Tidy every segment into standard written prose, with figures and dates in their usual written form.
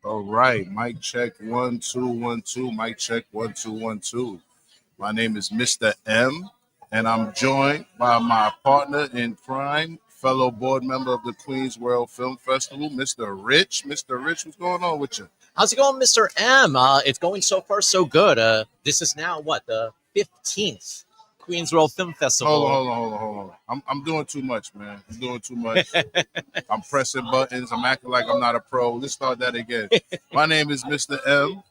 All right, mic check 1 2 1 2. Mic check 1 2 1 2. My name is Mr. M, and I'm joined by my partner in crime, fellow board member of the Queens World Film Festival, Mr. Rich. Mr. Rich, what's going on with you? How's it going, Mr. M? It's going so far so good. This is now the 15th Queens World Film Festival. Hold on. I'm doing too much, man. I'm doing too much. I'm pressing buttons. I'm acting like I'm not a pro. Let's start that again. My name is Mr. M,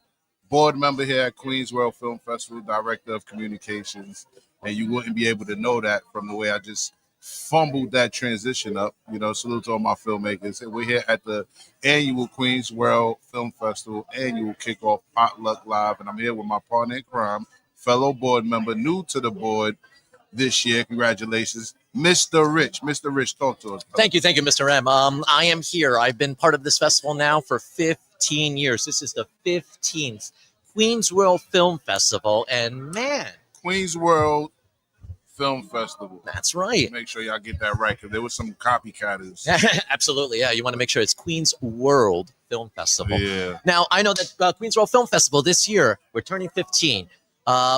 board member here at Queens World Film Festival, director of communications. And you wouldn't be able to know that from the way I just fumbled that transition up. Salute to all my filmmakers. And we're here at the annual Queens World Film Festival, annual kickoff Potluck Live. And I'm here with my partner in crime, fellow board member, new to the board this year. Congratulations, Mr. Rich. Mr. Rich, talk to us. Thank you, Mr. M. I am here. I've been part of this festival now for 15 years. This is the 15th Queens World Film Festival, and man, Queens World Film Festival. That's right. Make sure y'all get that right, because there was some copycatters. Absolutely, yeah. You want to make sure it's Queens World Film Festival. Yeah. Now, I know that Queens World Film Festival this year, we're turning 15.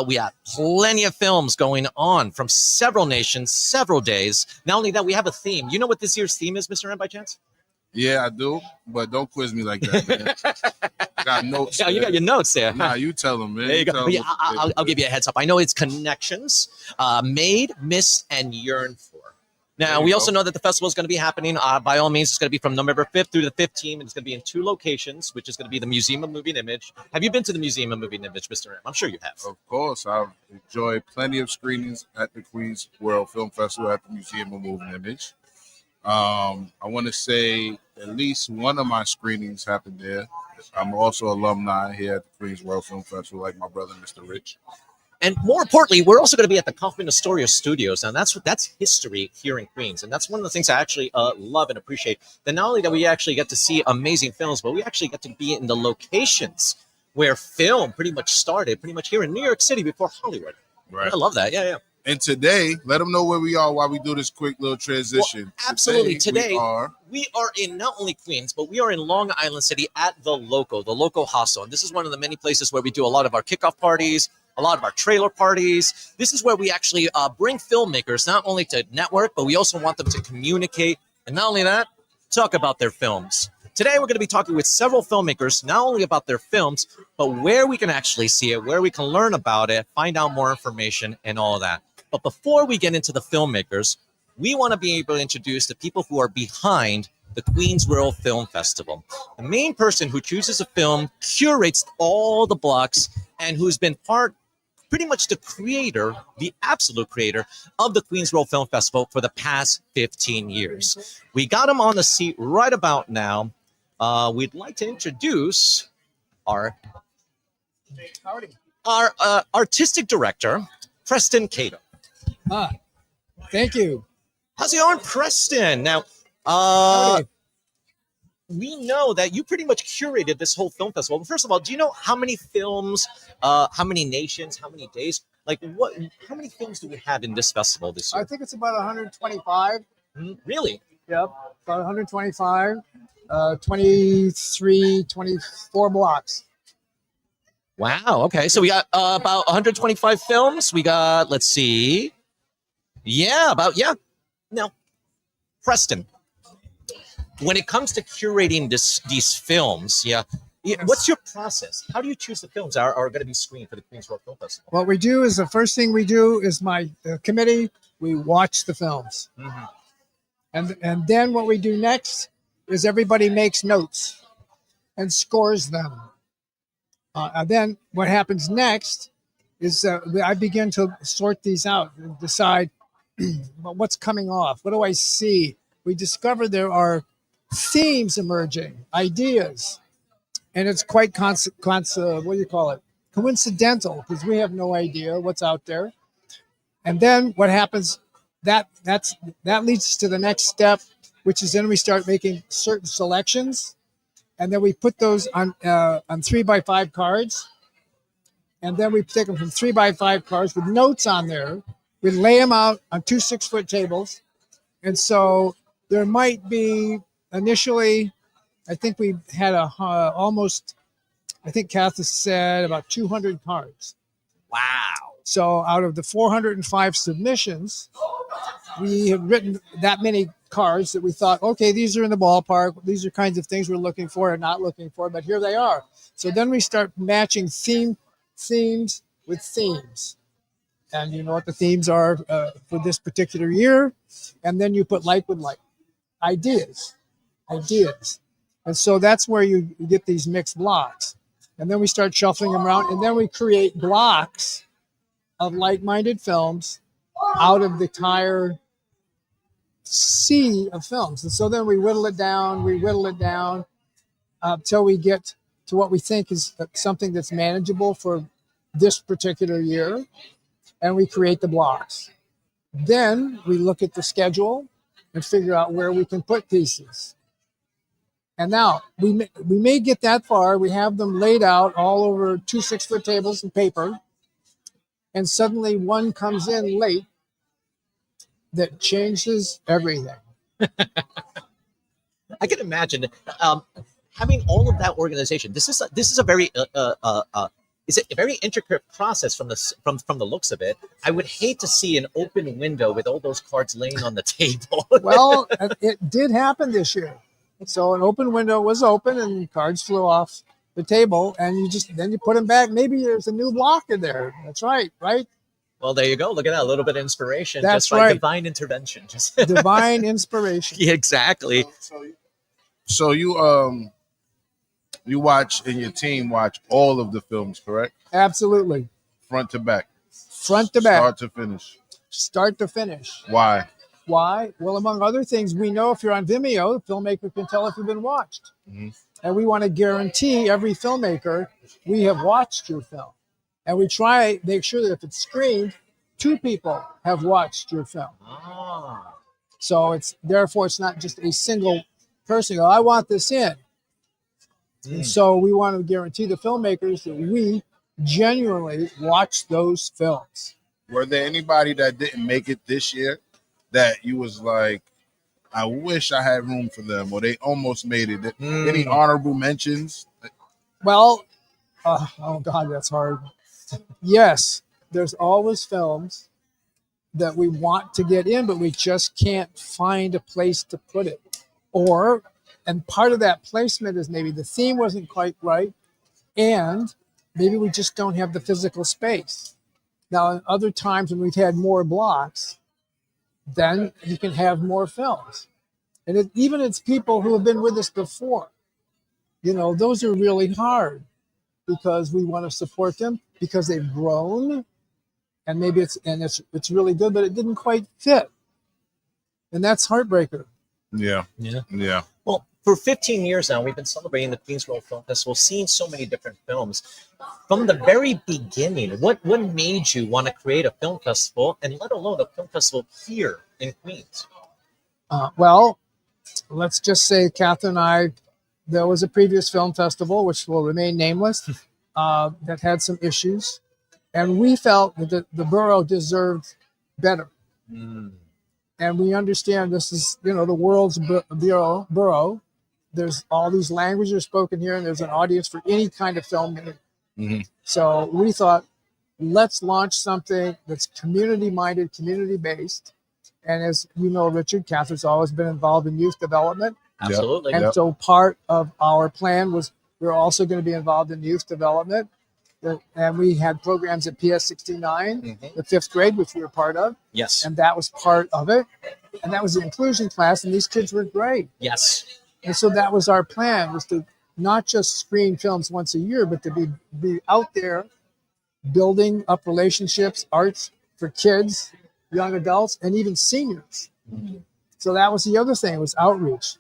We have plenty of films going on from several nations, several days. Not only that, we have a theme. You know what this year's theme is, Mr. M, by chance? Yeah, I do, but don't quiz me like that, man. I got notes. Yeah, you got your notes there. Nah, you tell them, man. There you go. Yeah, I'll give you a heads up. I know it's connections, made, missed, and yearned for. Now, we also know that the festival is going to be happening, by all means, it's going to be from November 5th through the 15th, and it's going to be in 2 locations, which is going to be the Museum of Moving Image. Have you been to the Museum of Moving Image, Mr. M? I'm sure you have. Of course. I've enjoyed plenty of screenings at the Queens World Film Festival at the Museum of Moving Image. I want to say at least one of my screenings happened there. I'm also alumni here at the Queens World Film Festival, like my brother, Mr. Rich. And more importantly, we're also going to be at the Kaufman Astoria Studios. And that's history here in Queens. And that's one of the things I actually love and appreciate. That not only that we actually get to see amazing films, but we actually get to be in the locations where film pretty much started, pretty much here in New York City before Hollywood. Right. I love that. Yeah. And today, let them know where we are while we do this quick little transition. Well, absolutely. Today we are in not only Queens, but we are in Long Island City at the Loco Hostel. And this is one of the many places where we do a lot of our kickoff parties, a lot of our trailer parties. This is where we actually bring filmmakers not only to network, but we also want them to communicate. And not only that, talk about their films. Today, we're going to be talking with several filmmakers, not only about their films, but where we can actually see it, where we can learn about it, find out more information, and all of that. But before we get into the filmmakers, we want to be able to introduce the people who are behind the Queens World Film Festival. The main person who chooses a film, curates all the blocks, and who's been pretty much the creator, the absolute creator of the Queens World Film Festival for the past 15 years. We got him on the seat right about now. We'd like to introduce our artistic director, Preston Cato. Thank you. How's it going, Preston? Now, we know that you pretty much curated this whole film festival. First of all, do you know how many films, how many nations, how many days? How many films do we have in this festival this year? I think it's about 125. Really? Yep, about 125, 23, 24 blocks. Wow. Okay. So we got about 125 films. We got, let's see. Yeah. Now, Preston, when it comes to curating these films, what's your process? How do you choose the films that are going to be screened for the Queens World Film Festival? What we do is the first thing we do is my committee, we watch the films. Mm-hmm. And then what we do next is everybody makes notes and scores them. And then what happens next is I begin to sort these out and decide what's coming off. What do I see? We discover there are themes emerging, ideas, and it's quite coincidental because we have no idea what's out there. And then what happens? That leads us to the next step, which is then we start making certain selections. And then we put those on 3x5 cards. And then we take them from 3x5 cards with notes on there. We lay them out on 2 6-foot tables. And so there might be initially, I think we had almost, I think Kathy said about 200 cards. Wow. So out of the 405 submissions, we have written that many cards that we thought, okay, these are in the ballpark. These are kinds of things we're looking for and not looking for, but here they are. So then we start matching themes with themes. And you know what the themes are for this particular year. And then you put like with like. Ideas. And so that's where you get these mixed blocks. And then we start shuffling them around, and then we create blocks of like-minded films out of the entire sea of films. And so then we whittle it down till we get to what we think is something that's manageable for this particular year, and we create the blocks. Then we look at the schedule and figure out where we can put pieces. And now we may get that far. We have them laid out all over 2 6-foot tables and paper. And suddenly one comes in late that changes everything. I can imagine having all of that organization. This is a very is a very intricate process from the looks of it. I would hate to see an open window with all those cards laying on the table. Well, it did happen this year. So an open window was open and cards flew off the table, and then you put them back. Maybe there's a new block in there. That's right. Well, there you go. Look at that. A little bit of inspiration. That's just by right. Divine intervention. Just Divine inspiration. Yeah, exactly. So you watch and your team watch all of the films, correct? Absolutely. Front to back. Front to back. Start to finish. Why? Well, among other things, we know if you're on Vimeo, the filmmaker can tell if you've been watched. Mm-hmm. And we want to guarantee every filmmaker we have watched your film. And we make sure that if it's screened, 2 people have watched your film. Ah. So therefore it's not just a single person go, I want this in. And so we want to guarantee the filmmakers that we genuinely watch those films. Were there anybody that didn't make it this year that you was like, I wish I had room for them, or they almost made it? Any honorable mentions? Well, oh God, that's hard. Yes, there's always films that we want to get in, but we just can't find a place to put it. And part of that placement is maybe the theme wasn't quite right, and maybe we just don't have the physical space. Now, in other times when we've had more blocks, then you can have more films. And even it's people who have been with us before. You know, those are really hard because we want to support them because they've grown, and maybe it's really good, but it didn't quite fit. And that's heartbreaker. Yeah. Well, for 15 years now, we've been celebrating the Queens World Film Festival, seeing so many different films. From the very beginning, what made you want to create a film festival, and let alone a film festival here in Queens? Well, let's just say Catherine and I, there was a previous film festival, which will remain nameless, that had some issues. And we felt that the borough deserved better. And we understand this is, the world's borough. There's all these languages spoken here, and there's an audience for any kind of film. Mm-hmm. So we thought, let's launch something that's community-minded, community-based. And as you know, Richard, Catherine's always been involved in youth development. Absolutely. And so part of our plan was we're also going to be involved in youth development. And we had programs at PS 69, the 5th grade, which we were part of. Yes. And that was part of it. And that was the inclusion class, and these kids were great. Yes. And so that was our plan, was to not just screen films once a year, but to be out there building up relationships, arts for kids, young adults, and even seniors. So that was the other thing, was outreach.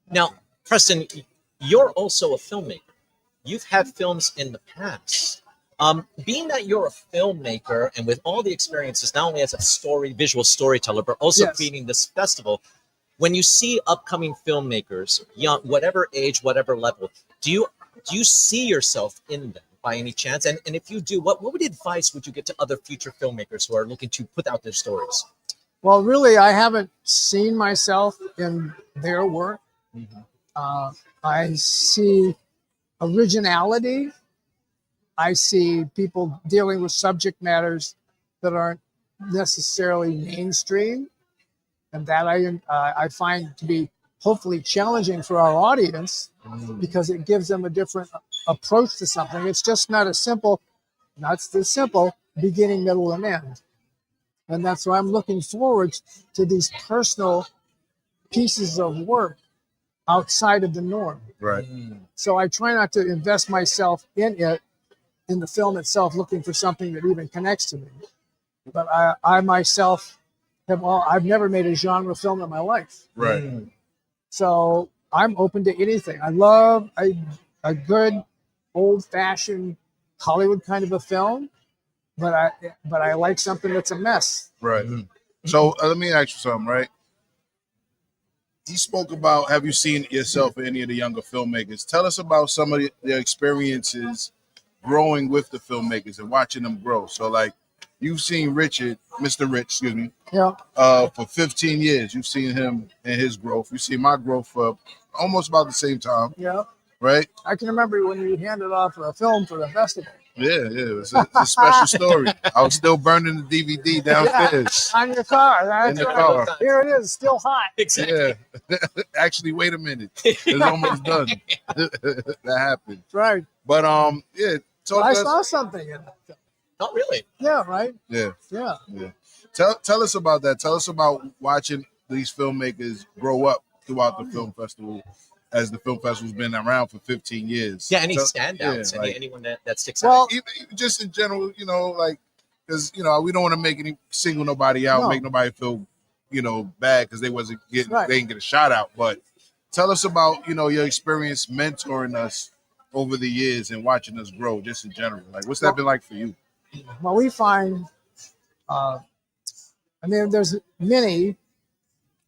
Now, Preston, you're also a filmmaker. You've had films in the past. Being that you're a filmmaker and with all the experiences, not only as a visual storyteller, but also creating this festival, when you see upcoming filmmakers, young, whatever age, whatever level, do you see yourself in them by any chance? And if you do, what advice would you get to other future filmmakers who are looking to put out their stories? Well, really, I haven't seen myself in their work. Mhm. I see originality. I see people dealing with subject matters that aren't necessarily mainstream, and that I find to be hopefully challenging for our audience because it gives them a different approach to something. It's just not a simple, not the simple beginning, middle, and end. And that's why I'm looking forward to these personal pieces of work outside of the norm. Right. So I try not to invest myself in it, in the film itself, looking for something that even connects to me. But I myself I've never made a genre film in my life. Right. So I'm open to anything. I love a good old fashioned Hollywood kind of a film, but I like something that's a mess. Right. So let me ask you something, right? You spoke about, have you seen yourself or any of the younger filmmakers? Tell us about some of their experiences growing with the filmmakers and watching them grow. So like you've seen Mr. Rich, excuse me, Yeah. for 15 years. You've seen him and his growth. You've seen my growth for almost about the same time, Yeah. right? I can remember when you handed off a film for the festival. Yeah. It's a special story. I was still burning the DVD downstairs. On your car. That's In the right. car. Here it is, still hot. Exactly. Yeah. Actually, wait a minute. It's almost done. That happened. Right. But yeah. Talk I to us. saw something in that film. Not really. Yeah, right? Yeah. Yeah. Tell us about that. Tell us about watching these filmmakers grow up throughout the film festival, as the film festival's been around for 15 years. Yeah, any standouts? yeah, like- Anyone that sticks Well, out? Even just in general, like, because we don't want to single nobody out, No. make nobody feel, bad because they Right. they didn't get a shout out. But tell us about your experience mentoring us over the years and watching us grow, just in general. Like, what's that been like for you? well, we find, there's many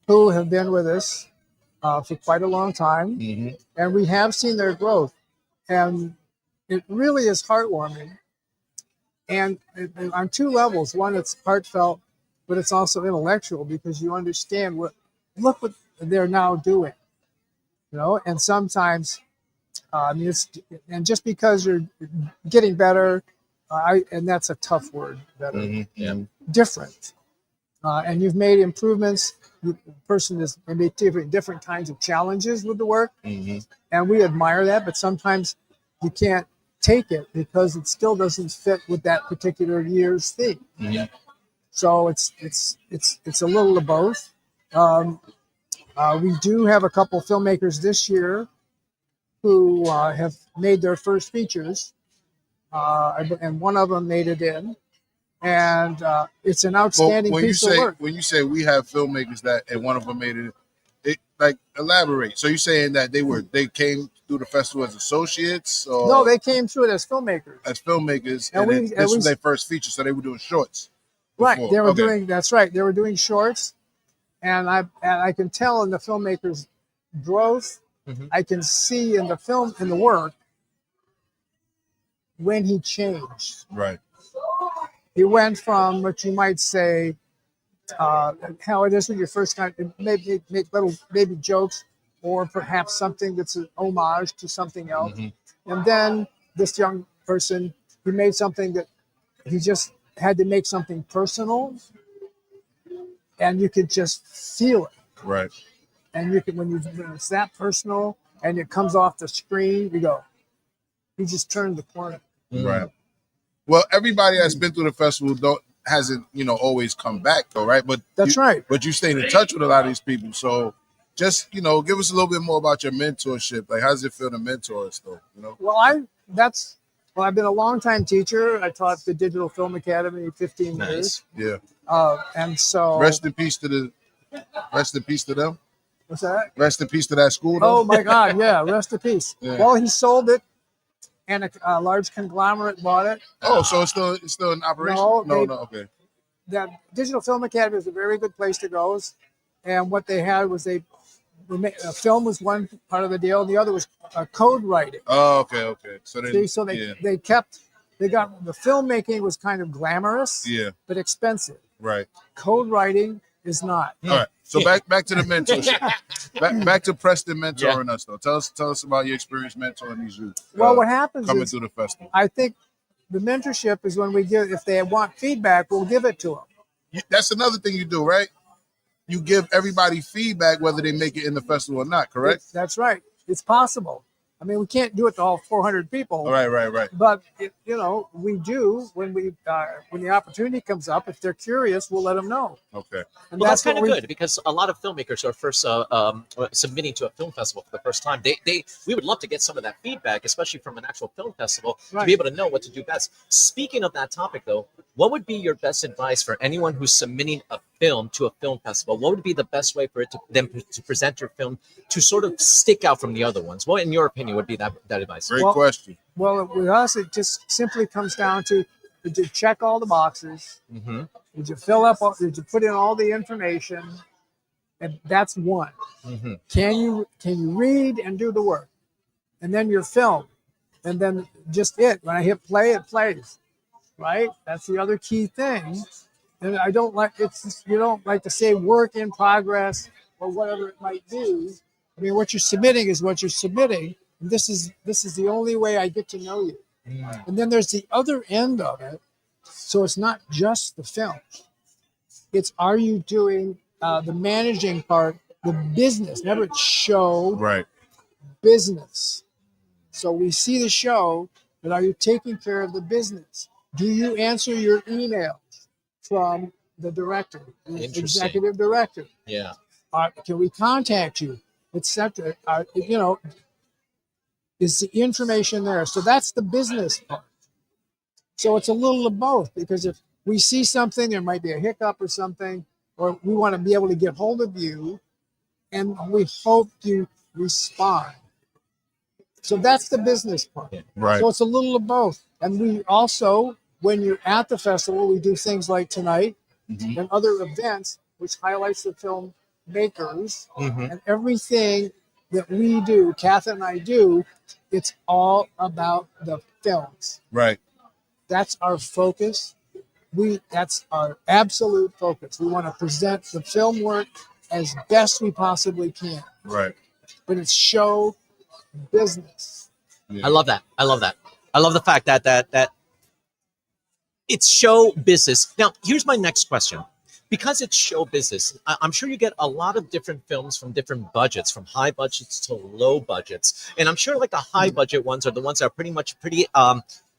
who have been with us for quite a long time, Mm-hmm. and we have seen their growth. And it really is heartwarming. And on two levels. One, it's heartfelt, but it's also intellectual because you understand look what they're now doing. And sometimes, and just because you're getting better, and that's a tough word, better, Mm-hmm. different, and you've made improvements. The person has made different kinds of challenges with the work, Mm-hmm. and we admire that. But sometimes you can't take it because it still doesn't fit with that particular year's theme. Mhm. So it's a little of both. We do have a couple filmmakers this year who have made their first features, and one of them made it in, and it's an outstanding piece of work. When you say we have filmmakers and one of them made it, like, elaborate. So you're saying that they came through the festival as associates? Or No, they came through it as filmmakers. as filmmakers, And and this was their first feature, so they were doing shorts. Right, before. they were Okay. doing. That's right, they were doing shorts, and I can tell in the filmmaker's growth. Mhm. I can see in the work when he changed. Right. He went from what you might say, how it is when you first kind of maybe make little baby jokes, or perhaps something that's an homage to something else. Mhm. And then this young person, he made something that he just had to make something personal, and you could just feel it. Right. And when it's that personal and it comes off the screen, you go, he just turned the corner. Right. Well, everybody that's been through the festival hasn't always come back though, right? But That's right. But you stayed in touch with a lot of these people, so just give us a little bit more about your mentorship. Like, how does it feel to mentor us though? Well, I've been a long-time teacher. I taught the Digital Film Academy 15 years. Yeah. And so Rest in peace to them. what's that? Rest in peace to that school. Though. Oh my God, yeah, rest in peace. Yeah. Well, he sold it, and a large conglomerate bought it. Oh, so it's still in operation? No, Okay. The Digital Film Academy is a very good place to go. And what they had was film was one part of the deal, and the other was code writing. Oh, okay. So they got the filmmaking was kind of glamorous, yeah, but expensive. right. Code writing is not. All right. So back to the mentorship. back to Preston mentoring us though. Tell us about your experience mentoring these youth. Well, what happens coming is, through the festival. I think the mentorship is when we give, if they want feedback, we'll give it to them. That's another thing you do, right? You give everybody feedback whether they make it in the festival or not, correct? That's right. It's possible. I mean, we can't do it to all 400 people. Right. But we do when the opportunity comes up. If they're curious, we'll let them know. Okay. And Well, that's kind of what good because a lot of filmmakers are first submitting to a film festival for the first time. We would love to get some of that feedback, especially from an actual film festival, to be able to know what to do best. Speaking of that topic, though, what would be your best advice for anyone who's submitting a film to a film festival? What would be the best way for them to present your film to sort of stick out from the other ones? What, in your opinion, would be that advice? Great question. Well, with us, it just simply comes down to, did you check all the boxes? Mm-hmm. Did you fill up? Did you put in all the information? And that's one. Mm-hmm. Can you read and do the work? And then your film, and then just when I hit play, it plays. Right? That's the other key thing. And I don't like you don't like to say work in progress or whatever it might be. I mean, what you're submitting is what you're submitting. And this is the only way I get to know you. Mm. And then there's the other end of it. So it's not just the film. It's, are you doing the managing part, the business? Remember, it's show, right? Business. So we see the show, but are you taking care of the business? Do you answer your emails from the director, the executive director? Yeah. Can we contact you, etc.? Is the information there? So that's the business part. So it's a little of both, because if we see something, there might be a hiccup or something, or we want to be able to get hold of you, and we hope you respond. So that's the business part. Right. So it's a little of both. And we also, when you're at the festival, we do things like tonight and other events, which highlights the filmmakers and everything that we do, Kath and I do, it's all about the films. Right. That's our focus. That's our absolute focus. We want to present the film work as best we possibly can. Right. But it's show business. Yeah. I love that. I love the fact that it's show business. Now, here's my next question. Because it's show business, I'm sure you get a lot of different films from different budgets, from high budgets to low budgets. And I'm sure like the high budget ones are the ones that are pretty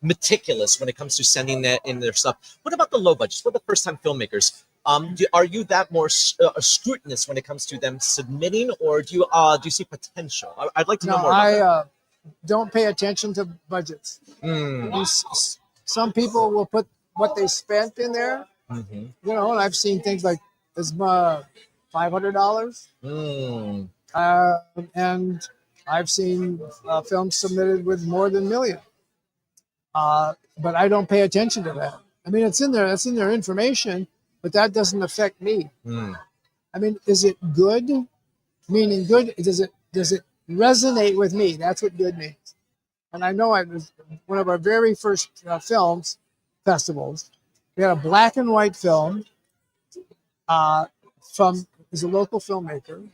meticulous when it comes to sending in their stuff. What about the low budgets? What are the first-time filmmakers? Are you that more scrutinous when it comes to them submitting, or do you see potential? I'd like to know more about that. I don't pay attention to budgets. Some people will put what they spent in there, and I've seen things like as $500, and I've seen films submitted with more than $1 million. But I don't pay attention to that. I mean, it's in there. That's in their information, but that doesn't affect me. I mean, is it good? Meaning good? Does it resonate with me? That's what good means. And I know it was one of our very first festivals. We had a black and white film from a local filmmaker,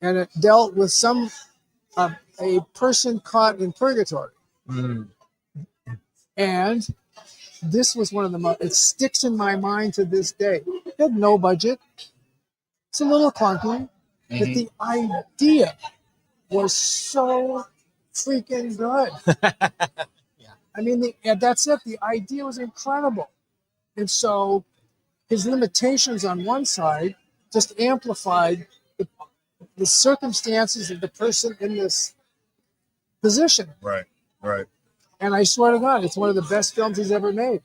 and it dealt with a person caught in purgatory. And this was one of the most, it sticks in my mind to this day. It had no budget. It's a little clunky, but the idea was so freaking good. I mean, that's it. The idea was incredible. And so his limitations on one side just amplified the circumstances of the person in this position. Right. And I swear to God, it's one of the best films he's ever made.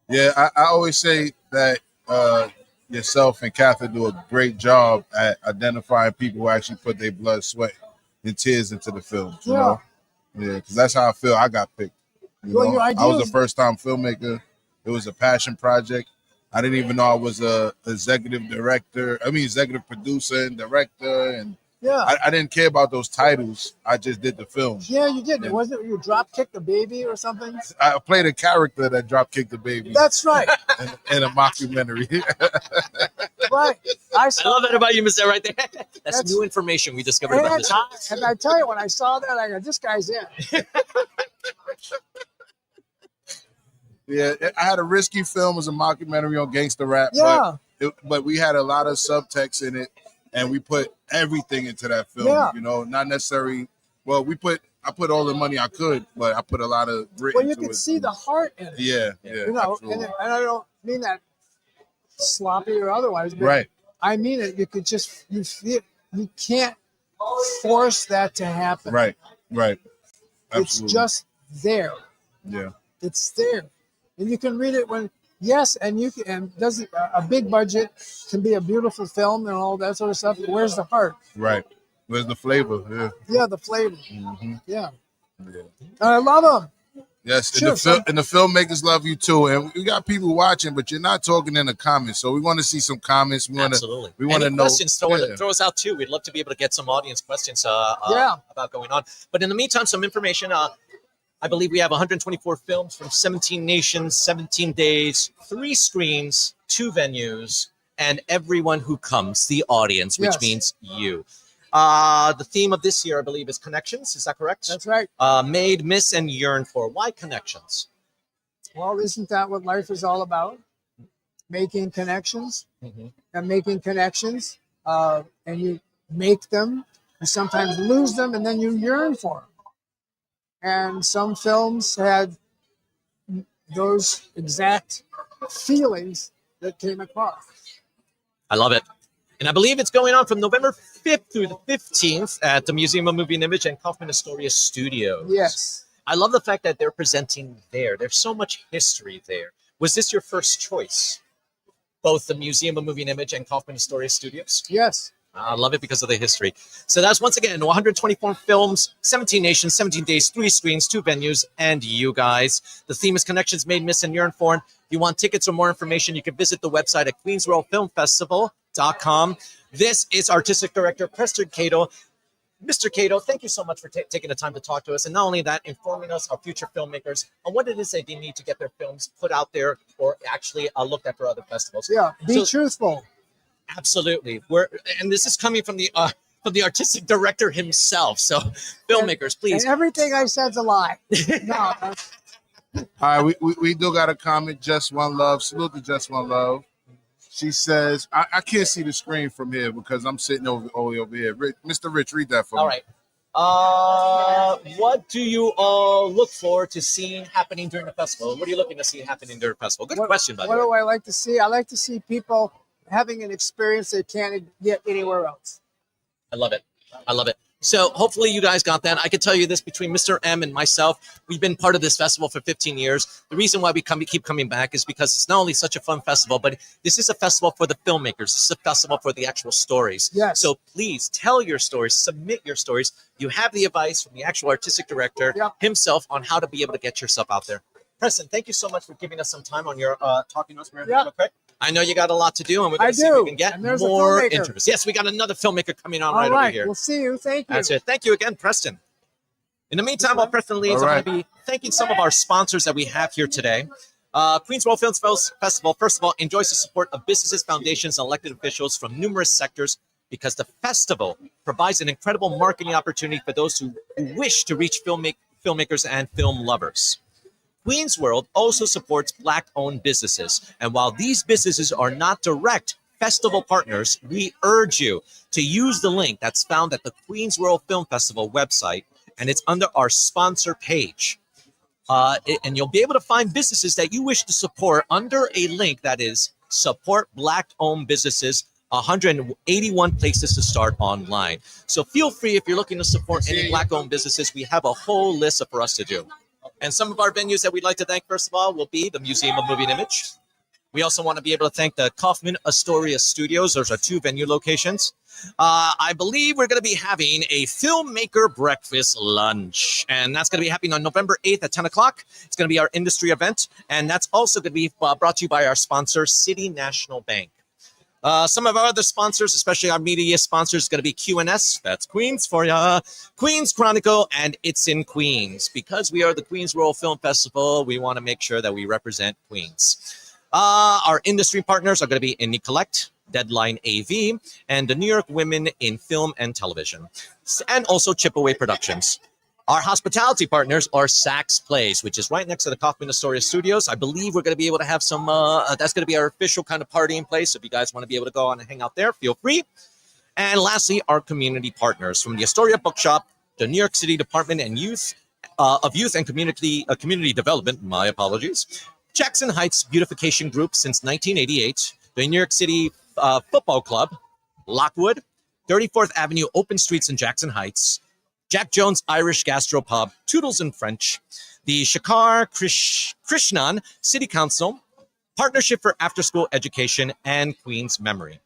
Yeah, I always say that yourself and Catherine do a great job at identifying people who actually put their blood, sweat, and tears into the film. You know? Yeah, because that's how I feel I got picked. I was a first-time filmmaker. It was a passion project. I didn't even know I was a executive producer and director, and Yeah. I didn't care about those titles. I just did the film. Yeah, you did. Yeah. Wasn't it you drop kicked a baby or something? I played a character that drop kicked the baby That's right. in a mockumentary. Right. I love that about you, Mr. Right there. That's new information we discovered about this. And I tell you, when I saw that, I go, this guy's in. Yeah, I had a risky film as a mockumentary on gangster rap. Yeah. But we had a lot of subtext in it, and we put everything into that film. Yeah. You know, not necessarily. Well, I put all the money I could, but I put a lot of grit Well, you into can it. see the heart in it. Yeah. You know, and I don't mean that sloppy or otherwise, but Right. I mean it. You could just you can't force that to happen. Right. Absolutely. It's just there. Yeah. It's there, and you can read it when and you can. And doesn't a big budget can be a beautiful film and all that sort of stuff. But where's the heart? Right. Where's the flavor? Yeah. Yeah, the flavor. Mm-hmm. Yeah, Yeah. I love them. Yes, Sure, and the filmmakers love you too. And we got people watching, but you're not talking in the comments. So we want to see some comments. Absolutely. We want to know. Questions, throw us out too. We'd love to be able to get some audience questions about going on. But in the meantime, some information. I believe we have 124 films from 17 nations, 17 days, 3 screens, 2 venues, and everyone who comes, the audience, which means you. The theme of this year, I believe, is connections. Is that correct? That's right. Made, miss, and yearn for. Why connections? Well, isn't that what life is all about? Making connections and making connections, and you make them, and sometimes lose them, and then you yearn for them. And some films had those exact feelings that came across. I love it. And I believe it's going on from November 5th through the 15th at the Museum of Movie and Image and Kaufman Astoria Studios. Yes. I love the fact that they're presenting there. There's so much history there. Was this your first choice? Both the Museum of Movie and Image and Kaufman Astoria Studios? Yes. I love it because of the history. So that's once again 124 films, 17 nations, 17 days, 3 screens, 2 venues, and you guys. The theme is Connections Made, Miss, and Yearn For. If you want tickets or more information, you can visit the website at queensworldfilmfestival.com. This is Artistic Director Preston Cato. Mr. Cato, thank you so much for taking the time to talk to us. And not only that, informing us, our future filmmakers, on what it is that they need to get their films put out there or actually looked at for other festivals. Yeah, be truthful. Absolutely. And this is coming from the artistic director himself. So, filmmakers, please. And everything I said's a lie. No. All right, we do got a comment. Just One Love. Salute to Just One Love. She says, I can't see the screen from here because I'm sitting over here. Mr. Rich, read that for me. All right. What do you all look forward to seeing happening during the festival? What are you looking to see happening during the festival? Good question, by the way. What do I like to see? I like to see people having an experience they can't get anywhere else. I love it. I love it. So hopefully you guys got that. I can tell you this, between Mr. M and myself, we've been part of this festival for 15 years. The reason why we keep coming back is because it's not only such a fun festival, but this is a festival for the filmmakers. This is a festival for the actual stories. Yes. So please tell your stories, submit your stories. You have the advice from the actual artistic director himself on how to be able to get yourself out there. Preston, thank you so much for giving us some time on your talking to us real quick. I know you got a lot to do, and we're going to see if we can get more interviews. Yes, we got another filmmaker coming on right over here. We'll see you. Thank you. That's it. Thank you again, Preston. In the meantime, while Preston leaves, I'm going to be thanking some of our sponsors that we have here today. Queens World Film Festival, first of all, enjoys the support of businesses, foundations, and elected officials from numerous sectors because the festival provides an incredible marketing opportunity for those who wish to reach filmmakers and film lovers. Queens World also supports Black-owned businesses. And while these businesses are not direct festival partners, we urge you to use the link that's found at the Queens World Film Festival website, and it's under our sponsor page. And you'll be able to find businesses that you wish to support under a link that is Support Black-Owned Businesses, 181 places to start online. So feel free, if you're looking to support any Black-owned businesses, we have a whole list for us to do. And some of our venues that we'd like to thank, first of all, will be the Museum of Movie and Image. We also want to be able to thank the Kaufman Astoria Studios. Those are 2 venue locations. I believe we're going to be having a filmmaker breakfast lunch, and that's going to be happening on November 8th at 10 o'clock. It's going to be our industry event, and that's also going to be brought to you by our sponsor, City National Bank. Some of our other sponsors, especially our media sponsors, is going to be QNS. That's Queens for ya. Queens Chronicle, and It's in Queens. Because we are the Queens World Film Festival, we want to make sure that we represent Queens. Our industry partners are going to be Indie Collect, Deadline AV, and the New York Women in Film and Television, and also Chipaway Productions. Our hospitality partners are Saks Place, which is right next to the Kaufman Astoria Studios. I believe we're going to be able to have some, that's going to be our official kind of partying place. So if you guys want to be able to go on and hang out there, feel free. And lastly, our community partners from the Astoria Bookshop, the New York City Department and Youth and Community Development, my apologies, Jackson Heights Beautification Group since 1988, the New York City Football Club, Lockwood, 34th Avenue Open Streets in Jackson Heights, Jack Jones Irish Gastropub, Toodles in French, the Shakar Krishnan City Council, Partnership for After School Education, and Queen's Memory.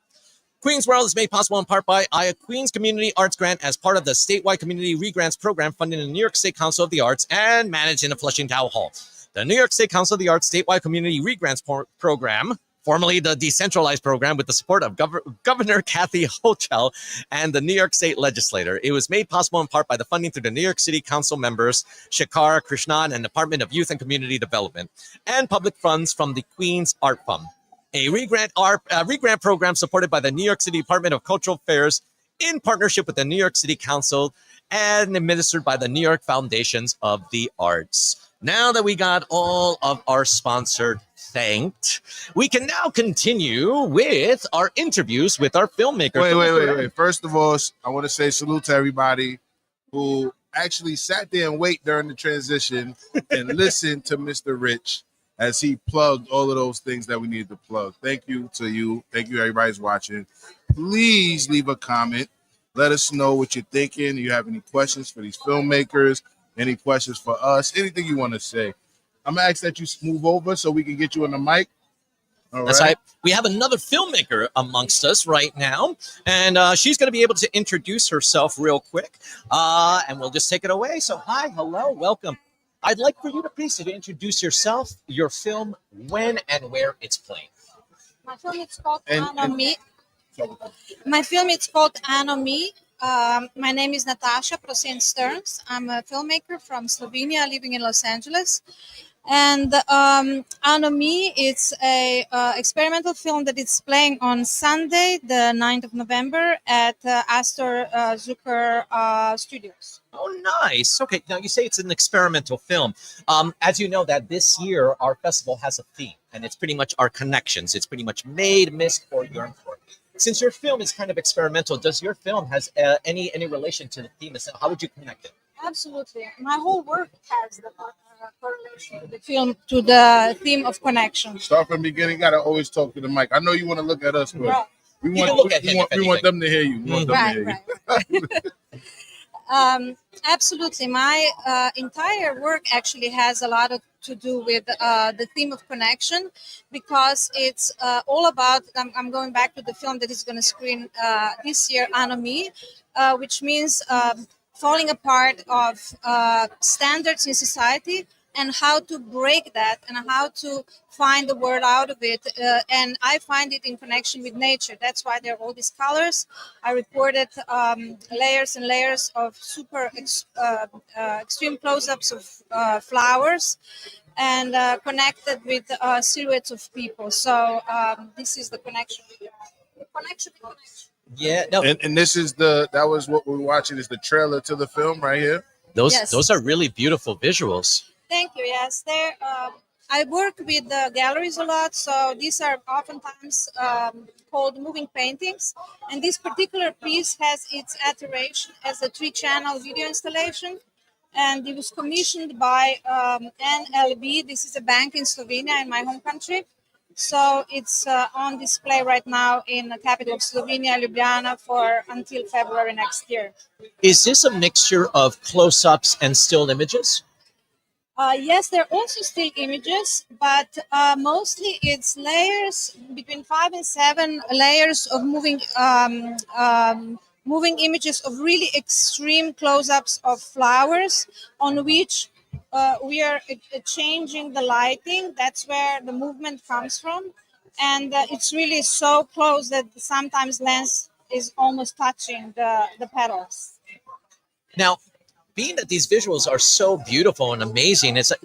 Queens World is made possible in part by a Queens Community Arts Grant as part of the statewide Community Regrants Program funded in the New York State Council of the Arts and managed in the Flushing Town Hall. The New York State Council of the Arts statewide Community Regrants Program, formerly the decentralized program, with the support of Governor Kathy Hochul and the New York State Legislature. It was made possible in part by the funding through the New York City Council members, Shakar Krishnan and Department of Youth and Community Development, and public funds from the Queens Art Fund, a regrant program supported by the New York City Department of Cultural Affairs in partnership with the New York City Council and administered by the New York Foundations of the Arts. Now that we got all of our sponsors thanked, we can now continue with our interviews with our filmmakers. Wait. First of all, I want to say salute to everybody who actually sat there and wait during the transition and listened to Mr. Rich as he plugged all of those things that we needed to plug. Thank you to you. Thank you, everybody who's watching. Please leave a comment. Let us know what you're thinking. Do you have any questions for these filmmakers? Any questions for us? Anything you want to say? I'm going to ask that you move over so we can get you on the mic. All That's right. right. We have another filmmaker amongst us right now, and she's going to be able to introduce herself real quick, and we'll just take it away. So hi, hello, welcome. I'd like for you to please introduce yourself, your film, when and where it's playing. My film is called And- Anomy. My film is called Anomy. My name is Natasha Prosen Stearns. I'm a filmmaker from Slovenia living in Los Angeles. And Anomy is a experimental film that is playing on Sunday, the 9th of November at Astor Zucker Studios. Oh, nice. Okay, now you say it's an experimental film. As you know, that this year our festival has a theme, and it's pretty much our connections. It's pretty much made, missed, or yearned for. Since your film is kind of experimental, does your film has any relation to the theme? How would you connect it? Absolutely. My whole work has the correlation to the film, to the theme of connection. Start from the beginning. Got to always talk to the mic. I know you want to look at us, but Right. we You can look at him, we if want anything. them to hear you. We want them to hear you. Absolutely. My entire work actually has a lot to do with the theme of connection, because it's all about, I'm going back to the film that is going to screen this year, Anomy, which means falling apart of standards in society and how to break that and how to find the word out of it. And I find it in connection with nature. That's why there are all these colors. I recorded layers and layers of super extreme close-ups of flowers and connected with silhouettes of people. So this is the connection. Connection. Yeah, no, And this is that was what we're watching, is the trailer to the film right here. Yes. those are really beautiful visuals. Thank you. Yes, there. I work with the galleries a lot, so these are oftentimes called moving paintings. And this particular piece has its iteration as a 3-channel video installation, and it was commissioned by NLB. This is a bank in Slovenia, in my home country. So it's on display right now in the capital of Slovenia, Ljubljana, for until February next year. Is this a mixture of close-ups and still images? Yes, there are also still images, but mostly it's layers, between 5 and 7 layers of moving images of really extreme close-ups of flowers, on which we are changing the lighting. That's where the movement comes from. and it's really so close that sometimes lens is almost touching the pedals. Now, being that these visuals are so beautiful and amazing, it's like,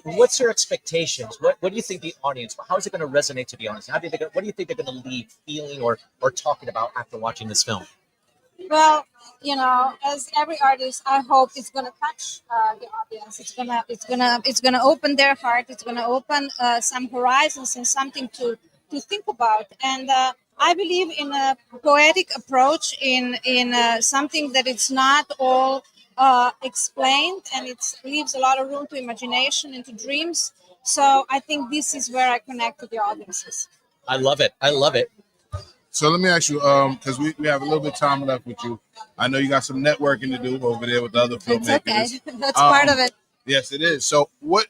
what's your expectations? What do you think the audience? How is it going to resonate to the audience? What do you think they're going to leave feeling or talking about after watching this film? Well, as every artist, I hope it's gonna touch the audience. It's gonna open their heart. It's gonna open some horizons and something to think about. And I believe in a poetic approach, in something that it's not all explained, and it leaves a lot of room to imagination and to dreams. So I think this is where I connect to the audiences. I love it. I love it. So let me ask you, because we have a little bit of time left with you. I know you got some networking to do over there with the other filmmakers. It's okay. That's part of it. Yes, it is. So why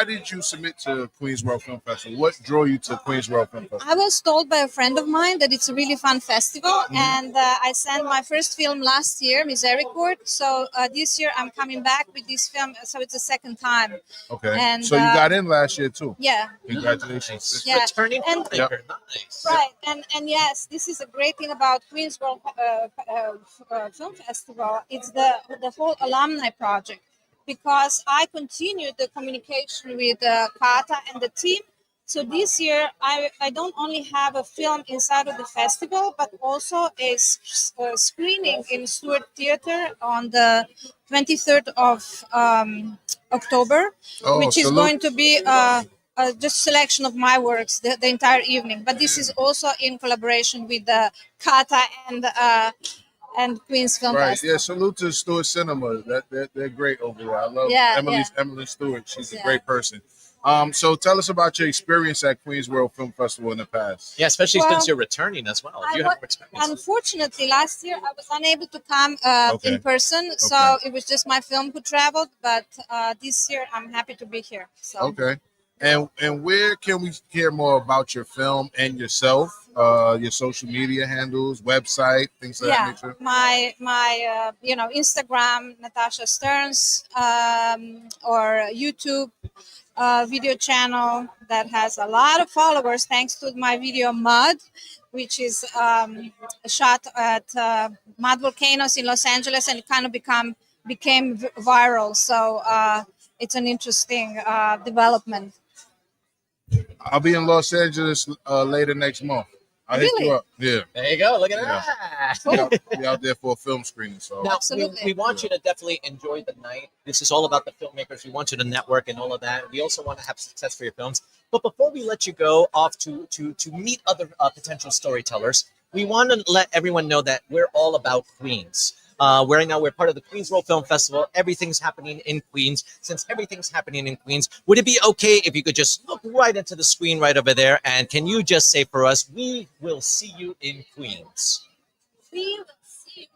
did you submit to Queens World Film Festival? What drew you to Queens World Film Festival? I was told by a friend of mine that it's a really fun festival, and I sent my first film last year, Misericord. So this year I'm coming back with this film, so it's the second time. Okay. And so you got in last year too. Yeah. Congratulations. Yeah. Returning And- filmmaker. Nice. Right, and yes, this is a great thing about Queens World Film Festival. It's the whole alumni project, because I continued the communication with Kata and the team. So this year, I don't only have a film inside of the festival, but also a screening in Stewart Theatre on the 23rd of October, which is going to be just selection of my works the entire evening. But this is also in collaboration with Kata and Queens Film Right. Festival. Yeah. Salute to Stewart Cinema. They're great over there. I love Emily Stewart. She's a great person. So tell us about your experience at Queens World Film Festival in the past. Yeah, especially since you're returning as well. You have experience. Unfortunately, last year I was unable to come Okay. in person, so Okay. it was just my film who traveled. But this year I'm happy to be here. So. Okay. And where can we hear more about your film and yourself? Your social media handles, website, things of that nature. my Instagram, Natasha Stearns, or YouTube video channel that has a lot of followers thanks to my video Mud, which is shot at mud volcanoes in Los Angeles, and it kind of became viral. So it's an interesting development. I'll be in Los Angeles later next month. I'll hit Really? you up. Yeah. There you go. Look at Yeah. that. Be out there for a film screening. So Now, Absolutely. we want you to definitely enjoy the night. This is all about the filmmakers. We want you to network and all of that. We also want to have success for your films. But before we let you go off to meet other potential storytellers, we want to let everyone know that we're all about Queens. Right now, we're part of the Queens World Film Festival. Everything's happening in Queens. Since everything's happening in Queens, would it be okay if you could just look right into the screen right over there? And can you just say for us, we will see you in Queens? We will see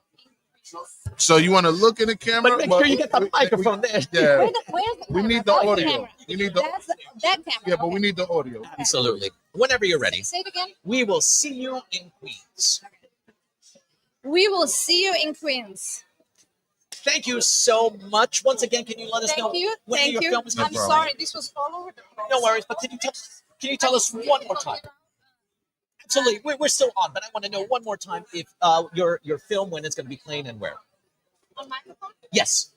you. So you want to look in the camera? But make sure you get the microphone there. Yeah. Where's the We camera? need the That's audio. camera. We need the That's that camera. yeah, but we Okay. need the audio. Absolutely. Whenever you're ready. Say it again. We will see you in Queens. We will see you in Queens. Thank you so much. Once again, can you let us know Thank you. when Thank your you. film is No I'm problem. sorry, this was all over the place. No worries, but can you tell us one more time? Absolutely. We're still on, but I want to know one more time if your film, when it's going to be playing and where. On microphone? Yes.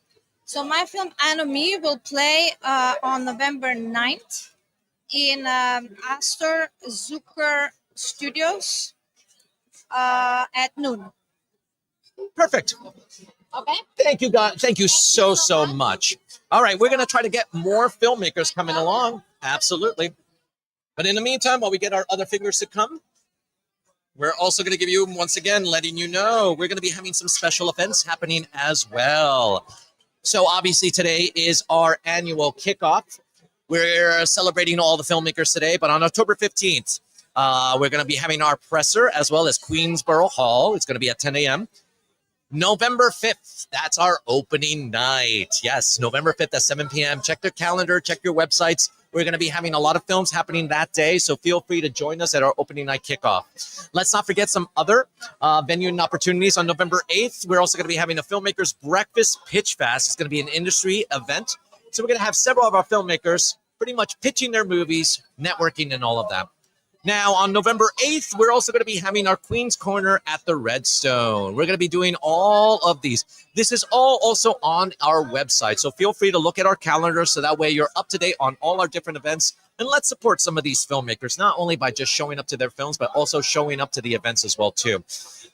So my film Anomy will play on November 9th in Astor Zucker Studios at noon. Perfect. Okay? Thank you, guys. Thank you so much. All right, we're going to try to get more filmmakers coming along. Absolutely. But in the meantime, while we get our other fingers to come, we're also going to give you, once again, letting you know, we're going to be having some special events happening as well. So obviously today is our annual kickoff. We're celebrating all the filmmakers today, but on October 15th, we're going to be having our presser as well as Queensboro Hall. It's going to be at 10 a.m. November 5th, that's our opening night. Yes, November 5th at 7 p.m. Check their calendar, check your websites. We're going to be having a lot of films happening that day, so feel free to join us at our opening night kickoff. Let's not forget some other venue and opportunities. On November 8th, we're also going to be having a Filmmakers Breakfast Pitch Fest. It's going to be an industry event. So we're going to have several of our filmmakers pretty much pitching their movies, networking, and all of that. Now, on November 8th, we're also going to be having our Queen's Corner at the Redstone. We're going to be doing all of these. This is all also on our website, so feel free to look at our calendar so that way you're up to date on all our different events. And let's support some of these filmmakers, not only by just showing up to their films, but also showing up to the events as well, too.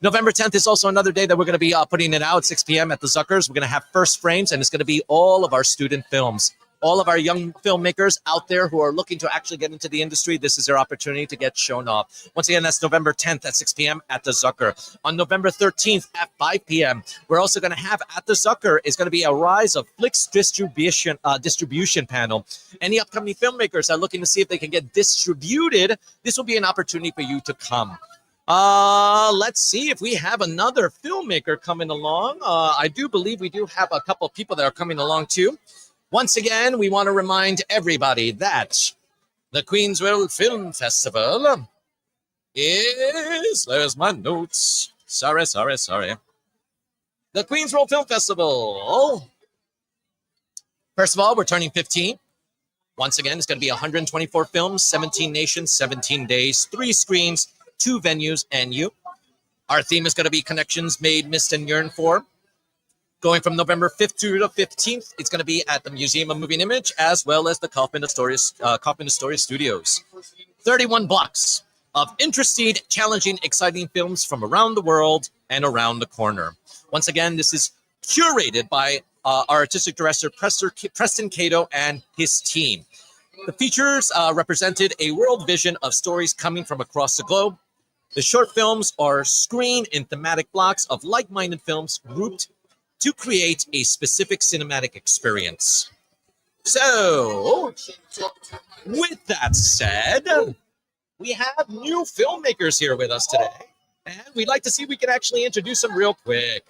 November 10th is also another day that we're going to be putting it out at 6 p.m. at the Zuckers. We're going to have first frames, and it's going to be all of our student films. All of our young filmmakers out there who are looking to actually get into the industry, this is their opportunity to get shown off. Once again, that's November 10th at 6 p.m. at the Zucker. On November 13th at 5 p.m., we're also going to have at the Zucker is going to be a Rise of Flicks distribution panel. Any upcoming filmmakers are looking to see if they can get distributed. This will be an opportunity for you to come. Let's see if we have another filmmaker coming along. I do believe we do have a couple of people that are coming along too. Once again, we want to remind everybody that the Queensville Film Festival is... There's my notes. Sorry. The Queensville Film Festival. First of all, we're turning 15. Once again, it's going to be 124 films, 17 nations, 17 days, 3 screens, 2 venues, and you. Our theme is going to be Connections Made, Missed, and Yearned For. Going from November 5th to the 15th, it's going to be at the Museum of Moving Image, as well as the Kaufman Astoria Studios. 31 blocks of interesting, challenging, exciting films from around the world and around the corner. Once again, this is curated by our artistic director, Preston Cato, and his team. The features represented a world vision of stories coming from across the globe. The short films are screened in thematic blocks of like-minded films grouped to create a specific cinematic experience. So, with that said, we have new filmmakers here with us today, and we'd like to see if we can actually introduce them real quick.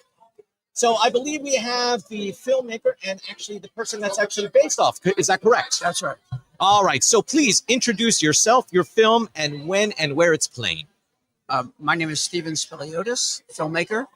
So I believe we have the filmmaker and actually the person that's actually based off. Is that correct? That's right. All right. So please introduce yourself, your film, and when and where it's playing. My name is Steven Spiliotis, filmmaker,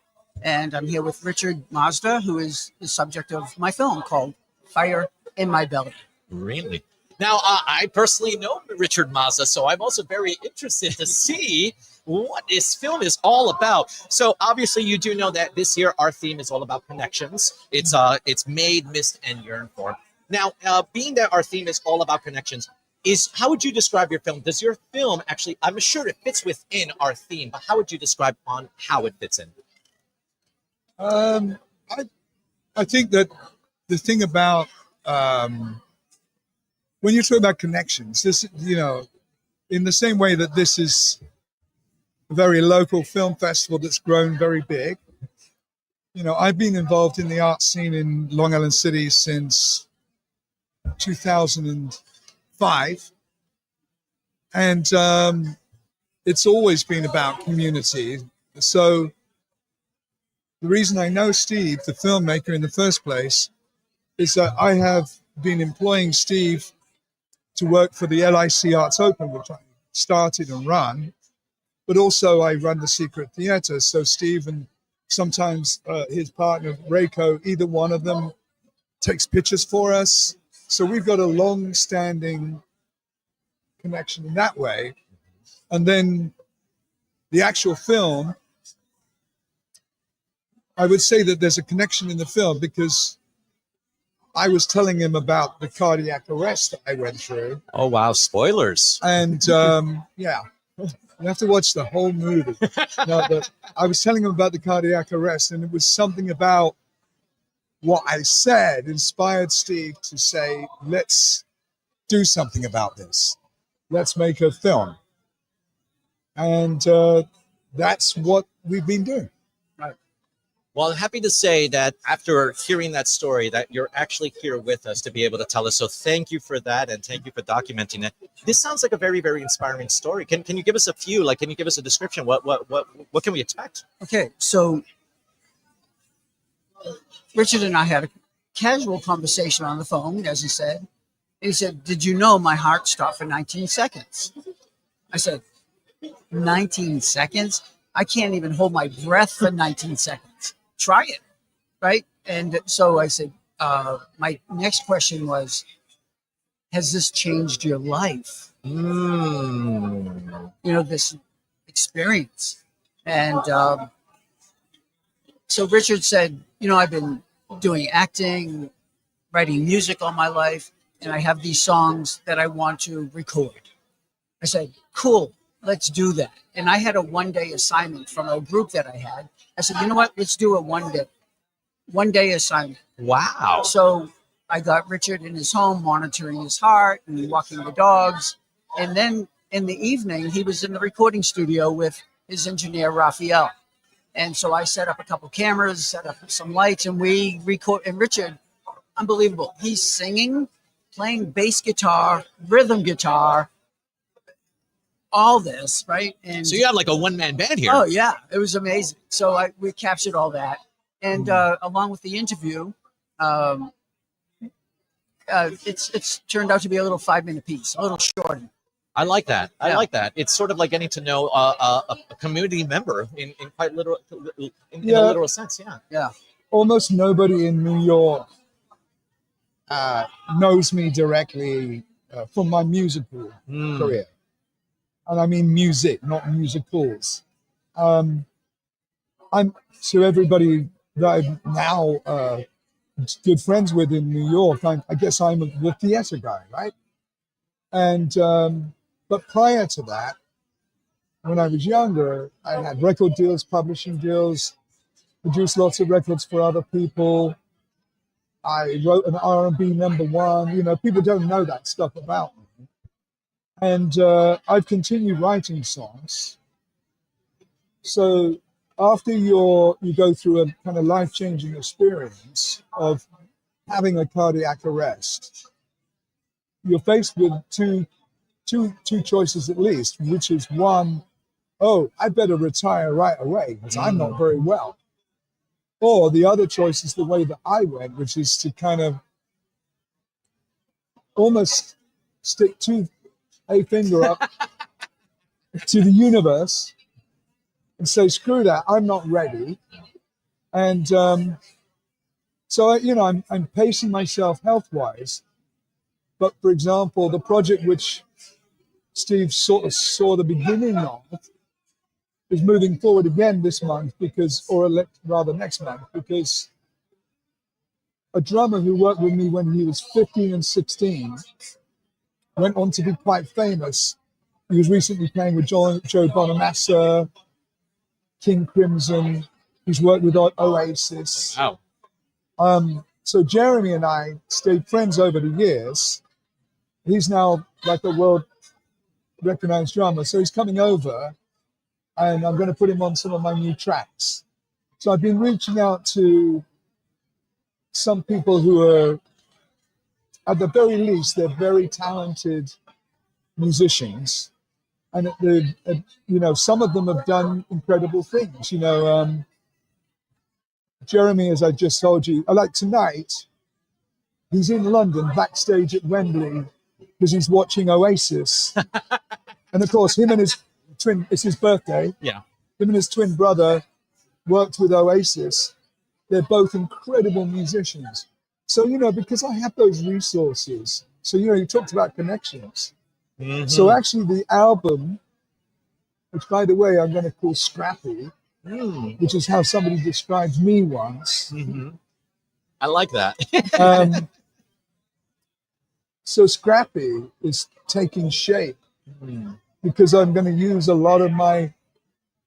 and I'm here with Richard Mazda, who is the subject of my film called Fire in My Belly. Really? Now, I personally know Richard Mazda, so I'm also very interested to see what this film is all about. So obviously you do know that this year our theme is all about connections. It's made, missed, and yearned for. Now, being that our theme is all about connections, how would you describe your film? Does your film actually, I'm sure it fits within our theme, but how would you describe on how it fits in? I think that the thing about when you talk about connections, this, in the same way that this is a very local film festival that's grown very big, I've been involved in the art scene in Long Island City since 2005, and it's always been about community. So the reason I know Steve, the filmmaker, in the first place, is that I have been employing Steve to work for the LIC Arts Open, which I started and run, but also I run the Secret Theatre. So Steve and sometimes his partner, Reiko, either one of them takes pictures for us. So we've got a long-standing connection in that way. And then the actual film, I would say that there's a connection in the film because I was telling him about the cardiac arrest that I went through. Oh, wow. Spoilers. And yeah, you have to watch the whole movie. But I was telling him about the cardiac arrest, and it was something about what I said inspired Steve to say, let's do something about this. Let's make a film. And that's what we've been doing. Well, I'm happy to say that after hearing that story, that you're actually here with us to be able to tell us. So thank you for that, and thank you for documenting it. This sounds like a very, very inspiring story. Can you give us a few? Can you give us a description? What can we expect? Okay, so Richard and I had a casual conversation on the phone, as he said. He said, "Did you know my heart stopped for 19 seconds?" I said, 19 seconds? I can't even hold my breath for 19 seconds. Try it, right? And so I said, my next question was, has this changed your life? You know, this experience. And so Richard said, you know, I've been doing acting, writing music all my life, and I have these songs that I want to record. I said, cool, let's do that. And I had a 1-day assignment from a group that I had. I said, you know what, let's do it 1 day assignment. Wow. So I got Richard in his home monitoring his heart and walking the dogs. And then in the evening, he was in the recording studio with his engineer, Raphael. And so I set up a couple cameras, set up some lights, and we record. And Richard, unbelievable. He's singing, playing bass guitar, rhythm guitar, all this, right? And So you have like a one-man band here. oh yeah, it was amazing. So we captured all that, and along with the interview, it's turned out to be a little 5-minute piece, a little short. I like that. I Yeah. like that. It's sort of like getting to know a community member in quite literal, in a Yeah. literal sense. Yeah. Yeah, Almost nobody in New York knows me directly from my musical career. And I mean music, not musicals. I'm to everybody that I'm now good friends with in New York. I guess I'm the theater guy, right? And but prior to that, when I was younger, I had record deals, publishing deals, produced lots of records for other people. I wrote an R&B #1. You know, people don't know that stuff about me. And I've continued writing songs. So after you go through a kind of life-changing experience of having a cardiac arrest, you're faced with two choices at least, which is one, oh, I better retire right away because I'm not very well. Or the other choice is the way that I went, which is to kind of almost stick a finger up to the universe and say, screw that, I'm not ready. And so, I'm pacing myself health-wise. But for example, the project which Steve sort of saw the beginning of is moving forward again this month rather next month, because a drummer who worked with me when he was 15 and 16 went on to be quite famous. He was recently playing with Joe Bonamassa, King Crimson. He's worked with Oasis. Wow. So Jeremy and I stayed friends over the years. He's now like a world recognized drummer. So he's coming over and I'm going to put him on some of my new tracks. So I've been reaching out to some people who are, at the very least, they're very talented musicians. And some of them have done incredible things. Jeremy, as I just told you, like tonight, he's in London backstage at Wembley because he's watching Oasis. And of course, it's his birthday. Yeah. Him and his twin brother worked with Oasis. They're both incredible musicians. So, because I have those resources, so, you talked about connections. Mm-hmm. So actually the album, which by the way, I'm going to call Scrappy, which is how somebody described me once. Mm-hmm. I like that. So Scrappy is taking shape because I'm going to use a lot of my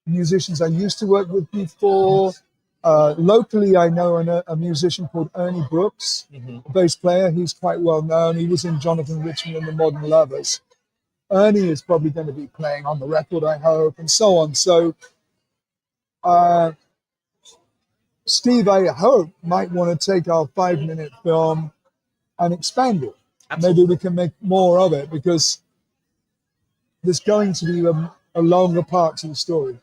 musicians I used to work with before. Locally, I know a musician called Ernie Brooks, a bass player. He's quite well known. He was in Jonathan Richman and the Modern Lovers. Ernie is probably going to be playing on the record, I hope, and so on. So Steve, I hope, might want to take our 5-minute film and expand it. Absolutely. Maybe we can make more of it because there's going to be a longer part to the story.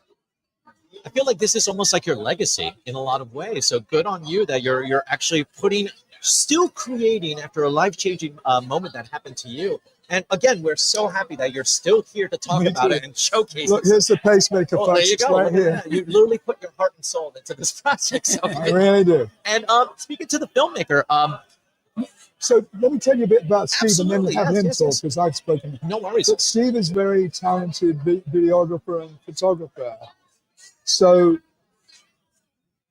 I feel like this is almost like your legacy in a lot of ways. So good on you that you're actually still creating after a life-changing moment that happened to you. And again, we're so happy that you're still here to talk about it and showcase Look, it. here's the pacemaker. Oh, there you go. Right here. You literally put your heart and soul into this project. So I really do. And speaking to the filmmaker, So let me tell you a bit about Steve and Absolutely, then have yes, him yes, talk, yes. because I've spoken. No worries. But Steve is very talented videographer and photographer. So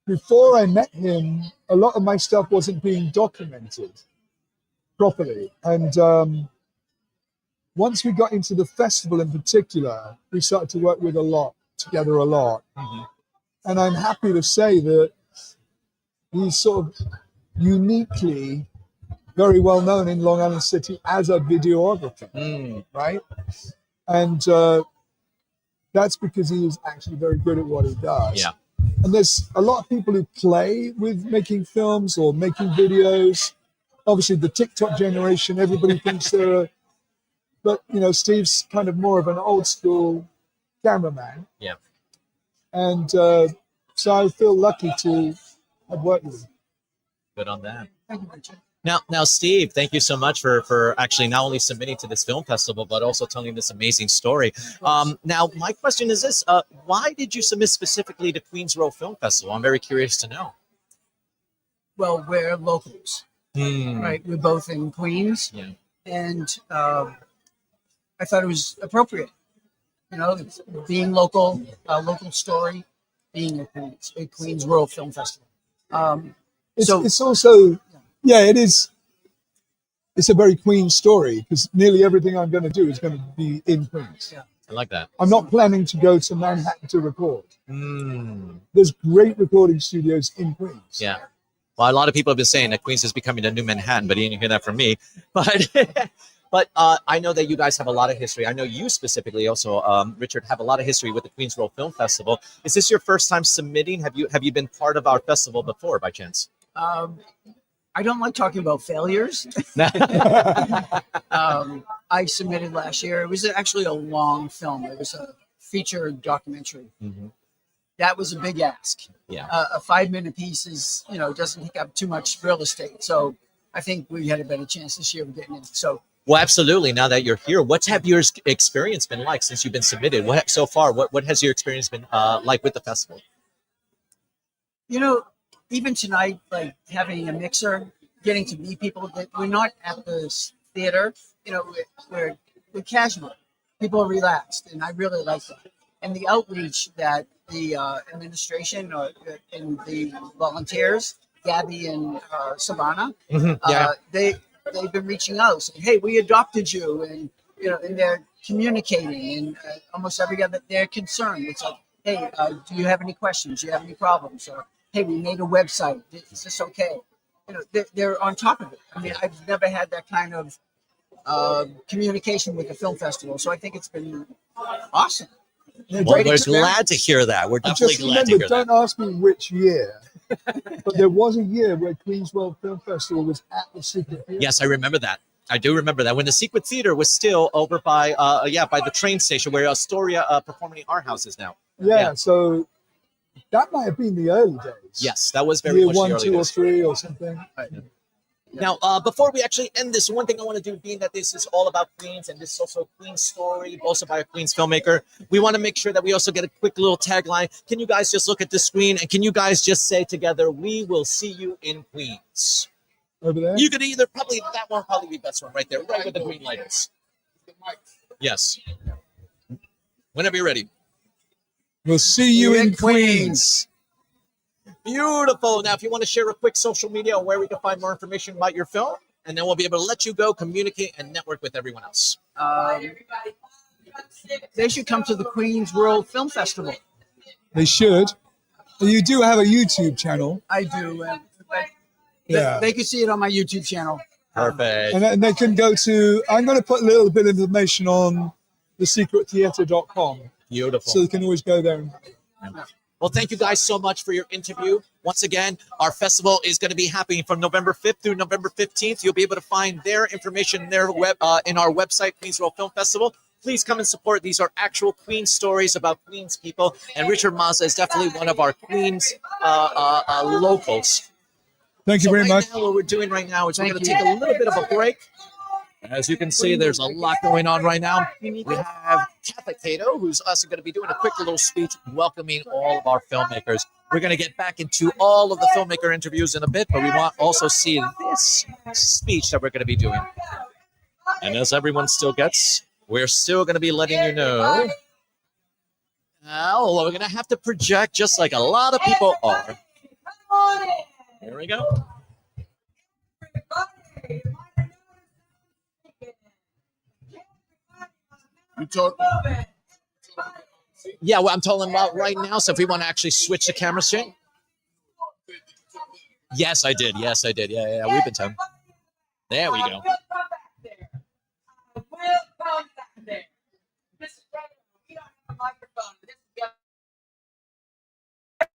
before I met him, a lot of my stuff wasn't being documented properly. And once we got into the festival in particular, we started to work together a lot. Mhm. And I'm happy to say that he's sort of uniquely very well known in Long Island City as a videographer, right? And that's because he is actually very good at what he does. Yeah. And there's a lot of people who play with making films or making videos. Obviously, the TikTok generation, everybody thinks they're, but Steve's kind of more of an old school cameraman. Yeah. And so I feel lucky to have worked with him. Good on that. Thank you, Richard. Now, Steve, thank you so much for actually not only submitting to this film festival, but also telling this amazing story. Now, my question is this: why did you submit specifically to Queens Row Film Festival? I'm very curious to know. Well, we're locals, right? We're both in Queens, Yeah. and I thought it was appropriate. Being local, local story, being a Queens Row Film Festival. It's also, yeah, it is. It's a very Queens story because nearly everything I'm going to do is going to be in Queens. Yeah. I like that. I'm not planning to go to Manhattan to record. Mm. There's great recording studios in Queens. Yeah. Well, a lot of people have been saying that Queens is becoming the new Manhattan, but you didn't hear that from me. But I know that you guys have a lot of history. I know you specifically also, Richard, have a lot of history with the Queens Row Film Festival. Is this your first time submitting? Have you been part of our festival before, by chance? I don't like talking about failures. I submitted last year. It was actually a long film. It was a feature documentary. Mm-hmm. That was a big ask. Yeah. A 5-minute piece is, doesn't take up too much real estate. So I think we had a better chance this year of getting in. So. Well, absolutely. Now that you're here, what's have your experience been like since you've been submitted? What so far? What has your experience been like with the festival? Even tonight, like having a mixer, getting to meet people that we're not at the theater, we're casual. People are relaxed, and I really like that. And the outreach that the administration and the volunteers, Gabby and Savannah, they've been reaching out, saying, "Hey, we adopted you," and and they're communicating, and almost every other they're concerned. It's like, "Hey, do you have any questions? Do you have any problems?" Or, "Hey, we made a website. Is this okay?" They're on top of it. I mean, I've never had that kind of communication with the film festival, so I think it's been awesome. Well, we're glad to hear that. We're definitely Just glad to remember, hear that. don't ask me which year, but there was a year where Queens World Film Festival was at the Secret Theater. Yes, I remember that. I do remember that when the Secret Theater was still over by by the train station where Astoria Performing Art House is now. Yeah, so that might have been the early days. Yes, that was very year much 1, the early 2, or days. 3 or something. Now, before we actually end this, one thing I want to do, being that this is all about Queens and this is also a Queens story, also by a Queens filmmaker, we want to make sure that we also get a quick little tagline. Can you guys just look at the screen and can you guys just say together, "We will see you in Queens"? Over there? You could either probably, that one probably be the best one right there, right where the green light is. Yes. Whenever you're ready. We'll see you in Queens. Beautiful. Now, if you want to share a quick social media or where we can find more information about your film, and then we'll be able to let you go, communicate, and network with everyone else. They should come to the Queens World Film Festival. They should. You do have a YouTube channel. I do. Yeah. They can see it on my YouTube channel. Perfect. And they can go to, I'm going to put a little bit of information on thesecrettheatre.com. Beautiful. So they can always go there. Well, thank you guys so much for your interview. Once again, our festival is going to be happening from November 5th through November 15th. You'll be able to find their information in their in our website, Queens World Film Festival. Please come and support. These are actual Queens stories about Queens people. And Richard Mazza is definitely one of our Queens locals. Thank you very much. Now, what we're doing right now is we're going to take a little bit of a break. As you can see, there's a lot going on right now. We have Kathy Cato, who's also going to be doing a quick little speech welcoming all of our filmmakers. We're going to get back into all of the filmmaker interviews in a bit, but we want to also see this speech that we're going to be doing. And as everyone still gets, we're still going to be letting you know. Oh, we're going to have to project just like a lot of people are. Here we go. You told. Yeah, well, I'm telling them about right now. So if we want to actually switch the camera straight. Yes, I did. Yes, I did. Yeah, we've been telling. There we go.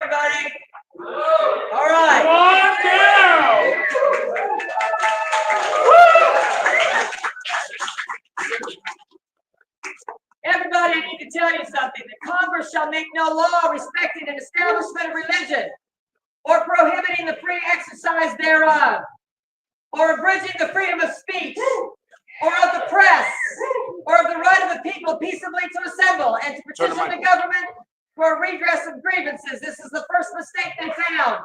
Everybody. All right. Everybody, I need to tell you something. The Congress shall make no law respecting an establishment of religion, or prohibiting the free exercise thereof, or abridging the freedom of speech, or of the press, or of the right of the people peaceably to assemble and to petition the government for a redress of grievances. This is the first mistake they found.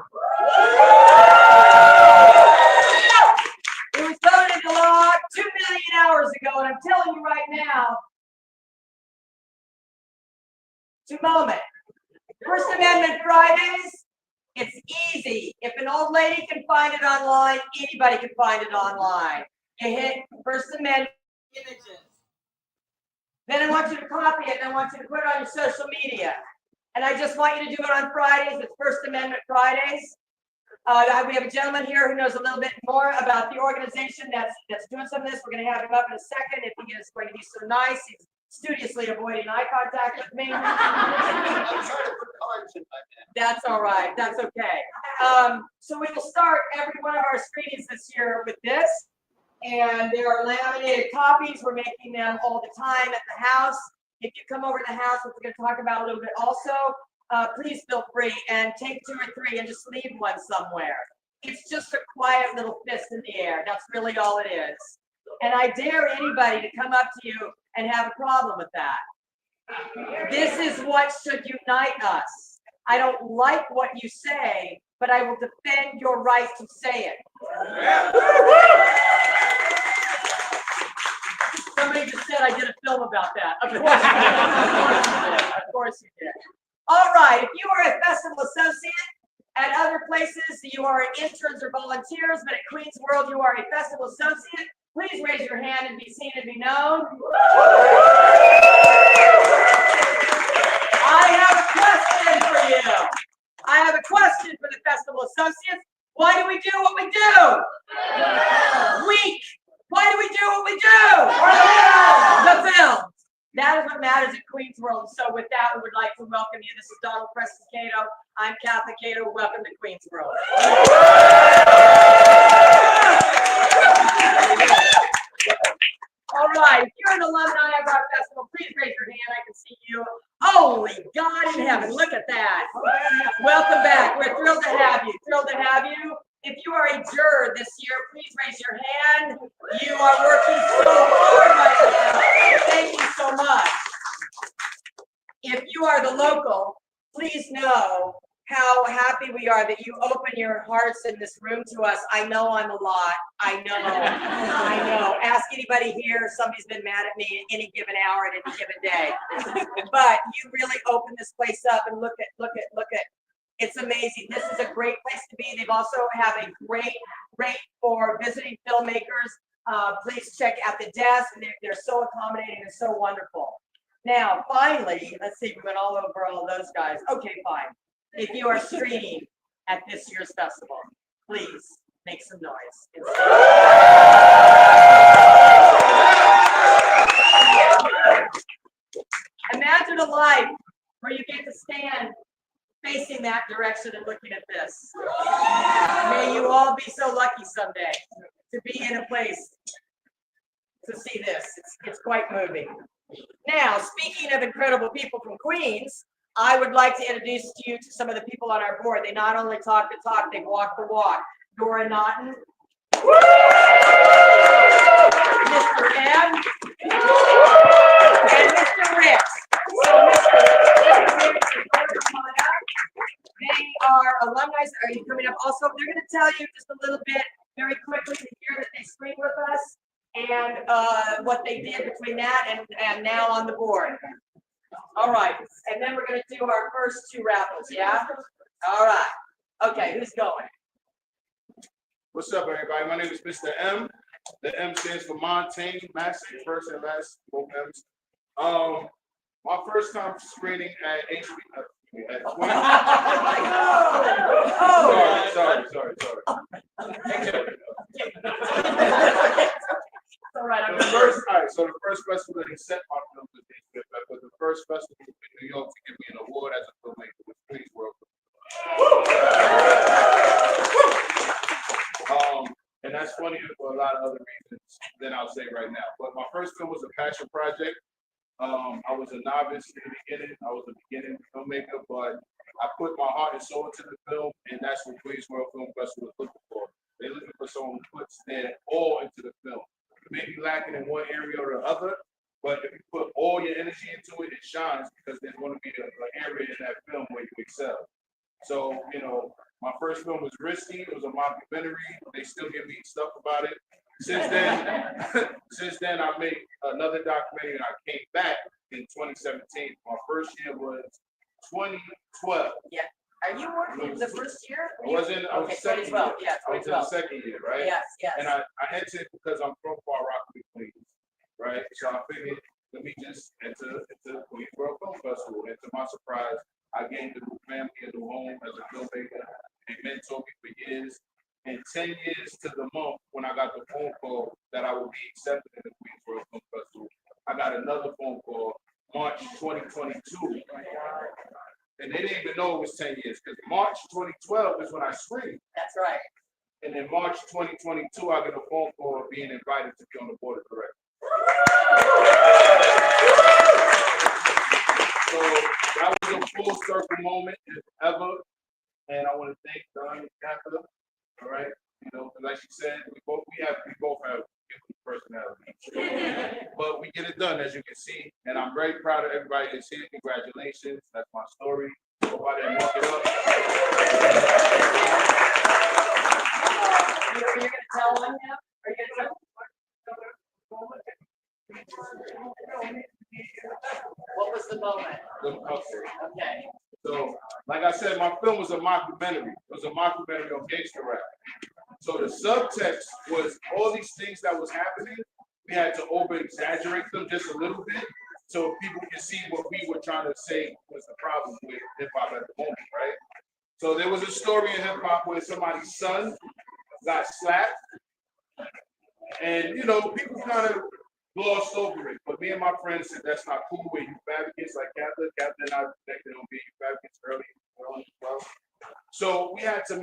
It was voted into law 2 million hours ago, and I'm telling you right now, to moment. First Amendment Fridays, it's easy. If an old lady can find it online, anybody can find it online. You hit First Amendment images. Then I want you to copy it and I want you to put it on your social media. And I just want you to do it on Fridays. It's First Amendment Fridays. We have a gentleman here who knows a little bit more about the organization that's doing some of this. We're going to have him up in a second. If he is going to be so nice, he's studiously avoiding eye contact with me. That's all right. That's okay. So we will start every one of our screenings this year with this. And there are laminated copies. We're making them all the time at the house. If you come over to the house, which we're going to talk about a little bit also, please feel free and take 2 or 3 and just leave one somewhere. It's just a quiet little fist in the air. That's really all it is. And I dare anybody to come up to you and have a problem with that. This is what should unite us. I don't like what you say, but I will defend your right to say it. Somebody just said I did a film about that. Of course you did. All right, if you are a festival associate at other places, you are interns or volunteers, but at Queen's World you are a festival associate, please raise your hand and be seen and be known. I have a question for you. I have a question for the festival associates. Why do we do what we do? Weak. Why do we do what we do? The films. That is what matters at Queen's World. So with that, we would like to welcome you. This is Donald Preston Cato. I'm Kathy Cato. Welcome to Queen's World. All right, if you're an alumni of our festival, please raise your hand. I can see you. Holy God in heaven, look at that. Welcome back. We're thrilled to have you. Thrilled to have you. If you are a juror this year, please raise your hand. You are working so hard right now. Thank you so much. If you are the local, please know how happy we are that you open your hearts in this room to us. I know I'm a lot. I know. Ask anybody here. Somebody's been mad at me at any given hour at any given day. But you really open this place up and look at. It's amazing. This is a great place to be. They've also have a great rate for visiting filmmakers. Please check at the desk. They're so accommodating and so wonderful. Now, finally, let's see. We went all over all those guys. Okay, fine. If you are streaming at this year's festival, please make some noise. Imagine a life where you get to stand facing that direction and looking at this. May you all be so lucky someday to be in a place to see this. It's quite moving. Now, speaking of incredible people from Queens, I would like to introduce you to some of the people on our board. They not only talk the talk, they walk the walk. Dora Naughton, Mr. M, and Mr. Ricks. So Mr. Ricks and Dora, come on up. They are alumni. Are you coming up? Also, they're going to tell you just a little bit very quickly the year that they screened with us and what they did between that and now on the board. All right, and then we're going to do our first two raffles, yeah? All right. Okay, who's going? What's up, everybody? My name is Mr. M. The M stands for Montaigne, Massive, first and last, both M's. My first time screening at HBO. At 20. Sorry. All right, So the first festival that set my film was but the first festival in New York to give me an award as a filmmaker was Queens World. And that's funny for a lot of other reasons than I'll say right now. But my first film was a passion project. I was a novice in the beginning. I was a beginning filmmaker, but I put my heart and soul into the film, and that's what Queens World Film Festival is looking for. They're looking for someone who puts their all into the film. You may be lacking in one area or the other, but if you put all your energy into it, it shines because there's going to be an area in that film where you excel. So, my first film was risky. It was a mockumentary. They still give me stuff about it. Since then, I made another documentary and I came back in 2017. My first year was 2012. Yeah. Are you working the first year? I was second 2012. year. Yeah, I was in the second year, right? Yes. And I entered because I'm from Far Rockaway, Queens, right? So I figured, let me just enter the Queens World Film Festival. And to my surprise, I gained a new family, a new home as a filmmaker. They mentored me for years. And 10 years to the month when I got the phone call that I would be accepted in the Queens World Film Festival, I got another phone call March 2022. And they didn't even know it was 10 years because March 2012 is when I screened. That's right. And in March 2022, I get a phone call being invited to be on the board of directors. So that was a full circle moment, if ever. And I want to thank Don and Catherine. All right, like she said, we both have different personalities, but we get it done, as you can see. And I'm very proud of everybody that's here. Congratulations, that's my story. Hope I didn't muck it up. You're going to tell them now? Are you going to tell them? What was the moment? Okay. So, like I said, my film was a mockumentary. It was a mockumentary on gangster rap. So the subtext was all these things that was happening. We had to over-exaggerate them just a little bit so people can see what we were trying to say was the problem with hip-hop at the moment, right? So there was a story in hip-hop where somebody's son got slapped. And, people kind of glossed over it. But me and my friends said that's not cool. We're youth advocates like Catherine and I connected on being youth advocates early as well. So we had to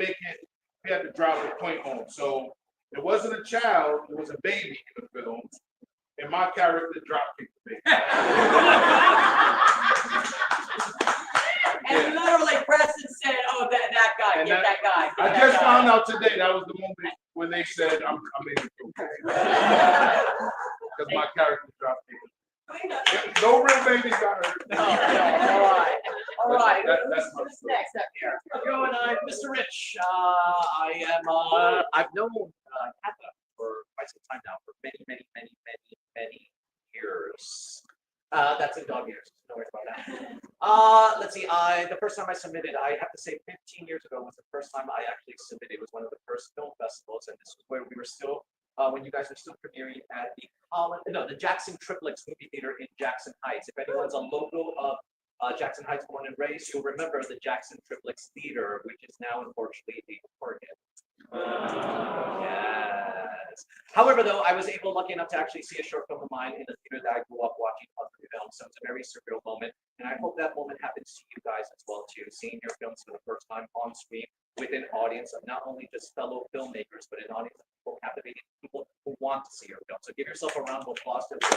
drive the point home. So it wasn't a child, it was a baby in the film. And my character drop kicked the baby. And literally Preston said, "Oh, that guy, And get that guy." I just found out today that was the moment when they said I'm in the film. Because my character dropped kicked. No real babies got hurt. No, all right. That's my Who's story. next up here? I'm Mr. Rich. I've known Catherine for quite some time now, for many years. That's in dog years. No worries about that. Let's see. The first time I submitted, I have to say, 15 years ago was the first time I actually submitted. It was one of the first film festivals, and this was where we were still, when you guys were still premiering at the Jackson Triplex movie theater in Jackson Heights. If anyone's a local of Jackson Heights born and raised, you'll remember the Jackson Triplex Theater, which is now unfortunately the Oregon. Yes. However, though, I was lucky enough to actually see a short film of mine in the theater that I grew up watching other films. So it's a very surreal moment, and I hope that moment happens to you guys as well too, seeing your films for the first time on screen with an audience of not only just fellow filmmakers, but an audience of people captivating people who want to see your film. So give yourself a round of applause to them.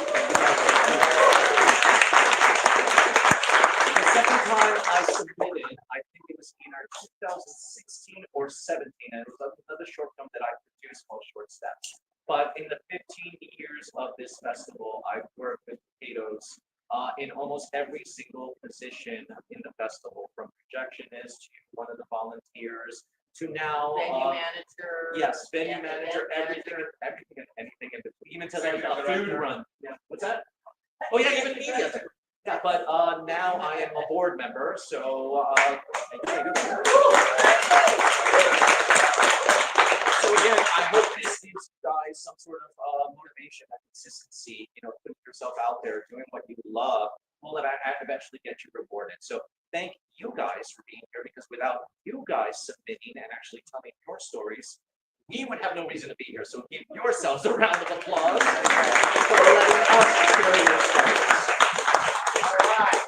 The second time I submitted, I think it was either 2016 or 17, and it was another short film that I produced called Short Steps. But in the 15 years of this festival, I've worked with potatoes in almost every single position in the festival, from projectionist to one of the volunteers to now manager. yes, venue manager, everything and anything in between, even to like a food run. Yeah. What's that? Oh yeah, even media. Yeah, but now I am a board member, so so again, I hope this gives you guys some sort of motivation, and consistency. You know, putting yourself out there, doing what you love, will eventually get you rewarded. So thank you guys for being here, because without you guys submitting and actually telling your stories, we would have no reason to be here. So give yourselves a round of applause for letting us share your stories. All right.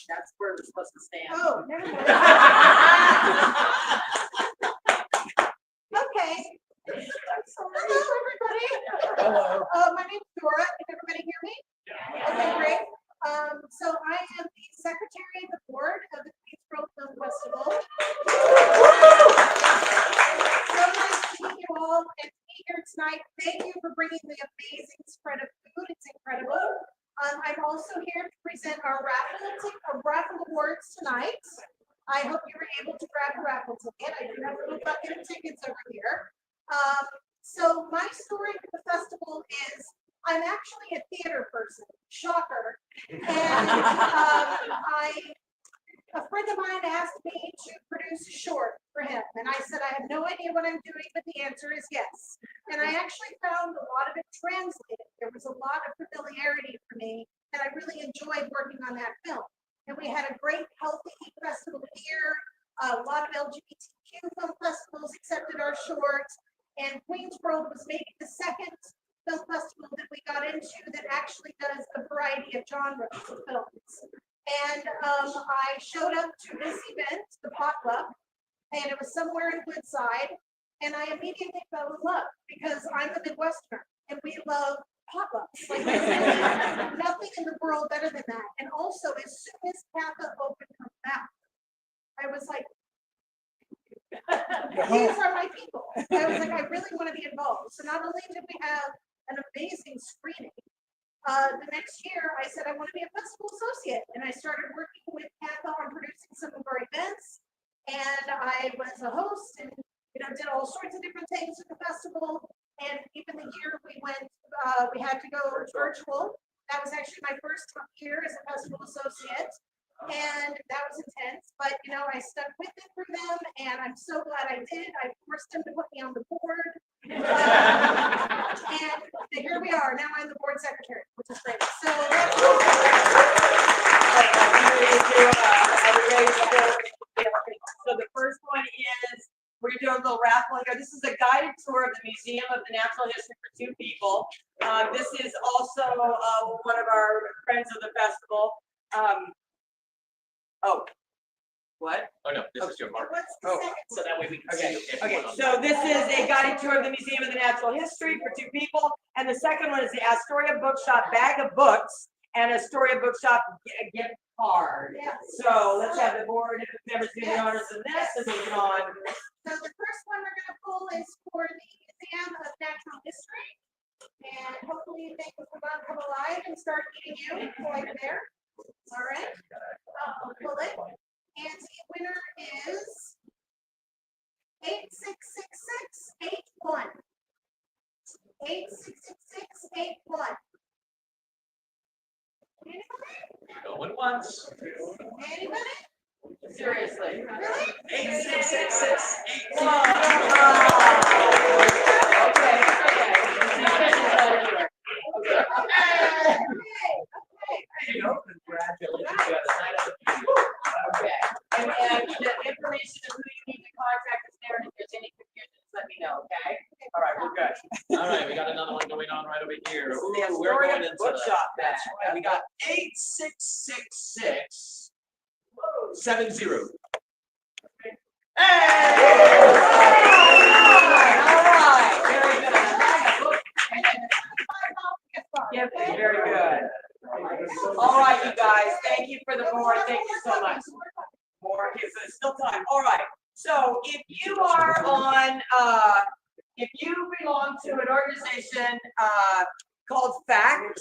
That's where we're supposed to stand. Oh, never mind. Okay. Hello, everybody. Hello. My name's Dora. Can everybody hear me? Okay, great. So I am the secretary of the board of the Queensboro Film Festival. So nice to meet you all and to be here tonight. Thank you for bringing the amazing spread of food. It's incredible. I'm also here to present our raffle awards tonight. I hope you were able to grab a raffle ticket. I do have a little bucket of tickets over here. So my story for the festival is I'm actually a theater person. Shocker. And a friend of mine asked me to produce a short for him. And I said, I have no idea what I'm doing, but the answer is yes. And I actually found a lot of it translated. There was a lot of familiarity for me, and I really enjoyed working on that film. And we had a great, healthy festival here. A lot of LGBTQ film festivals accepted our short. And Queensboro was maybe the second film festival that we got into that actually does a variety of genres of films. And I showed up to this event, the potluck, and it was somewhere in Woodside. And I immediately fell in love because I'm a Midwesterner and we love potlucks. Like, there's nothing in the world better than that. And also, as soon as Katha opened her mouth, I was like, these are my people. I was like, I really want to be involved. So not only did we have an amazing screening, the next year I said I want to be a festival associate, and I started working with Katha on producing some of our events. And I was a host, and did all sorts of different things at the festival. And even the year we went, we had to go virtual. That was actually my first year as a festival associate. And that was intense, but I stuck with it for them, and I'm so glad I did. I forced them to put me on the board, and here we are. Now I'm the board secretary, which is great. So that's So the first one is we're doing a little raffle here. This is a guided tour of the Museum of the Natural History for 2 people. This is also one of our friends of the festival. Oh, what? Oh no, this is your mark. Oh, So that way we can okay. see. Okay, so this is a guided tour of the Museum of the Natural History for 2 people. And the second one is the Astoria Bookshop bag of books and Astoria Bookshop gift card. Yeah. So let's have the board members do the honors of this and moving on. So the first one we're going to pull is for the Museum of Natural History. And hopefully they will come alive and start eating you while you're there. All right. I'll pull it. And the winner is 866681. 866681. Anybody? Going once. Anybody? Seriously. Really? 8666. Okay. Okay. And the information of who you need to contact is there. And if there's any confusion, just let me know, okay? All right, we're good. All right, we got another one going on right over here. This is Ooh, the we're Astoria going into Bookshop bag. That's right. We got 8666 70. Hey! All right, very good. Yeah, very good. All right, you guys, thank you for the board. Thank you so much. More, okay, so there's still time. All right. So if you are on, if you belong to an organization called FACT,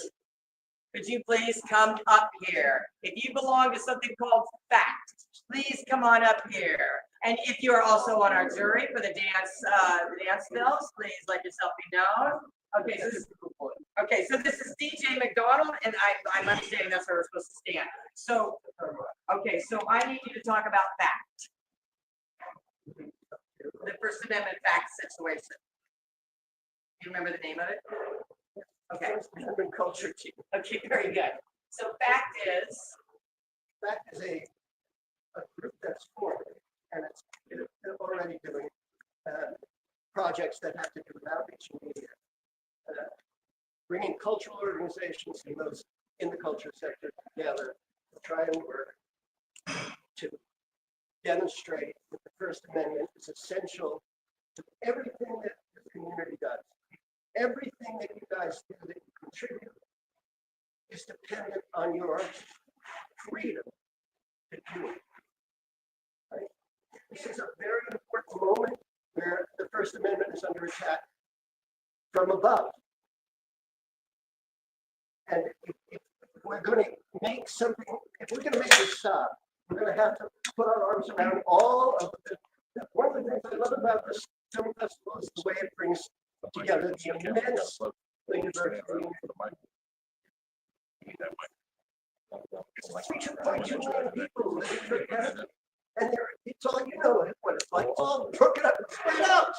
could you please come up here? If you belong to something called FACT, please come on up here. And if you are also on our jury for the dance films, please let yourself be known. Okay, so this is DJ McDonald, and I'm understanding that's where we're supposed to stand. So, okay, so I need you to talk about fact. The First Amendment fact situation. Do you remember the name of it? Okay. Urban culture team. Okay, very good. So fact is a group that's formed, and it's already doing projects that have to do with outreach and media, bringing cultural organizations and those in the culture sector together to try and work to demonstrate that the First Amendment is essential to everything that the community does. Everything that you guys do that you contribute is dependent on your freedom to do it. Right? This is a very important moment where the First Amendment is under attack from above. And if we're going to make something, if we're going to make this stop, we're going to have to put our arms around all of the. One of the things I love about this film festival is the way it brings together the immense diversity. 2.2 million people living in the country, and it's all you know what it's like. It's all broken up and spread out,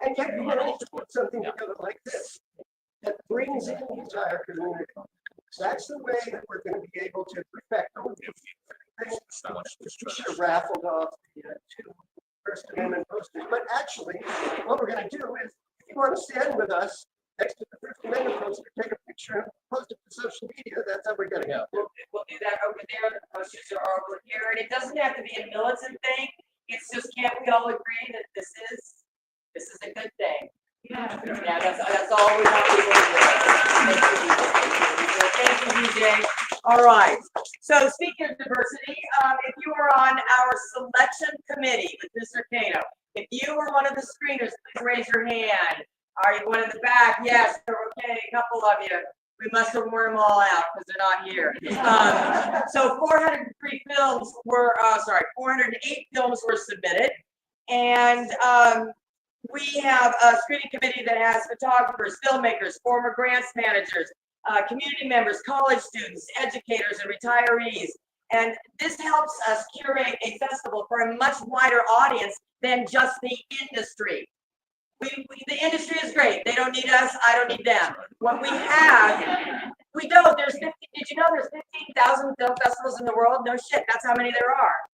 and yet you manage to put something together like this that brings in the entire community. That's the way that we're going to be able to perfect all these things. We should have raffled off the two First Amendment posters, but actually, what we're going to do is, if you want to stand with us next to the First Amendment poster, take a picture and post it to social media. That's how we're going to go. we'll do that over there. The posters are over here, and it doesn't have to be a militant thing. It's just, can't we all agree that this is a good thing? Yeah, that's all we want people to do. Thank you, DJ. All right. So speaking of diversity, if you are on our selection committee with Mr. Cato, if you were one of the screeners, please raise your hand. Are you one in the back? Yes. Okay, a couple of you. We must have worn them all out because they're not here. So 403 films were, 408 films were submitted. And we have a screening committee that has photographers, filmmakers, former grants managers, community members, college students, educators, and retirees. And this helps us curate a festival for a much wider audience than just the industry. The industry is great. They don't need us. I don't need them. What we have, we know there's 50, did you know there's 15,000 film festivals in the world? No shit, that's how many there are.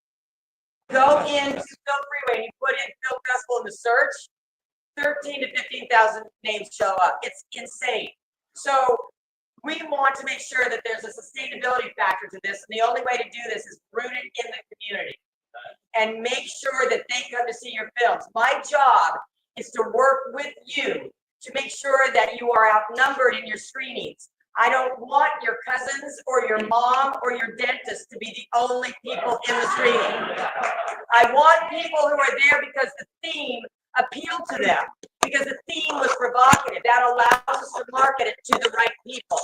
Go into Film Freeway and you put in film festival in the search, 13 to 15,000 names show up. It's insane. So we want to make sure that there's a sustainability factor to this. And the only way to do this is rooted in the community and make sure that they come to see your films. My job is to work with you to make sure that you are outnumbered in your screenings. I don't want your cousins or your mom or your dentist to be the only people in the screening. I want people who are there because the theme appealed to them, because the theme was provocative. That allows us to market it to the right people.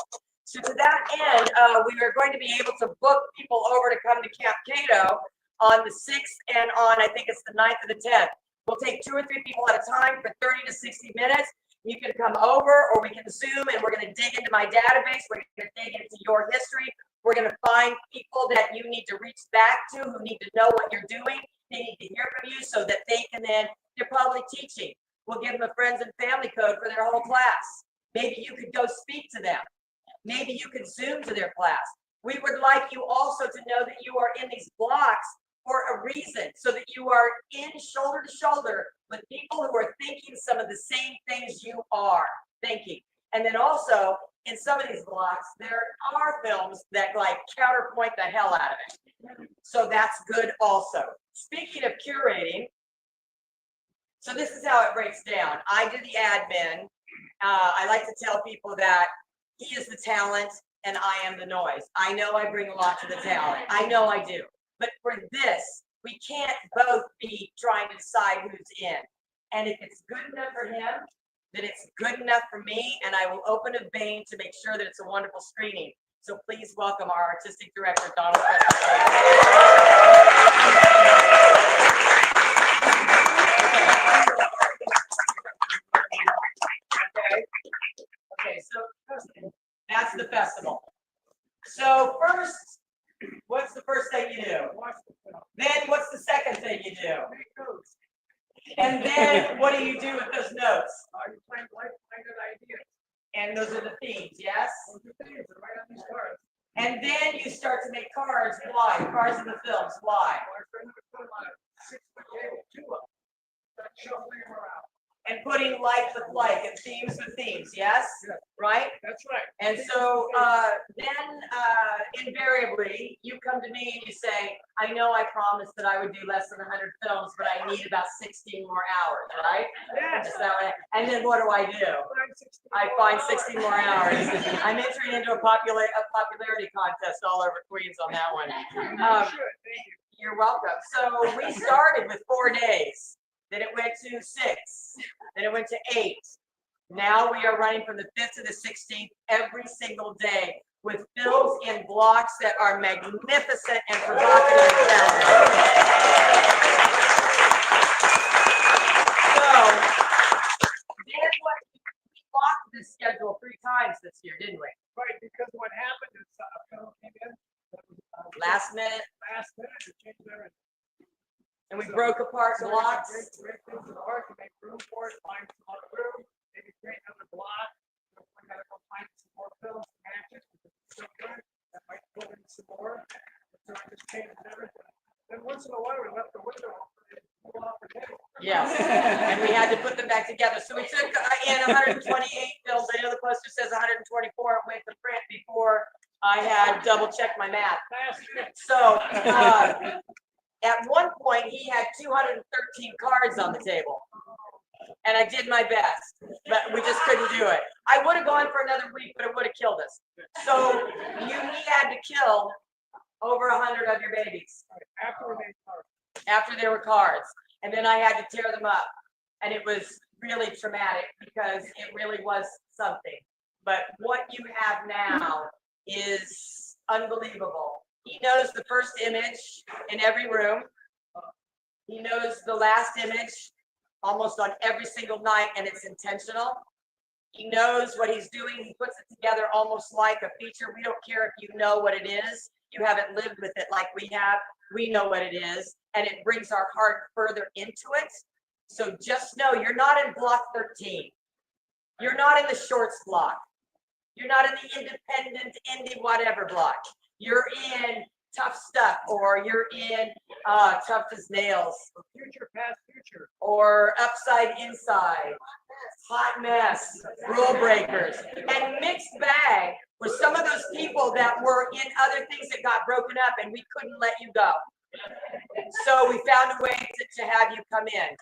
So to that end, we are going to be able to book people over to come to Camp Cato on the 6th and on, I think it's the 9th or the 10th. We'll take 2 or 3 people at a time for 30 to 60 minutes. You can come over or we can Zoom and we're going to dig into my database. We're going to dig into your history. We're going to find people that you need to reach back to who need to know what you're doing. They need to hear from you so that they can then, they're probably teaching. We'll give them a friends and family code for their whole class. Maybe you could go speak to them. Maybe you could Zoom to their class. We would like you also to know that you are in these blocks for a reason, so that you are in shoulder to shoulder with people who are thinking some of the same things you are thinking. And then also in some of these blocks, there are films that like counterpoint the hell out of it. So that's good also. Speaking of curating, so this is how it breaks down. I do the admin. I like to tell people that he is the talent and I am the noise. I know I bring a lot to the talent. I know I do. But for this, we can't both be trying to decide who's in. And if it's good enough for him, then it's good enough for me, and I will open a vein to make sure that it's a wonderful screening. So please welcome our artistic director, Donald. the festival. So first, what's the first thing you do? Then what's the second thing you do? And then what do you do with those notes? And those are the themes, yes? And then you start to make cards. Why? Cards of the films. Why? And putting like with like and themes with themes, yes? Right? That's right. And so then invariably you come to me and you say, I know I promised that I would do less than 100 films, but I need about 16 more hours, right? Yes. Is that right? And then what do? I find 16 more hours. I'm entering into a popularity contest all over Queens on that one. You're welcome. So we started with 4 days. Then it went to 6. Then it went to 8. Now we are running from the 5th to the 16th every single day with films in blocks that are magnificent and provocative and challenging. So then we blocked this schedule 3 times this year, didn't we? Right, because what happened is a film came in. Last minute, to change everything. and we broke apart blocks. Break things apart, to make room for it, find some other room, maybe create another block. We gotta go find some more films to match it, because it's so good, that might pull in some more. So I just changed everything. Then once in a while, we left the window open and pull off the table. Yes, and we had to put them back together. So we took in 128 films. I know the poster says 124. It went to print before I had double checked my math. So at one point, he had 213 cards on the table. And I did my best, but we just couldn't do it. I would have gone for another week, but it would have killed us. So he had to kill over 100 of your babies. After they were cards. And then I had to tear them up. And it was really traumatic because it really was something. But what you have now is unbelievable. He knows the first image in every room. He knows the last image almost on every single night, and it's intentional. He knows what he's doing. He puts it together almost like a feature. We don't care if you know what it is. You haven't lived with it like we have. We know what it is, and it brings our heart further into it. So just know you're not in block 13. You're not in the shorts block. You're not in the independent, indie, whatever block. You're in tough stuff, or you're in tough as nails. Future, past, future. Or upside, inside. Hot mess. Rule breakers. And mixed bag with some of those people that were in other things that got broken up and we couldn't let you go. So we found a way to have you come in.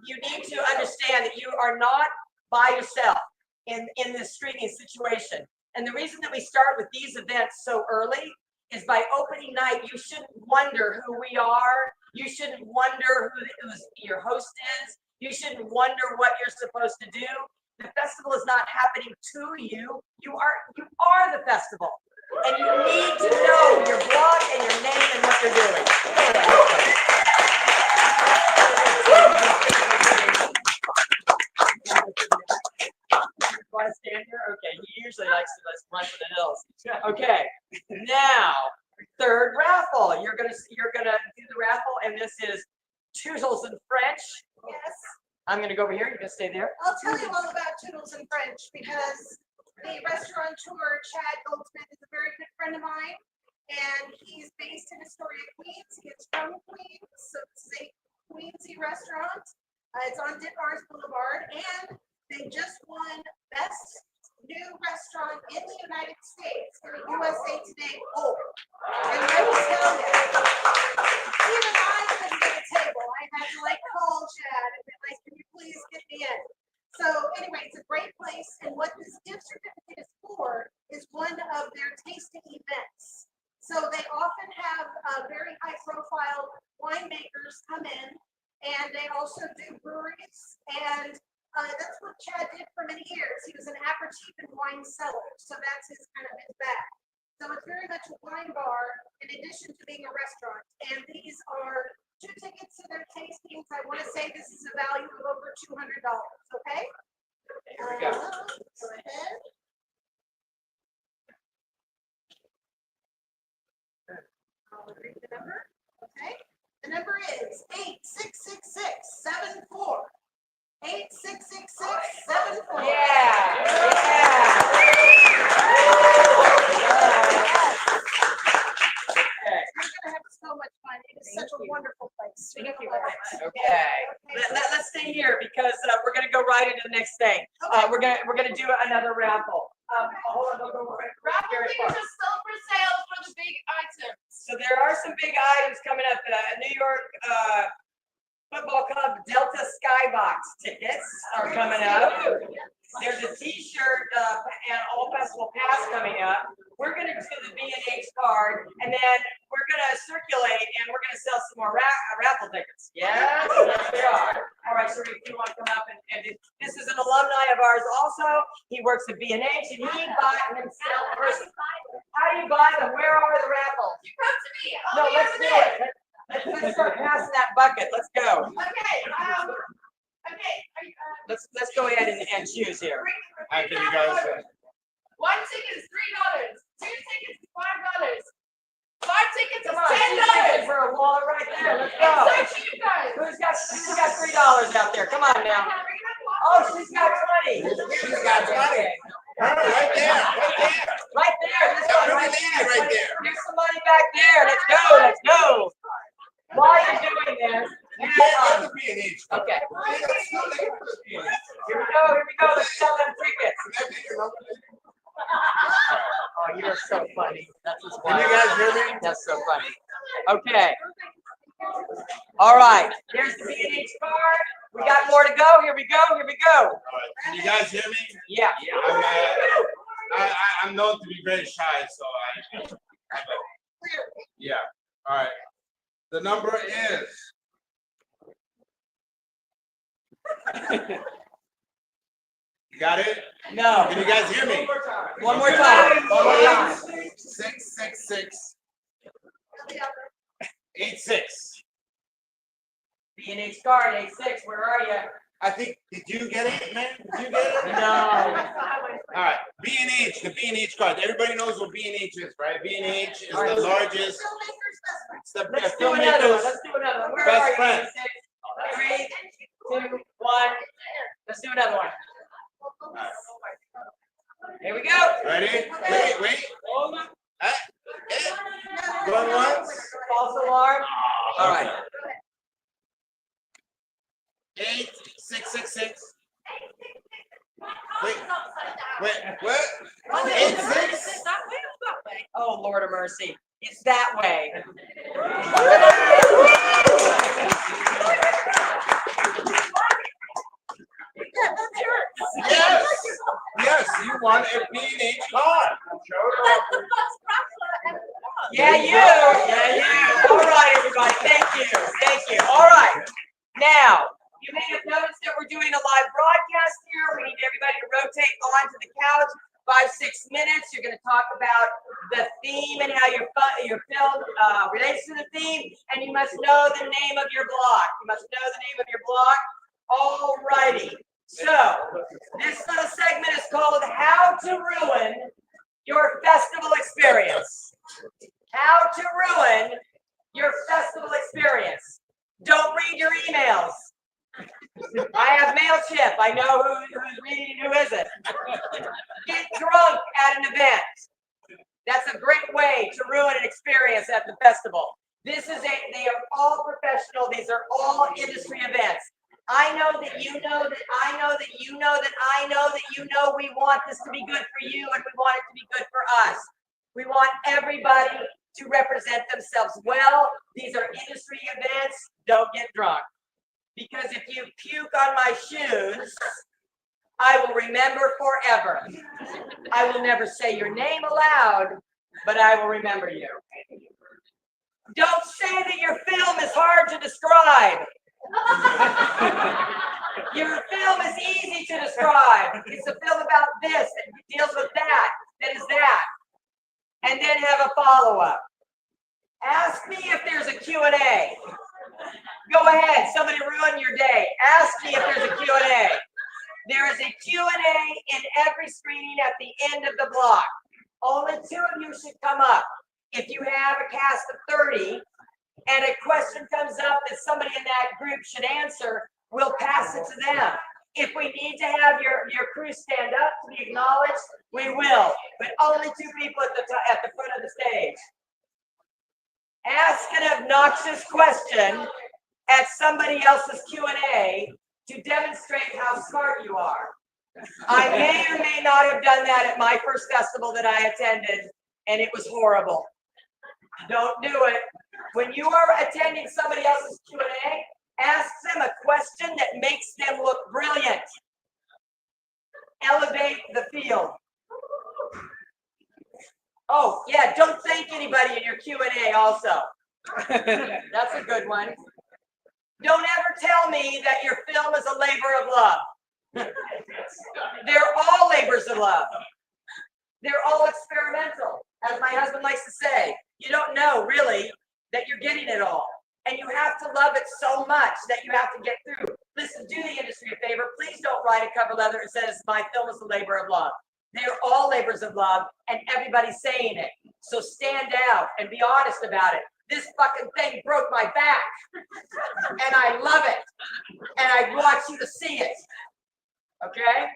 You need to understand that you are not by yourself in this streaming situation. And the reason that we start with these events so early is by opening night, you shouldn't wonder who we are. You shouldn't wonder who your host is. You shouldn't wonder what you're supposed to do. The festival is not happening to you. You are the festival. And you need to know your blog and your name and what you're doing. Want to stand here? Okay, he usually likes to run for the hills. Okay, now third raffle. You're gonna do the raffle, and this is Toodles in French. Yes. I'm gonna go over here. You're gonna stay there. I'll tell you all about Toodles in French because the restaurateur, Chad Goldsmith, is a very good friend of mine, and he's based in Astoria, Queens. He is from Queens, so it's a Queensy restaurant. It's on Ditmars Boulevard, and they just won Best New Restaurant in the United States in the USA Today poll. And let me tell you, even I couldn't get a table. I had to call Chad and be like, can you please get me in? So anyway, it's a great place. And what this gift certificate is for is one of their tasting events. So they often have very high profile winemakers come in, and they also do breweries, and that's what Chad did for many years. He was an aperitif and wine cellar, so that's his bag. So it's very much a wine bar in addition to being a restaurant. And these are 2 tickets to their tastings. I want to say this is a value of over $200. Okay. Here we go. Go ahead. Number? Okay. The number is 866674. 866674. You're gonna have so much fun. It is such a wonderful place. Thank you very much. Okay. Let's stay here because we're gonna go right into the next thing. We're gonna do another raffle. Hold on, don't go away. Raffle tickets are still for sale for the big items. So there are some big items coming up. New York Football Club Delta Skybox tickets are coming up. There's a T-shirt and all festival pass coming up. We're going to do the B&H card, and then we're going to circulate, and we're going to sell some more raffle tickets. Yes, yes, we are. All right, Sharif, you want to come up and this is an alumni of ours also. He works at B&H, and he bought himself. How do you buy them? Where are the raffles? You come to me. No, let's do it. Let's start passing that bucket. Let's go. Okay. Let's go ahead and choose here. Hi, can you guys? One ticket is $3. Two tickets is $5. 5 tickets Come is on, $10. for a wallet right there. Let's It's go. so cheap, guys. Who's got $3 out there? Come on now. Oh, she's got 20. She's got 20. Right there. Right there. This one Pretty right lady there. right there. There's some money back there. Let's go. Let's go. While you're doing this, You can't get the B&H. okay. Here Here we go. Let's sell them tickets. Oh, you're so funny. That's just Can you guys hear me? That's so funny. Okay. All right. There's the B&H card. We got more to go. Here we go. Can you guys hear me? Yeah. I'm known to be very shy, so yeah. All right. The number is. You got it? No. Can you guys hear me? One more time. 666 86. B&H card 86. Where are you? I think. Did you get it, man? Did you get it? No. All right. B&H. The B&H card. Everybody knows what B&H is, right? B&H is the largest. It's the Let's do another one. filmmakers. Where best are you? friend. 86. 3, 2, 1. Let's do another one. Here we go. Ready? Wait. Going once. False alarm. All right. 8666. Wait. What? 86? Oh, Lord of mercy. It's that way. Yes, you won a B&H card. Yeah, you. All right, everybody. Thank you. All right. Now, you may have noticed that we're doing a live broadcast here. We need everybody to rotate onto the couch. 5-6 minutes. You're going to talk about the theme and how your film relates to the theme, and you must know the name of your block. All righty. So, this little segment is called How to Ruin Your Festival Experience. How to ruin your festival experience. Don't read your emails. I have MailChimp. I know who's reading and who isn't. Get drunk at an event. That's a great way to ruin an experience at the festival. They are all professional. These are all industry events. I know that you know that I know that you know that I know that you know we want this to be good for you and we want it to be good for us. We want everybody to represent themselves well. These are industry events. Don't get drunk. Because if you puke on my shoes, I will remember forever. I will never say your name aloud, but I will remember you. Don't say that your film is hard to describe. Your film is easy to describe. It's a film about this, that deals with that is that. And then have a follow-up. Ask me if there's a Q&A. Go ahead, somebody ruin your day. Ask me if there's a Q&A. There is a Q&A in every screening at the end of the block. Only 2 of you should come up. If you have a cast of 30, and a question comes up that somebody in that group should answer, we'll pass it to them. If we need to have your crew stand up to be acknowledged, we will, but only 2 people at the front of the stage. Ask an obnoxious question at somebody else's Q&A to demonstrate how smart you are. I may or may not have done that at my first festival that I attended, and it was horrible. Don't do it. When you are attending somebody else's Q&A, ask them a question that makes them look brilliant. Elevate the field. Oh, yeah, don't thank anybody in your Q&A also. That's a good one. Don't ever tell me that your film is a labor of love. They're all labors of love. They're all experimental. As my husband likes to say, you don't know really that you're getting it all. And you have to love it so much that you have to get through. Listen, do the industry a favor. Please don't write a cover letter that says my film is a labor of love. They're all labors of love, and everybody's saying it. So stand out and be honest about it. This fucking thing broke my back, and I love it, and I want you to see it. Okay?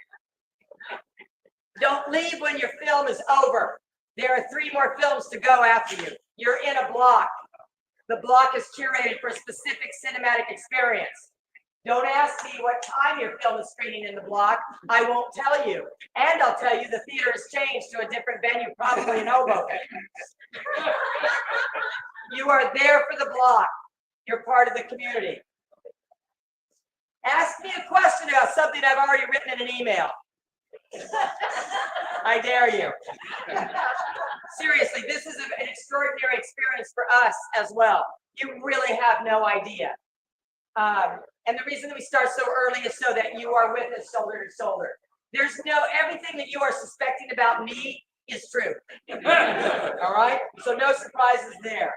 Don't leave when your film is over. There are 3 more films to go after you. You're in a block. The block is curated for a specific cinematic experience. Don't ask me what time your film is screening in the block. I won't tell you. And I'll tell you the theater has changed to a different venue, probably in Hoboken. You are there for the block. You're part of the community. Ask me a question about something I've already written in an email. I dare you. Seriously, this is an extraordinary experience for us as well. You really have no idea. And the reason that we start so early is so that you are with us shoulder to shoulder. Everything that you are suspecting about me is true. All right? So no surprises there.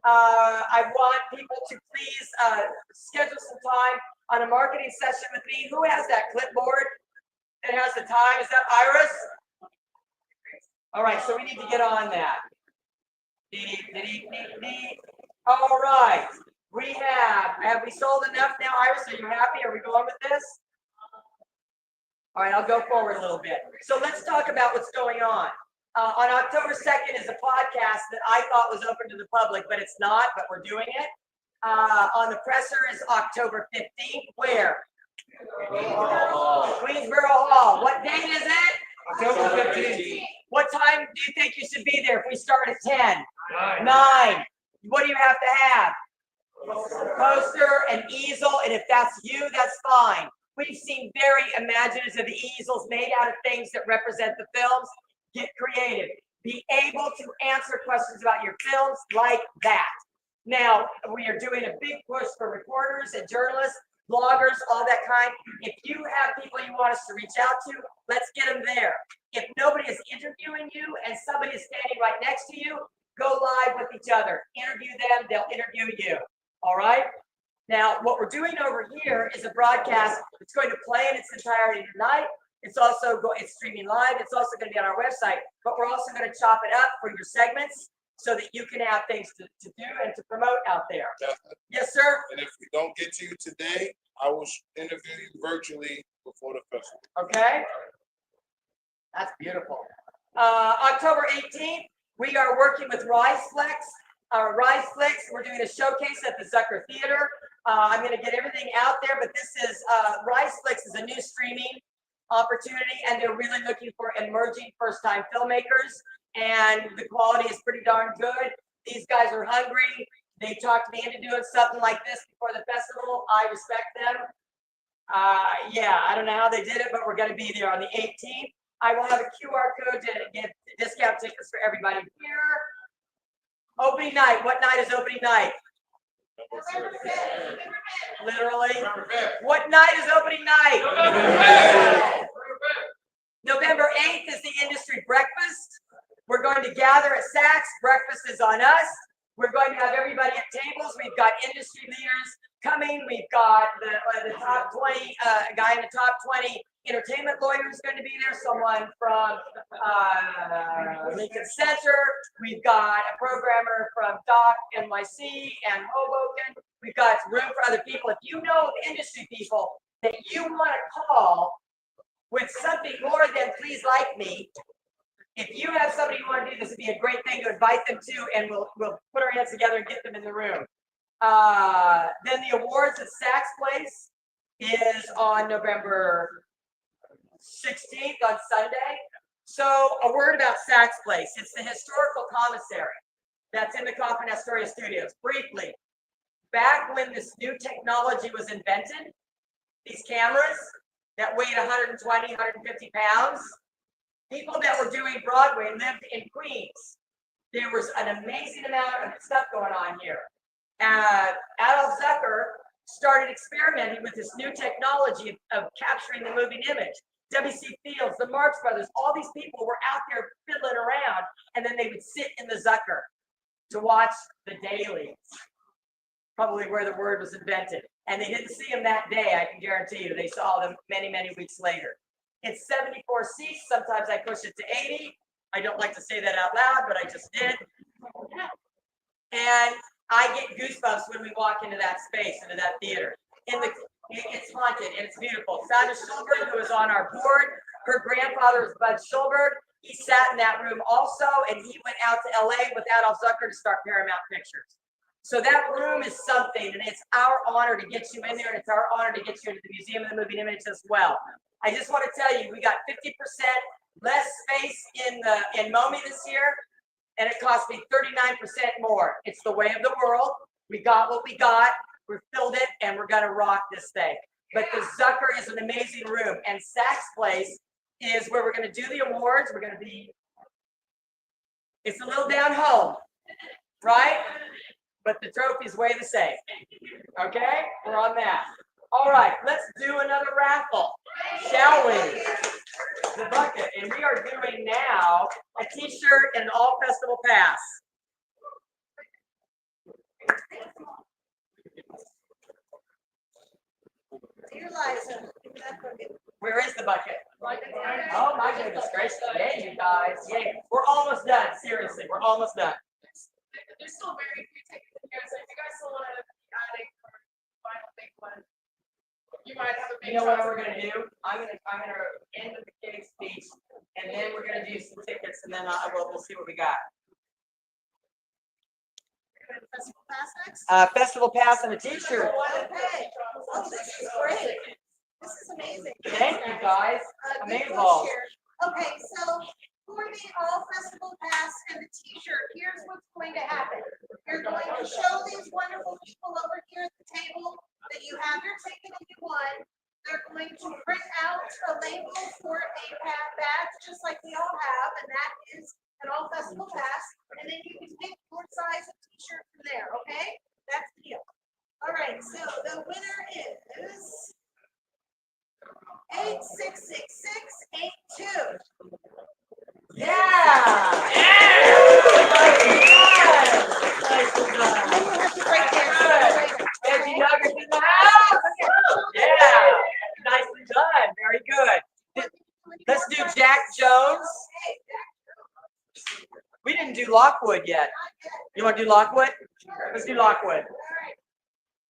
I want people to please schedule some time on a marketing session with me. Who has that clipboard? It has the time. Is that Iris? All right, so we need to get on that. All right. Have we sold enough now, Iris? Are you happy? Are we going with this? All right, I'll go forward a little bit. So let's talk about what's going on. On October 2nd is a podcast that I thought was open to the public, but it's not, but we're doing it. On the presser is October 15th. Where? Queensboro Hall. What date is it? October 15th. What time do you think you should be there if we start at 10? 9. What do you have to have? Poster, an easel, and if that's you, that's fine. We've seen very imaginative easels made out of things that represent the films. Get creative. Be able to answer questions about your films like that. Now, we are doing a big push for reporters and journalists, bloggers, all that kind. If you have people you want us to reach out to, let's get them there. If nobody is interviewing you and somebody is standing right next to you, go live with each other. Interview them, they'll interview you. All right? Now, what we're doing over here is a broadcast. It's going to play in its entirety tonight. It's streaming live. It's also going to be on our website, but we're also going to chop it up for your segments so that you can have things to do and to promote out there. Definitely. Yes, sir. And if we don't get to you today, I will interview you virtually before the festival. Okay. That's beautiful. October 18th, we are working with RiseFlex. RiseFlex, we're doing a showcase at the Zucker Theater. I'm going to get everything out there, but this is RiseFlex is a new streaming opportunity, and they're really looking for emerging first-time filmmakers, and the quality is pretty darn good. These guys are hungry. They talked me into doing something like this before the festival. I respect them. Yeah, I don't know how they did it, but we're going to be there on the 18th. I will have a QR code to get discount tickets for everybody here. Opening night. What night is opening night? Literally. What night is opening night? November 8th is the industry breakfast. We're going to gather at Saks. Breakfast is on us. We're going to have everybody at tables. We've got industry leaders coming. We've got the top 20 guy in the top 20 entertainment lawyer is going to be there. Someone from Lincoln Center. We've got a programmer from Doc NYC and Hoboken. We've got room for other people. If you know industry people that you want to call with something more than please like me, if you have somebody you want to do this, would be a great thing to invite them to, and we'll put our heads together and get them in the room. Then the awards at Saks Place is on November 16th on Sunday. So a word about Saks Place. It's the historical commissary that's in the Coffin Astoria Studios. Briefly, back when this new technology was invented, these cameras that weighed 120, 150 pounds, people that were doing Broadway lived in Queens. There was an amazing amount of stuff going on here. Adolf Zucker started experimenting with this new technology of capturing the moving image. W.C. Fields, the Marx Brothers, all these people were out there fiddling around, and then they would sit in the Zucker to watch the dailies, probably where the word was invented. And they didn't see them that day, I can guarantee you. They saw them many, many weeks later. It's 74 seats. Sometimes I push it to 80. I don't like to say that out loud, but I just did. And I get goosebumps when we walk into that space, into that theater. It's haunted and it's beautiful. Sandra Schulberg, who is on our board, her grandfather is Bud Schulberg. He sat in that room also, and he went out to LA with Adolf Zucker to start Paramount Pictures. So that room is something, and it's our honor to get you in there, and it's our honor to get you into the Museum of the Moving Image as well. I just want to tell you, we got 50% less space in MoMI this year, and it cost me 39% more. It's the way of the world. We got what we got. We filled it, and we're gonna rock this thing. But the Zucker is an amazing room, and Saks Place is where we're gonna do the awards. We're gonna be. It's a little down home, right? But the trophy's way the same. Okay, we're on that. All right, let's do another raffle, shall we? The bucket, and we are doing now a T-shirt and an all festival pass. Where is the bucket? Oh my goodness gracious! Yeah, you guys. Yeah, we're almost done. Seriously, we're almost done. There's still very few tickets in here, so if you guys still want to be adding for final big one, you might have a big. You know what we're gonna do? I'm gonna end with the gig speech, and then we're gonna do some tickets, and then we'll see what we got. Festival pass next? Festival pass and a T-shirt. Okay. Oh, this is great. This is amazing. Thank you guys. Amazing. Okay, so for the all festival pass and the T-shirt, here's what's going to happen. You're going to show these wonderful people over here at the table that you have your ticket and you won. They're going to print out a label for a badge, just like we all have, and that is an all festival pass. And then you can pick your size of T-shirt from there. Okay, that's the deal. All right, so the winner is 866682. Yeah! Yeah! Reggie Nuggets in the house! Yeah! Nicely done. Very good. Let's do Jack Jones. We didn't do Lockwood yet. You want to do Lockwood? Let's do Lockwood.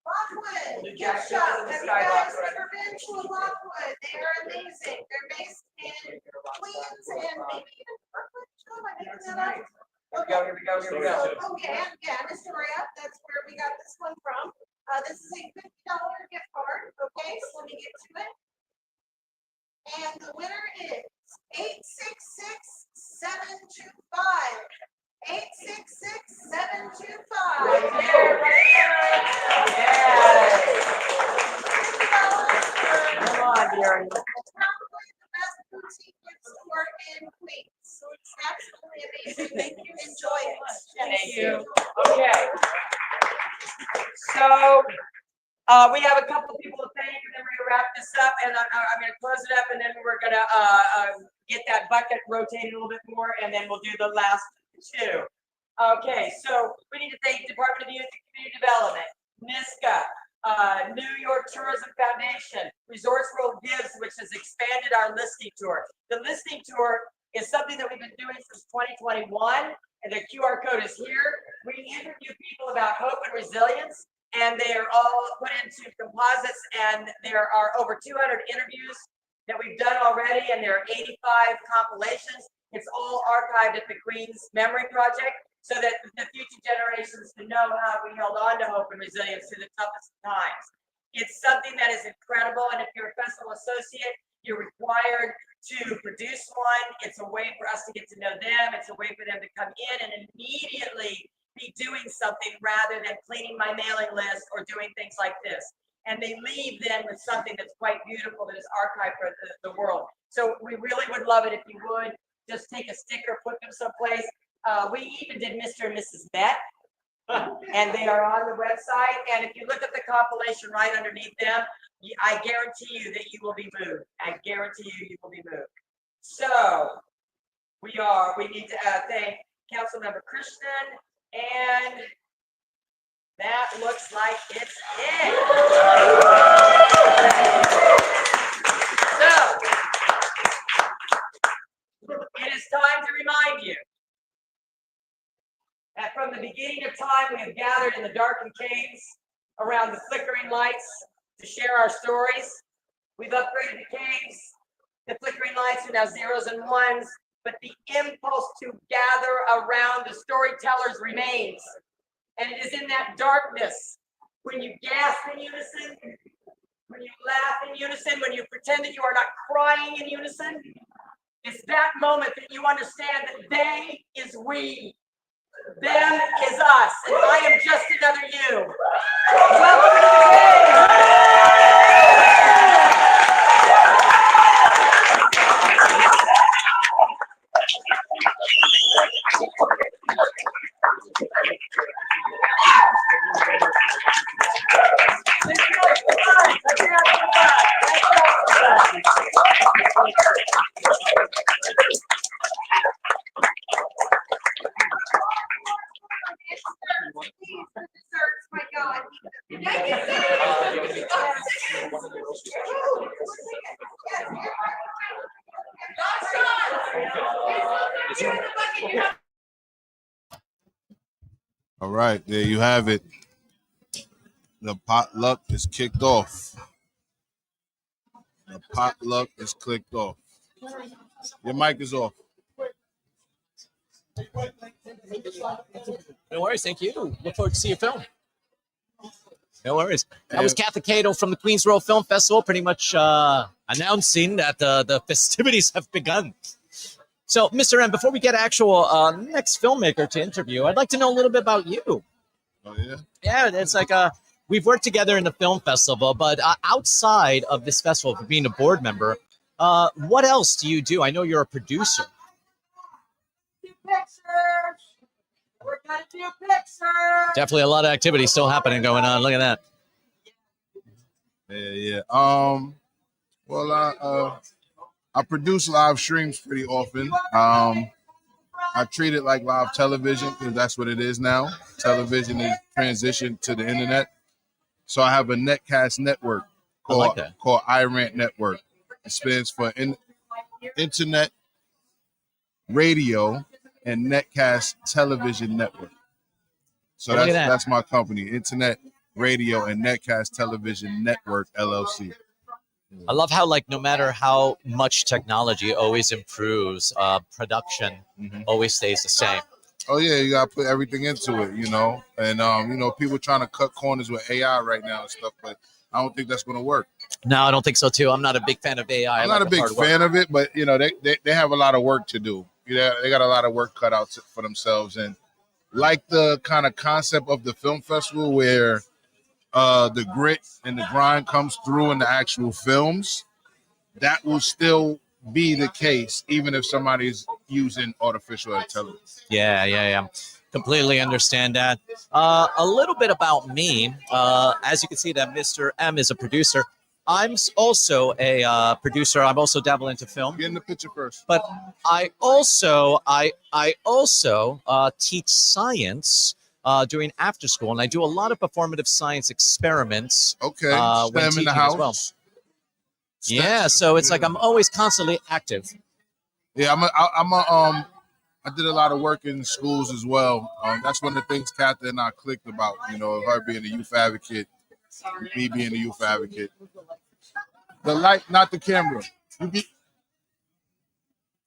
Lockwood, We'll do gift Jack shop. Jones and Have you Sky guys Lockwood. ever been to a Lockwood? They are amazing. They're based in Queens and maybe even Brooklyn. Am I making that up? Here we go. Oh, yeah, Astoria. That's where we got this one from. This is a $50 gift card. Okay, so let me get to it. And the winner is 866725. 866725. Right there. Yeah. Come on, Darren. Probably the best boutique gift store in Queens. So it's absolutely amazing. Thank you. Enjoy it. Thank you. Okay. So we have a couple of people to thank, and then we're gonna wrap this up, and I'm gonna close it up, and then we're gonna get that bucket rotated a little bit more, and then we'll do the last two. Okay, so we need to thank Department of Youth and Community Development, NISCA, New York Tourism Foundation, Resorts World Gives, which has expanded our listening tour. The listening tour is something that we've been doing since 2021, and the QR code is here. We interview people about hope and resilience, and they are all put into composites, and there are over 200 interviews that we've done already, and there are 85 compilations. It's all archived at the Queen's Memory Project, so that the future generations can know how we held on to hope and resilience through the toughest times. It's something that is incredible, and if you're a festival associate, you're required to produce one. It's a way for us to get to know them. It's a way for them to come in and immediately be doing something rather than cleaning my mailing list or doing things like this. And they leave then with something that's quite beautiful that is archived for the world. So we really would love it if you would just take a sticker, put them someplace. We even did Mr. and Mrs. Met, and they are on the website. And if you look at the compilation right underneath them, I guarantee you that you will be moved. I guarantee you will be moved. So we need to thank Councilmember Christian, and that looks like it's it. So it is time to remind you that from the beginning of time, we have gathered in the darkened caves around the flickering lights to share our stories. We've upgraded the caves. The flickering lights are now zeros and ones, but the impulse to gather around the storytellers remains. And it is in that darkness, when you gasp in unison, when you laugh in unison, when you pretend that you are not crying in unison, it's that moment that you understand that they is we. Them is us, and I am just another you. Welcome to the All right, there you have it. The potluck is kicked off. The potluck is clicked off. Your mic is off. No worries, thank you. Look forward to see your film. No worries. That was Kathy Cato from the Queens World Film Festival, pretty much announcing that the festivities have begun. So, Mr. M, before we get actual next filmmaker to interview, I'd like to know a little bit about you. Oh, yeah? Yeah, it's like we've worked together in the film festival, but outside of this festival, for being a board member, what else do you do? I know you're a producer. pictures. We're gonna do pictures. Definitely a lot of activity still happening going on. Look at that. Yeah. Well, I produce live streams pretty often. I treat it like live television because that's what it is now. Television is transitioned to the internet. So I have a netcast network called iRant Network. It stands for Internet Radio and Netcast Television Network. So that's my company, Internet Radio and Netcast Television Network, LLC. I love how, like, no matter how much technology always improves, production always stays the same. Oh yeah, you gotta put everything into it, you know. And people trying to cut corners with AI right now and stuff, but I don't think that's gonna work. No, I don't think so too. I'm not a big fan of AI. I'm not a big fan of it, but they have a lot of work to do. They got a lot of work cut out for themselves, and like the kind of concept of the film festival where the grit and the grind comes through in the actual films, that will still be the case even if somebody's using artificial intelligence. Yeah. Completely understand that. A little bit about me. As you can see, that Mr. M is a producer. I'm also a producer. I'm also dabble into film. Get in the picture first. But I also teach science during after school, and I do a lot of performative science experiments. Okay, when STEM in teaching the as house. well. STEM. Yeah, so it's like I'm always constantly active. Yeah, I did a lot of work in schools as well. That's one of the things Katha and I clicked about. You know, her being a youth advocate, me being a youth advocate. The light, not the camera.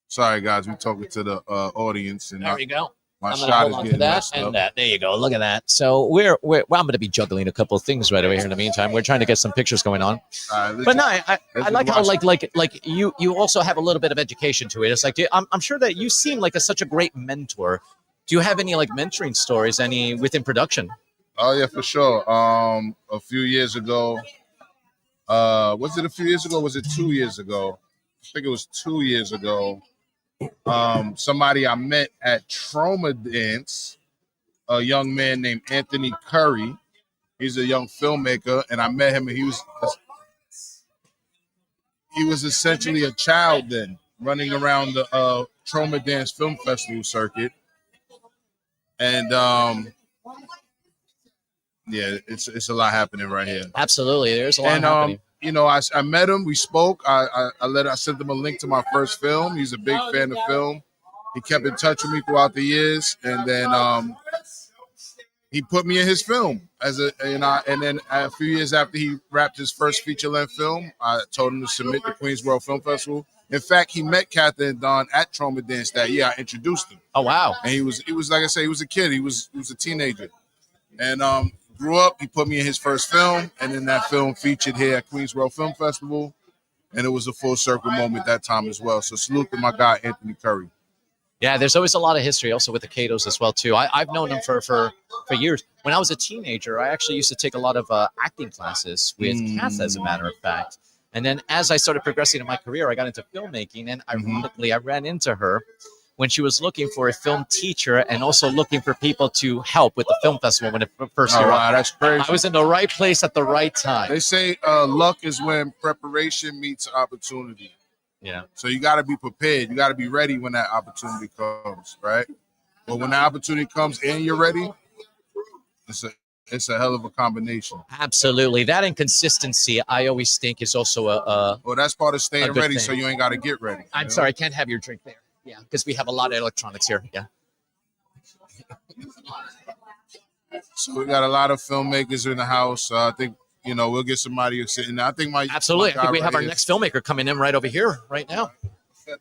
Sorry, guys, we're talking to the audience, and There we go. my I'm going to shot hold is on to getting that messed and up. that. There you go. Look at that. So well, I'm going to be juggling a couple of things right over here in the meantime. We're trying to get some pictures going on. But no, I like how like you also have a little bit of education to it. It's like I'm sure that you seem like such a great mentor. Do you have any like mentoring stories? Any within production? Oh yeah, for sure. A few years ago, was it a few years ago? Was it 2 years ago? I think it was 2 years ago. Somebody I met at Trauma Dance, a young man named Anthony Curry. He's a young filmmaker, and I met him, and he was essentially a child then, running around the Trauma Dance Film Festival circuit. And yeah, it's a lot happening right here. Absolutely, there's a lot happening. You know, I met him. We spoke. I sent him a link to my first film. He's a big fan of film. He kept in touch with me throughout the years, and then he put me in his film and then a few years after he wrapped his first feature-length film, I told him to submit to Queens World Film Festival. In fact, he met Katha and Don at Trauma Dance that year. I introduced him. Oh wow! And he was like I say, he was a kid. He was a teenager, and grew up. He put me in his first film, and then that film featured here at Queens World Film Festival, and it was a full circle moment that time as well. So salute to my guy Anthony Curry. Yeah, there's always a lot of history also with the Catos as well too. I've known him for years. When I was a teenager, I actually used to take a lot of acting classes with Katha, as a matter of fact. And then as I started progressing in my career, I got into filmmaking, and ironically, I ran into her when she was looking for a film teacher and also looking for people to help with the film festival when it first year. Wow, that's crazy. I was in the right place at the right time. They say luck is when preparation meets opportunity. Yeah. So you got to be prepared. You got to be ready when that opportunity comes, right? But when the opportunity comes and you're ready, it's a hell of a combination. Absolutely. That and consistency, I always think, is also well, that's part of staying ready, thing. So you ain't got to get ready. I'm sorry, I can't have your drink there. Yeah, because we have a lot of electronics here. Yeah. So we got a lot of filmmakers in the house. I think, you know, we'll get somebody sitting there. I think Absolutely. I think we have our here. next filmmaker coming in right over here right now.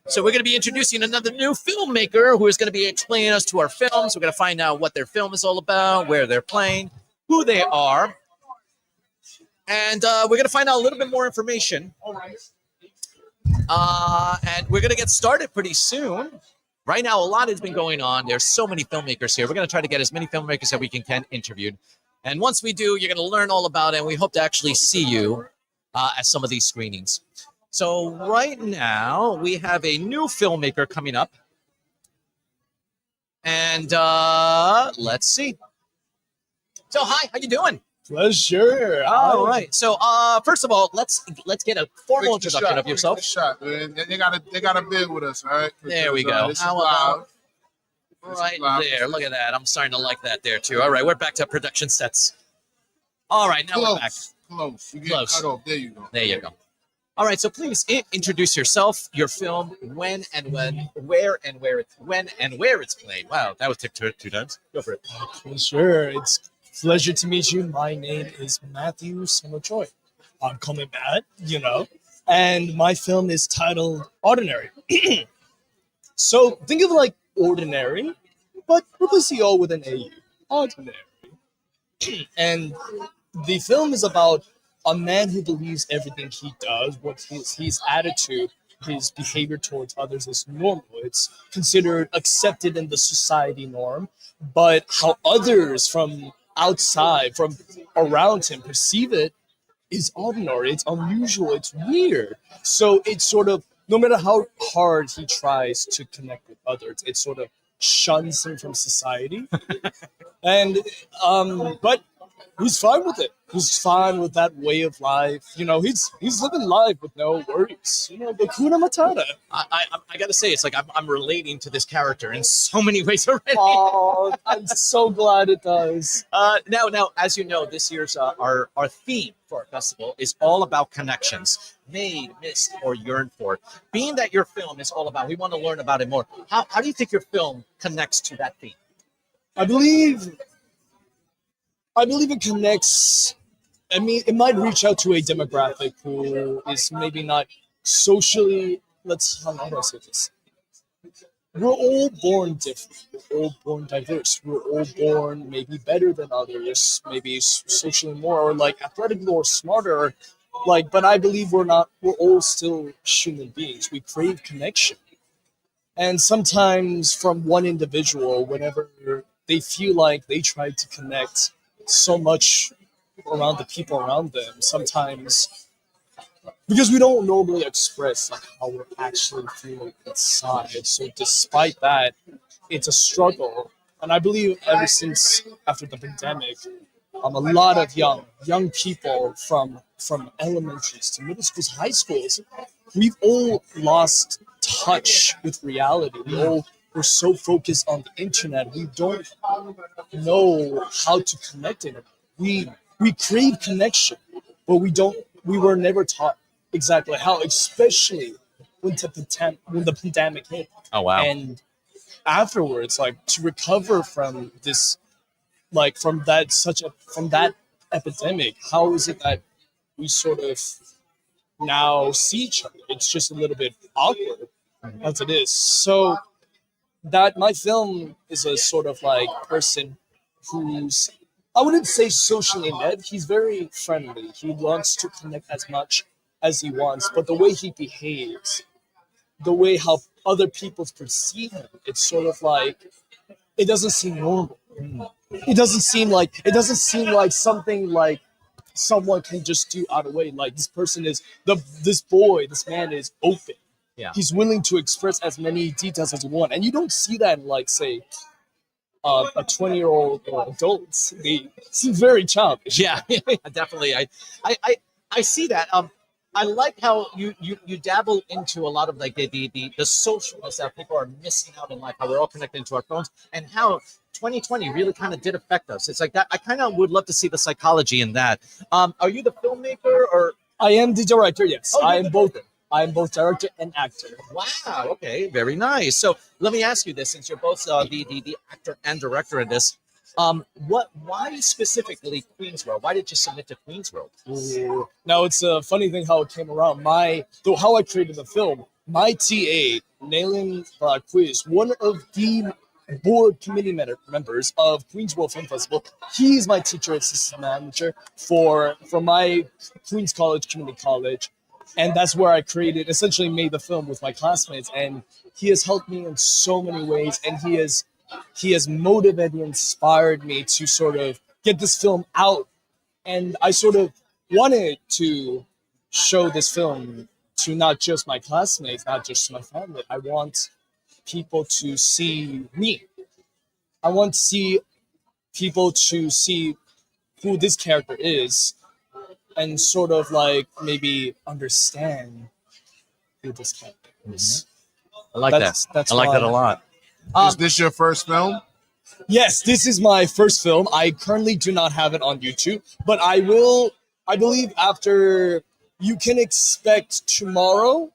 So we're going to be introducing another new filmmaker who is going to be explaining us to our films. We're going to find out what their film is all about, where they're playing, who they are. And we're going to find out a little bit more information. And we're going to get started pretty soon. Right now, a lot has been going on. There's so many filmmakers here. We're going to try to get as many filmmakers that we can interviewed. And once we do, you're going to learn all about it. And we hope to actually see you at some of these screenings. So right now, we have a new filmmaker coming up. And let's see. So, hi, how you doing? Pleasure. All right. So, first of all, let's get a formal introduction of yourself. They got a bid with us, all right? There we go. How about right there? Look at that. I'm starting to like that there too. All right, we're back to production sets. All right, now we're back. Close. You get Close. cut off. There you go. There you go. All right, so please introduce yourself, your film, when, where it's played. Wow, that was two times. Go for it. Sure. It's a pleasure to meet you. My name is Matthew Summer-Choi. I'm coming back, you know, and my film is titled Ordinary. So think of it like ordinary, but replace the O with an AU. Ordinary. And the film is about a man who believes everything he does, what his attitude, his behavior towards others is normal. It's considered accepted in the society norm, but how others from outside, from around him perceive it is ordinary, it's unusual, it's weird. So it's sort of, no matter how hard he tries to connect with others, it sort of shuns him from society. And but he's fine with it. He's fine with that way of life. You know, he's living life with no worries. You know, the Kuna Matata. I gotta say, it's like I'm relating to this character in so many ways already. Oh, I'm so glad it does. Now, as you know, this year's our theme for our festival is all about connections, made, missed, or yearned for. Being that your film is all about, we want to learn about it more. How do you think your film connects to that theme? I believe it connects. I mean, it might reach out to a demographic who is maybe not socially. How do I say this? We're all born different. We're all born diverse. We're all born maybe better than others, maybe socially more, or like athletically or smarter. Like, but I believe we're not. We're all still human beings. We crave connection, and sometimes from one individual, whenever they feel like they try to connect so much around the people around them, sometimes because we don't normally express like how we're actually feeling inside. So despite that, it's a struggle. And I believe ever since after the pandemic, a lot of young people from elementaries to middle schools, high schools, we've all lost touch with reality. We're so focused on the internet, we don't know how to connect it. We crave connection, but we were never taught exactly how, especially when the pandemic hit. Oh wow. And afterwards, like to recover from this, like from that epidemic, how is it that we sort of now see each other? It's just a little bit awkward as it is. So that my film is a sort of like person who's, I wouldn't say socially inept. He's very friendly. He wants to connect as much as he wants, but the way he behaves, the way how other people perceive him, it's sort of like it doesn't seem normal. It doesn't seem like something like someone can just do out of the way. Like this man is open. Yeah. He's willing to express as many details as he wants, and you don't see that in like say a 20-year-old or adults. They seem very childish. Yeah, definitely. I see that. I like how you dabble into a lot of like the socialness that people are missing out in life, how we're all connected to our phones, and how 2020 really kind of did affect us. It's like that. I kind of would love to see the psychology in that. Are you the filmmaker or? I am the director. Yes, Oh, I you're am the both. director. I am both director and actor. Wow. Okay. Very nice. So let me ask you this: since you're both the actor and director in this, why specifically Queensworld? Why did you submit to Queensworld? Now it's a funny thing how it came around. How I created the film. My TA, Nailing Quiz, one of the board committee members of Queensworld Film Festival. He's my teacher assistant manager for my Queens College Community College. And that's where I essentially made the film with my classmates. And he has helped me in so many ways. And he has motivated and inspired me to sort of get this film out. And I sort of wanted to show this film to not just my classmates, not just my family. I want people to see me. I want people to see who this character is and sort of like maybe understand who this character is. I like that. I like that a lot. Is this your first film? Yes, this is my first film. I currently do not have it on YouTube, but I believe after, you can expect tomorrow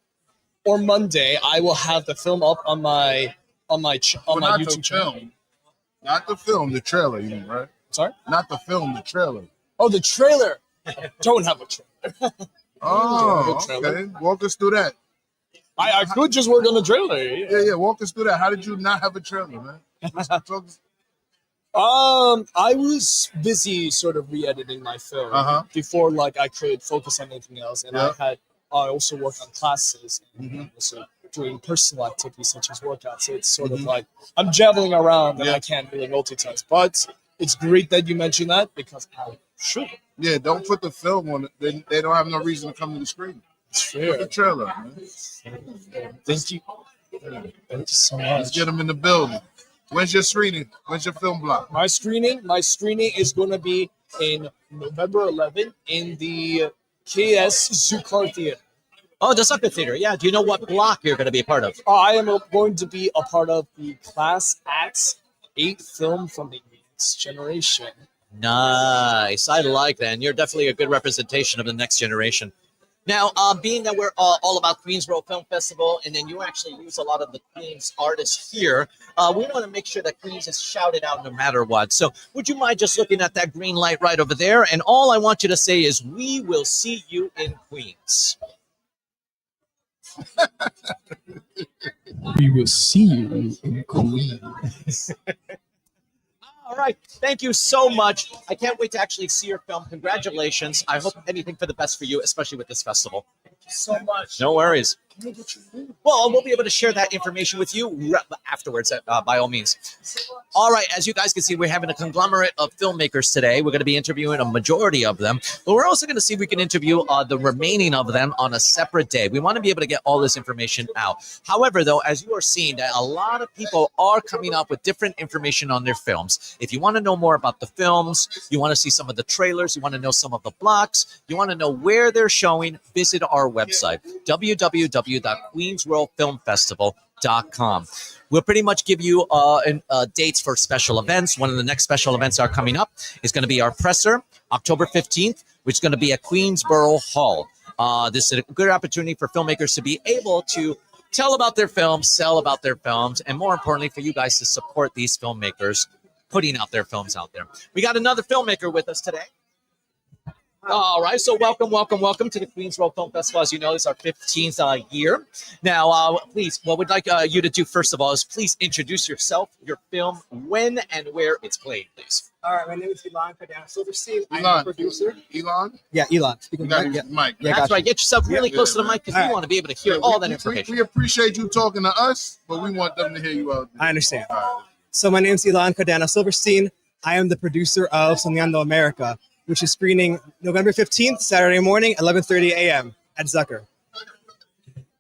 or Monday, I will have the film up on my YouTube channel. Not the film, the trailer, you mean, right? Sorry? Not the film, the trailer. Oh, the trailer. I don't have a trailer. Oh, trailer. okay. Walk us through that. I could just work on the trailer. Yeah. Walk us through that. How did you not have a trailer, man? I was busy sort of re-editing my film before like I could focus on anything else, and I also worked on classes and also doing personal activities such as workouts. So it's sort of like I'm jabbling around and I can't really multitask. But it's great that you mentioned that because I should. Yeah, don't put the film on it. They don't have no reason to come to the screen. It's fair. Put the trailer, man. Thank you. Thank you so much. Let's get them in the building. When's your screening? When's your film block? My screening is going to be in November 11th in the KS Zukar Theater. Oh, the Sucker Theater. Yeah. Do you know what block you're going to be a part of? I am going to be a part of the Class Acts 8 film from the next generation. Nice. I like that. And you're definitely a good representation of the next generation. Now, being that we're all about Queensboro Film Festival, and then you actually use a lot of the Queens artists here, we want to make sure that Queens is shouted out no matter what. So would you mind just looking at that green light right over there? And all I want you to say is, we will see you in Queens. We will see you in Queens. All right. Thank you so much. I can't wait to actually see your film. Congratulations. I hope anything for the best for you, especially with this festival. Thank you so much. No worries. Well, we'll be able to share that information with you afterwards, by all means. All right, as you guys can see, we're having a conglomerate of filmmakers today. We're going to be interviewing a majority of them, but we're also going to see if we can interview the remaining of them on a separate day. We want to be able to get all this information out. However, though, as you are seeing, that a lot of people are coming up with different information on their films. If you want to know more about the films, you want to see some of the trailers, you want to know some of the blocks, you want to know where they're showing, visit our website, www.queensworldfilmfestival.com. We'll pretty much give you dates for special events. One of the next special events are coming up is going to be our presser, October 15th, which is going to be at Queensboro Hall. This is a good opportunity for filmmakers to be able to tell about their films, sell about their films, and more importantly, for you guys to support these filmmakers putting out their films out there. We got another filmmaker with us today. All right, so welcome to the Queensboro Film Festival. As you know, it's our 15th year. Now, please, what we'd like you to do, first of all, is please introduce yourself, your film, when and where it's played, please. All right, my name is Elon Cadena Silverstein. I'm the producer. Elon? Yeah, Elon. Speaking You got yeah. Mike. Yeah, That's gotcha. right. Get yourself really Yeah, close to the man. mic because we want to be able to hear all that information. We appreciate you talking to us, but we want them to hear you out there. I understand. All right. So my name is Elon Cadena Silverstein. I am the producer of Soñando America, which is screening November 15th, Saturday morning, 11:30 a.m. at Zucker.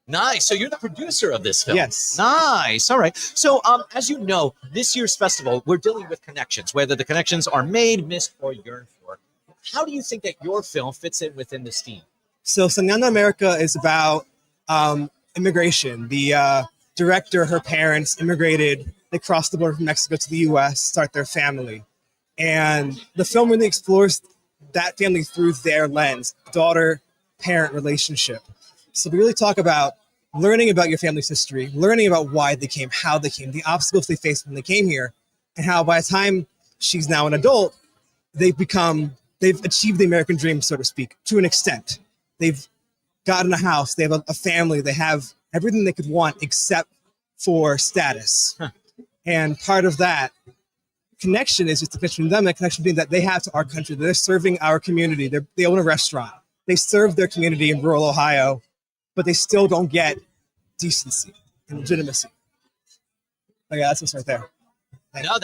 Nice. So you're the producer of this film. Yes. Nice. All right. So as you know, this year's festival, we're dealing with connections, whether the connections are made, missed, or yearned for. How do you think that your film fits in within this theme? So Soñando America is about immigration. The director, her parents immigrated. They crossed the border from Mexico to the U.S., start their family. And the film really explores that family through their lens, daughter-parent relationship. So we really talk about learning about your family's history, learning about why they came, how they came, the obstacles they faced when they came here, and how by the time she's now an adult, they've achieved the American dream, so to speak, to an extent. They've gotten a house, they have a family, they have everything they could want except for status. And part of that connection is just the connection to them, the connection being that they have to our country. They're serving our community. They own a restaurant. They serve their community in rural Ohio, but they still don't get decency and legitimacy. Oh yeah, that's what's right there. No,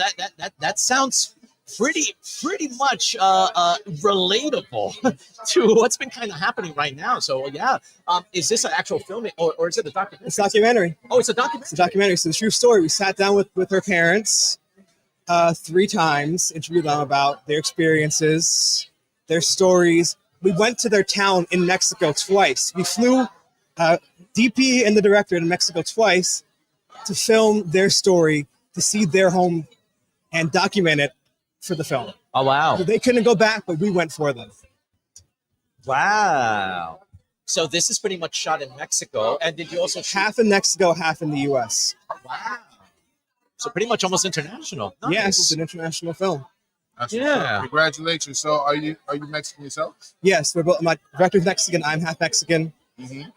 that sounds pretty much relatable to what's been kind of happening right now. So yeah, is this an actual film or is it a documentary? It's a documentary. Oh, it's a documentary. It's a documentary. It's a true story. We sat down with her parents 3 times, interviewed them about their experiences, their stories. We went to their town in Mexico twice. We flew DP and the director to Mexico twice to film their story, to see their home and document it for the film. Oh, wow. So they couldn't go back, but we went for them. Wow. So this is pretty much shot in Mexico. And did you also shoot? Half in Mexico, half in the U.S. Wow. So pretty much almost international. Nice. Yes, it's an international film. That's Yeah. what's up. Congratulations. So are you Mexican yourself? Yes, we're both. My director's Mexican. I'm half Mexican. Mm-hmm.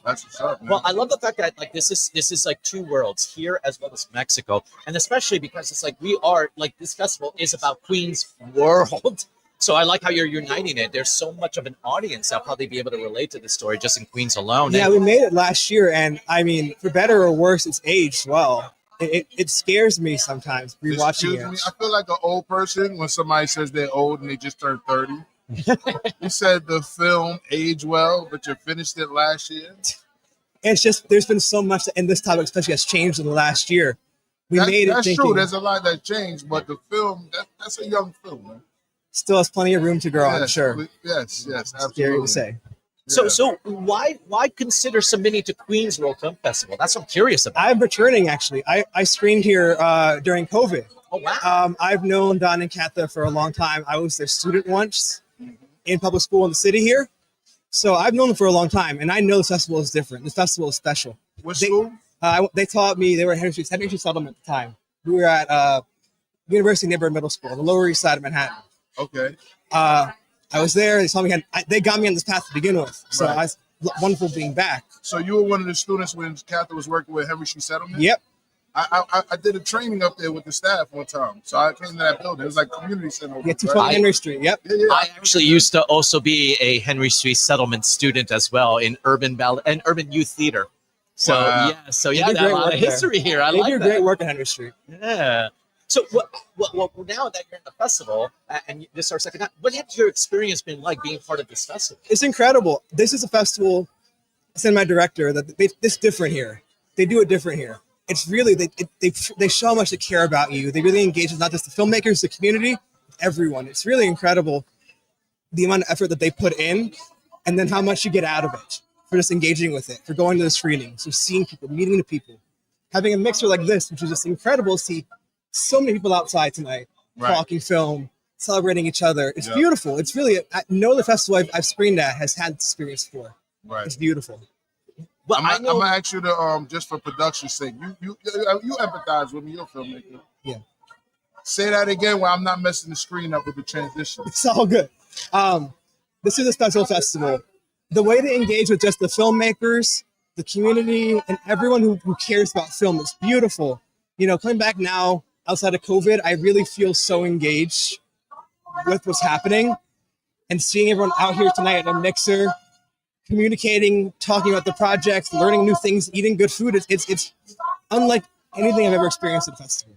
That's what's up, man. Well, I love the fact that like this is like 2 worlds, here as well as Mexico, and especially because it's like we are like this festival is about Queens world. So I like how you're uniting it. There's so much of an audience that'll probably be able to relate to the story just in Queens alone. Yeah, And we made it last year, and I mean, for better or worse, it's aged well. It scares me sometimes rewatching Excuse me, it. I feel like an old person when somebody says they're old and they just turned 30. You said the film aged well, but you finished it last year. It's just there's been so much in this topic, especially has changed in the last year. We made it That's thinking, true. There's a lot that changed, but the film, that's a young film, man. still has plenty of room to grow, I'm Yes, sure. Yes, absolutely. Scary to say. So why consider submitting to Queens World Film Festival? That's what I'm curious about. I'm returning, actually. I screened here during COVID. Oh, wow. I've known Don and Katha for a long time. I was their student once in public school in the city here. So I've known them for a long time, and I know this festival is different. This festival is special. What school? They taught me, they were at Henry Street Settlement at the time. We were at University Neighborhood Middle School, the Lower East Side of Manhattan. Okay. I was there. They told me they got me on this path to begin with. So Right. I was wonderful being back. So you were one of the students when Katha was working with Henry Street Settlement? Yep. I did a training up there with the staff one time. So I came to that building. It was like community center. Yeah, 220 Henry Street. Yep. Yeah. I actually used to also be a Henry Street Settlement student as well in urban youth theater. So Wow. yeah, They do that great a lot work of there. history here. I They like do that. great work at Henry Street. Yeah. So what now that you're in the festival and this is our second time, what has your experience been like being part of this festival? It's incredible. This is a festival. I said to my director that it's different here. They do it different here. It's really they show how much they care about you. They really engage with not just the filmmakers, the community, everyone. It's really incredible the amount of effort that they put in, and then how much you get out of it for just engaging with it, for going to the screenings, for seeing people, meeting the people, having a mixer like this, which is just incredible to see so many people outside tonight Right. talking film, celebrating each other. It's Yeah. beautiful. It's really no other festival I've screened at has had this experience before. Right. It's beautiful. Well, I'm gonna ask you to just for production's sake, you empathize with me, you're a filmmaker. Yeah. Say that again while I'm not messing the screen up with the transition. It's all good. This is a special festival. The way they engage with just the filmmakers, the community, and everyone who cares about film is beautiful. You know, coming back now outside of COVID, I really feel so engaged with what's happening, and seeing everyone out here tonight at a mixer, communicating, talking about the projects, learning new things, eating good food. It's unlike anything I've ever experienced at a festival.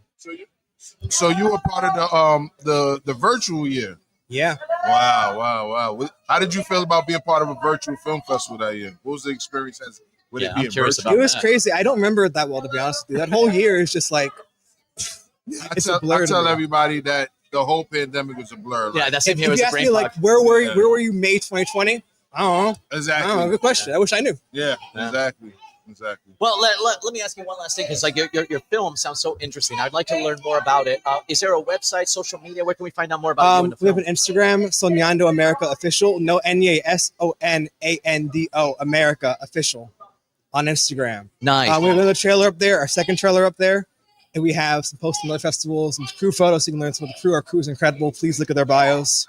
So you were part of the virtual year. Yeah. Wow. How did you feel about being part of a virtual film festival that year? What was the experience as with it being virtual? It was crazy. I don't remember it that well, to be honest with you. That whole year is just like it's a blur. I to tell me. everybody that the whole pandemic was a blur. Yeah, that's If same here as you a ask brain me, like, fog. where were you May 2020? I don't know. Exactly. I don't know. Good question. I wish I knew. Yeah, exactly. Well, let me ask you one last thing, because like your film sounds so interesting. I'd like to learn more about it. Is there a website, social media? Where can we find out more about you and the We have film? an Instagram, Soñando America Official. No, Sonando America Official on Instagram. Nice. We have another trailer up there, our second trailer up there. And we have some posts from other festivals, some crew photos, so you can learn some of the crew. Our crew is incredible. Please look at their bios.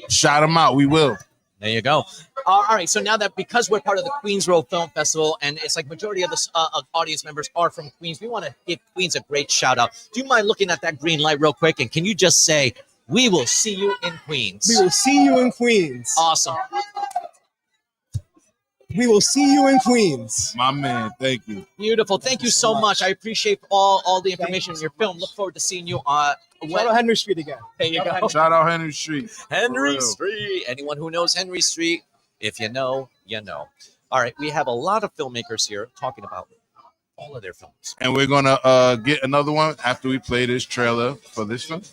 Shout them out. We will. There you go. All right. So now that because we're part of the Queens Road Film Festival, and it's like majority of the audience members are from Queens, we want to give Queens a great shout out. Do you mind looking at that green light real quick? And can you just say, "We will see you in Queens"? We will see you in Queens. Awesome. We will see you in Queens. My man, thank you. Beautiful. Thank you so much. I appreciate all the information in your film. Look forward to seeing you on Shout out Henry Street again. There you go. Shout out Henry Street. Henry For real. Street. Anyone who knows Henry Street, if you know, you know. All right, we have a lot of filmmakers here talking about all of their films. And we're gonna get another one after we play this trailer for this film.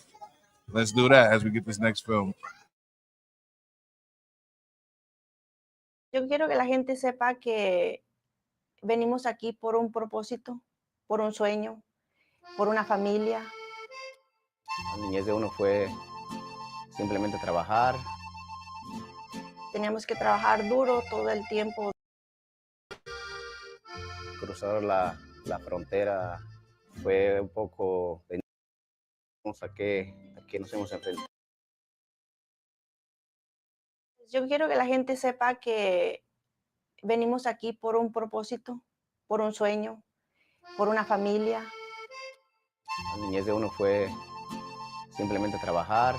Let's do that as we get this next film. Yo quiero que la gente sepa que venimos aquí por un propósito, por un sueño, por una familia. La niñez de uno fue simplemente trabajar. Teníamos que trabajar duro todo el tiempo. Cruzar la frontera fue un poco de a qué nos hemos enfrentado. Yo quiero que la gente sepa que venimos aquí por un propósito, por un sueño, por una familia. La niñez de uno fue simplemente trabajar.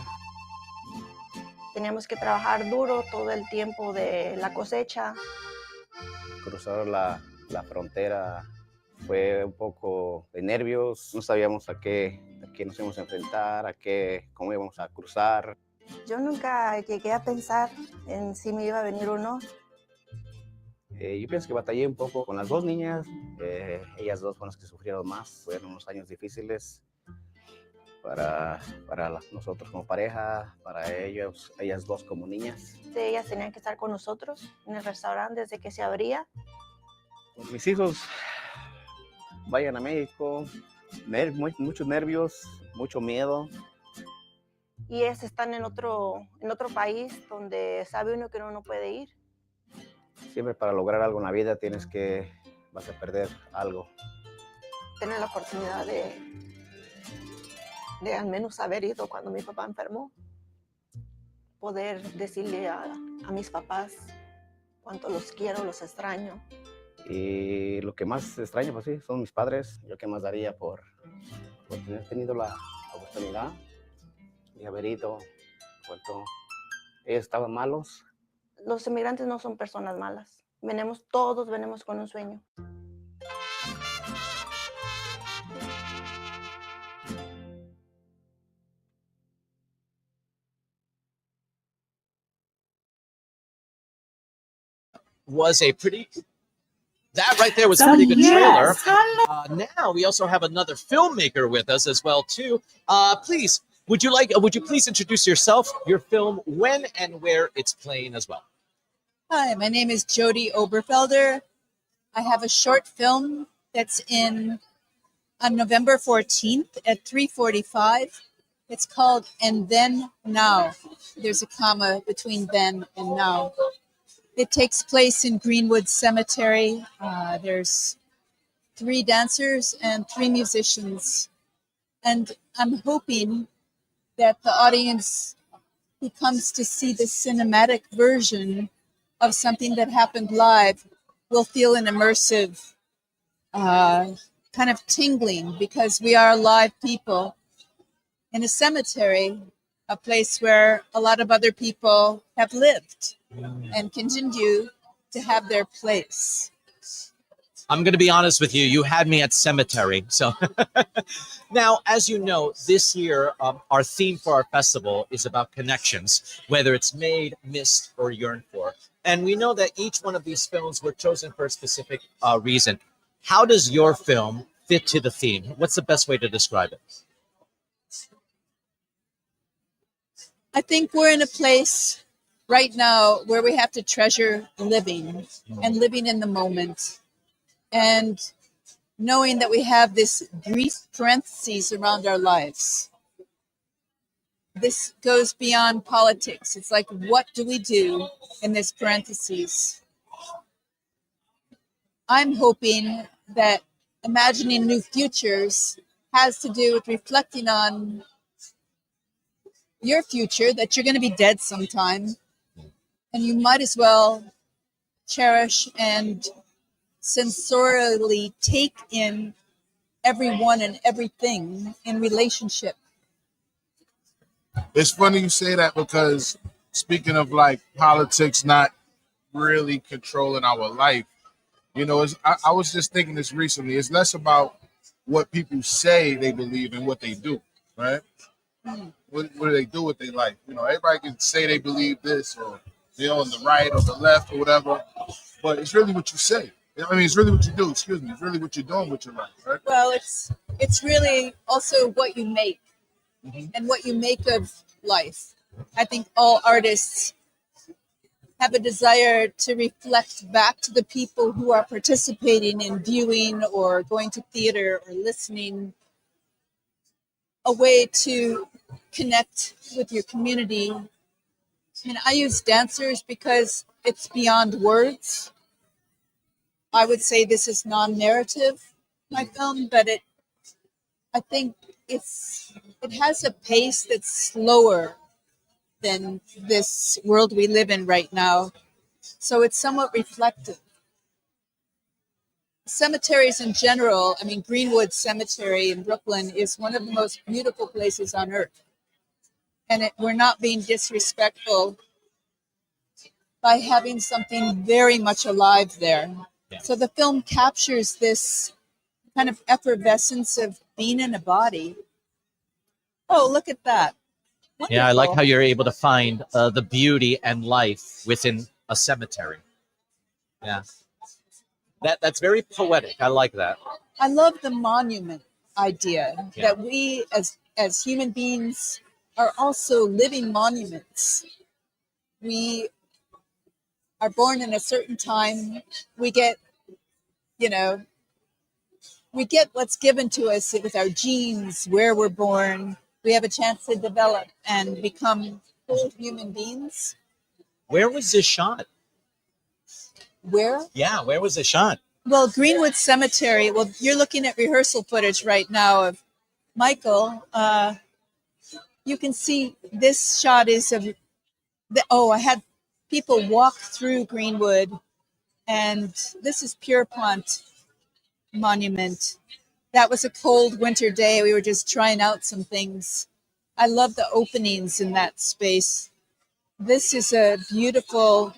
Teníamos que trabajar duro todo el tiempo de la cosecha. Cruzar la frontera fue un poco de nervios. No sabíamos a qué nos íbamos a enfrentar, cómo íbamos a cruzar. Yo nunca llegué a pensar en si me iba a venir o no. Yo pienso que batallé un poco con las dos niñas. Ellas dos fueron las que sufrieron más. Fueron unos años difíciles. nosotros como pareja, para ellas dos como niñas. Ellas tenían que estar con nosotros en el restaurante desde que se abría. Pues mis hijos vayan a México, muchos nervios, mucho miedo. Y ellas están en otro país donde sabe uno que uno no puede ir. Siempre para lograr algo en la vida vas a perder algo. Tener la oportunidad de al menos haber ido cuando mi papá enfermó. Poder decirle a mis papás cuánto los quiero, los extraño. Y lo que más extraño, pues sí, son mis padres. Yo qué más daría por tener tenido la oportunidad de haber ido. Ellos estaban malos. Los inmigrantes no son personas malas. Todos venimos con un sueño. Was a pretty. That right there was a pretty good trailer. Now we also have another filmmaker with us as well too. Please, would you please introduce yourself, your film, when and where it's playing as well? Hi, my name is Jody Oberfelder. I have a short film that's in on November 14th at 3:45. It's called And Then Now. There's a comma between then and now. It takes place in Greenwood Cemetery. There's 3 dancers and 3 musicians. And I'm hoping that the audience who comes to see the cinematic version of something that happened live will feel an immersive kind of tingling, because we are live people in a cemetery, a place where a lot of other people have lived and continue to have their place. I'm going to be honest with you. You had me at cemetery. So now, as you know, this year, our theme for our festival is about connections, whether it's made, missed, or yearned for. And we know that each one of these films were chosen for a specific reason. How does your film fit to the theme? What's the best way to describe it? I think we're in a place right now where we have to treasure living and living in the moment, and knowing that we have this brief parentheses around our lives. This goes beyond politics. It's like, what do we do in this parentheses? I'm hoping that imagining new futures has to do with reflecting on your future, that you're going to be dead sometime, and you might as well cherish and sensorially take in everyone and everything in relationship. It's funny you say that, because speaking of like politics not really controlling our life, you know, I was just thinking this recently. It's less about what people say they believe and what they do, right? What do they do with their life? You know, everybody can say they believe this, or they're on the right or the left or whatever, but it's really what you say. I mean, it's really what you do. Excuse me. It's really what you're doing with your life, right? Well, it's really also what you make and what you make of life. I think all artists have a desire to reflect back to the people who are participating in viewing or going to theater or listening, a way to connect with your community. I mean, I use dancers because it's beyond words. I would say this is non-narrative, my film, but I think it has a pace that's slower than this world we live in right now. So it's somewhat reflective. Cemeteries in general, I mean, Greenwood Cemetery in Brooklyn is one of the most beautiful places on earth. And we're not being disrespectful by having something very much alive there. Yeah. So the film captures this kind of effervescence of being in a body. Oh, look at that. Wonderful. Yeah, I like how you're able to find the beauty and life within a cemetery. Yeah. That's very poetic. I like that. I love the monument idea, that we as human beings are also living monuments. We are born in a certain time. We get, you know, we get what's given to us with our genes, where we're born. We have a chance to develop and become full human beings. Where was this shot? Where? Yeah, where was this shot? Well, Greenwood Cemetery. Well, you're looking at rehearsal footage right now of Michael. You can see this shot is of I had people walk through Greenwood, and this is Pierpont Monument. That was a cold winter day. We were just trying out some things. I love the openings in that space. This is a beautiful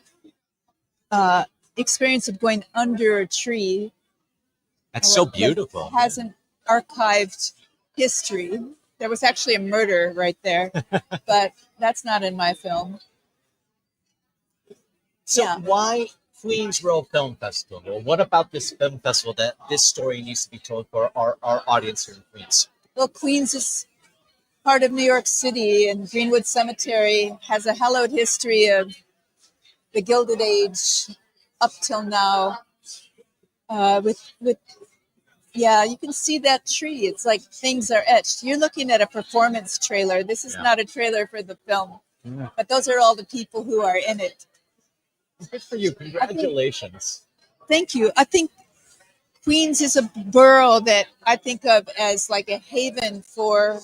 experience of going under a tree. That's so That beautiful. hasn't archived history. There was actually a murder right there, but that's not in my film. So Yeah. why Queens Row Film Festival? Well, what about this film festival that this story needs to be told for our audience here in Queens? Well, Queens is part of New York City, and Greenwood Cemetery has a hallowed history of the Gilded Age up till now. Yeah, you can see that tree. It's like things are etched. You're looking at a performance trailer. This is not a trailer for the film, but those are all the people who are in it. Good for you. Congratulations. Thank you. I think Queens is a borough that I think of as like a haven for